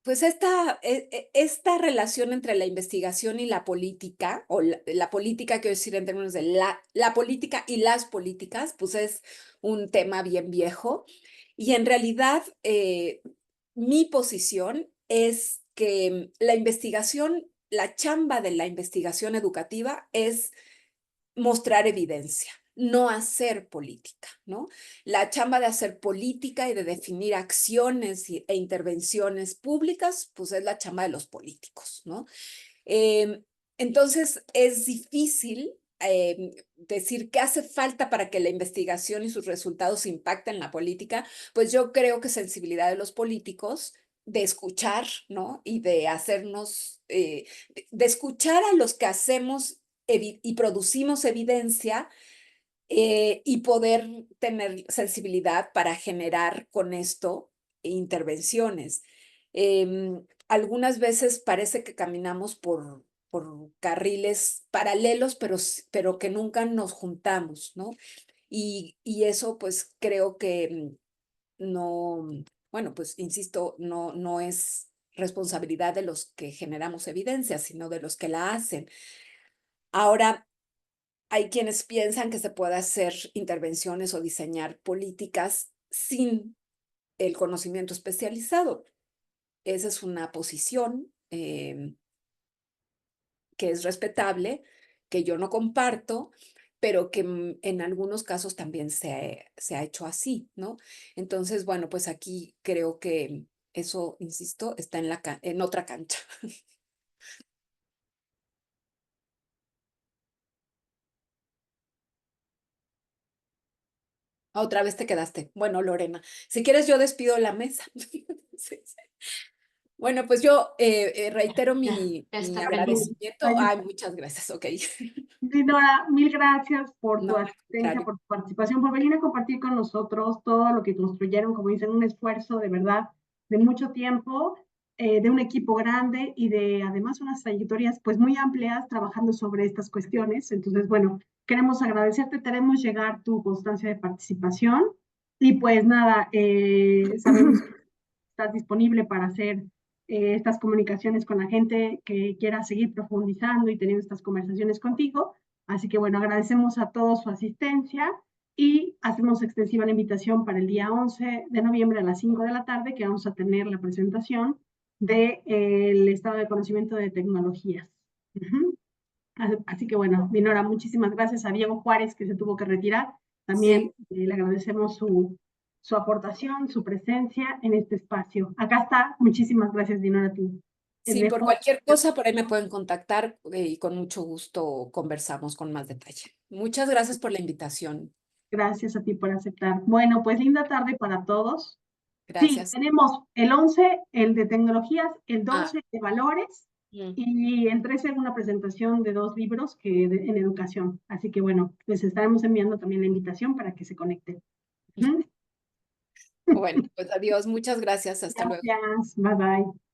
pues esta relación entre la investigación y la política, o la política, quiero decir en términos de la política y las políticas, pues es un tema bien viejo. Y en realidad, mi posición es que la investigación, la chamba de la investigación educativa es mostrar evidencia, no hacer política, ¿no? La chamba de hacer política y de definir acciones e intervenciones públicas, pues es la chamba de los políticos, ¿no? Entonces, es difícil decir qué hace falta para que la investigación y sus resultados impacten la política, pues yo creo que sensibilidad de los políticos, de escuchar, ¿no? Y de hacernos, de escuchar a los que hacemos y producimos evidencia y poder tener sensibilidad para generar con esto intervenciones. Algunas veces parece que caminamos por carriles paralelos, pero que nunca nos juntamos, ¿no? Y eso pues creo que no, bueno, pues insisto, no es responsabilidad de los que generamos evidencia, sino de los que la hacen. Ahora, hay quienes piensan que se puede hacer intervenciones o diseñar políticas sin el conocimiento especializado. Esa es una posición que es respetable, que yo no comparto, pero que en algunos casos también se ha hecho así, ¿no? Entonces, bueno, pues aquí creo que eso, insisto, está en otra cancha. Otra vez te quedaste. Bueno, Lorena, si quieres yo despido la mesa. Sí, sí. Bueno, pues yo reitero mi está agradecimiento. Ay, Ay, muchas gracias, ok. Dinora, mil gracias por tu No, al asistencia, contrario. por tu participación, por venir a compartir con nosotros todo lo que construyeron, como dicen, un esfuerzo de verdad de mucho tiempo, de un equipo grande y de además unas trayectorias pues muy amplias trabajando sobre estas cuestiones. Entonces, bueno, queremos agradecerte, te haremos llegar tu constancia de participación y pues nada, sabemos que estás disponible para hacer estas comunicaciones con la gente que quiera seguir profundizando y teniendo estas conversaciones contigo. Así que bueno, agradecemos a todos su asistencia y hacemos extensiva la invitación para el día 11 de noviembre a las 5 de la tarde, que vamos a tener la presentación del estado de conocimiento de tecnologías. Así que bueno, Dinora, muchísimas gracias a Diego Juárez, que se tuvo que retirar. También le agradecemos su aportación, su presencia en este espacio. Acá está. Muchísimas gracias, Dinora, a ti. Sí, por dejo- cualquier cosa, por ahí me pueden contactar y con mucho gusto conversamos con más detalle. Muchas gracias por la invitación. Gracias a ti por aceptar. Bueno, pues linda tarde para todos. Sí, Gracias. tenemos el 11, el de tecnologías, el Ah. 12 de valores Mm. y el 13 una presentación de 2 libros en educación. Así que bueno, les estaremos enviando también la invitación para que se conecten. ¿Mm? Bueno, pues adiós, muchas gracias, hasta luego. Gracias, bye bye.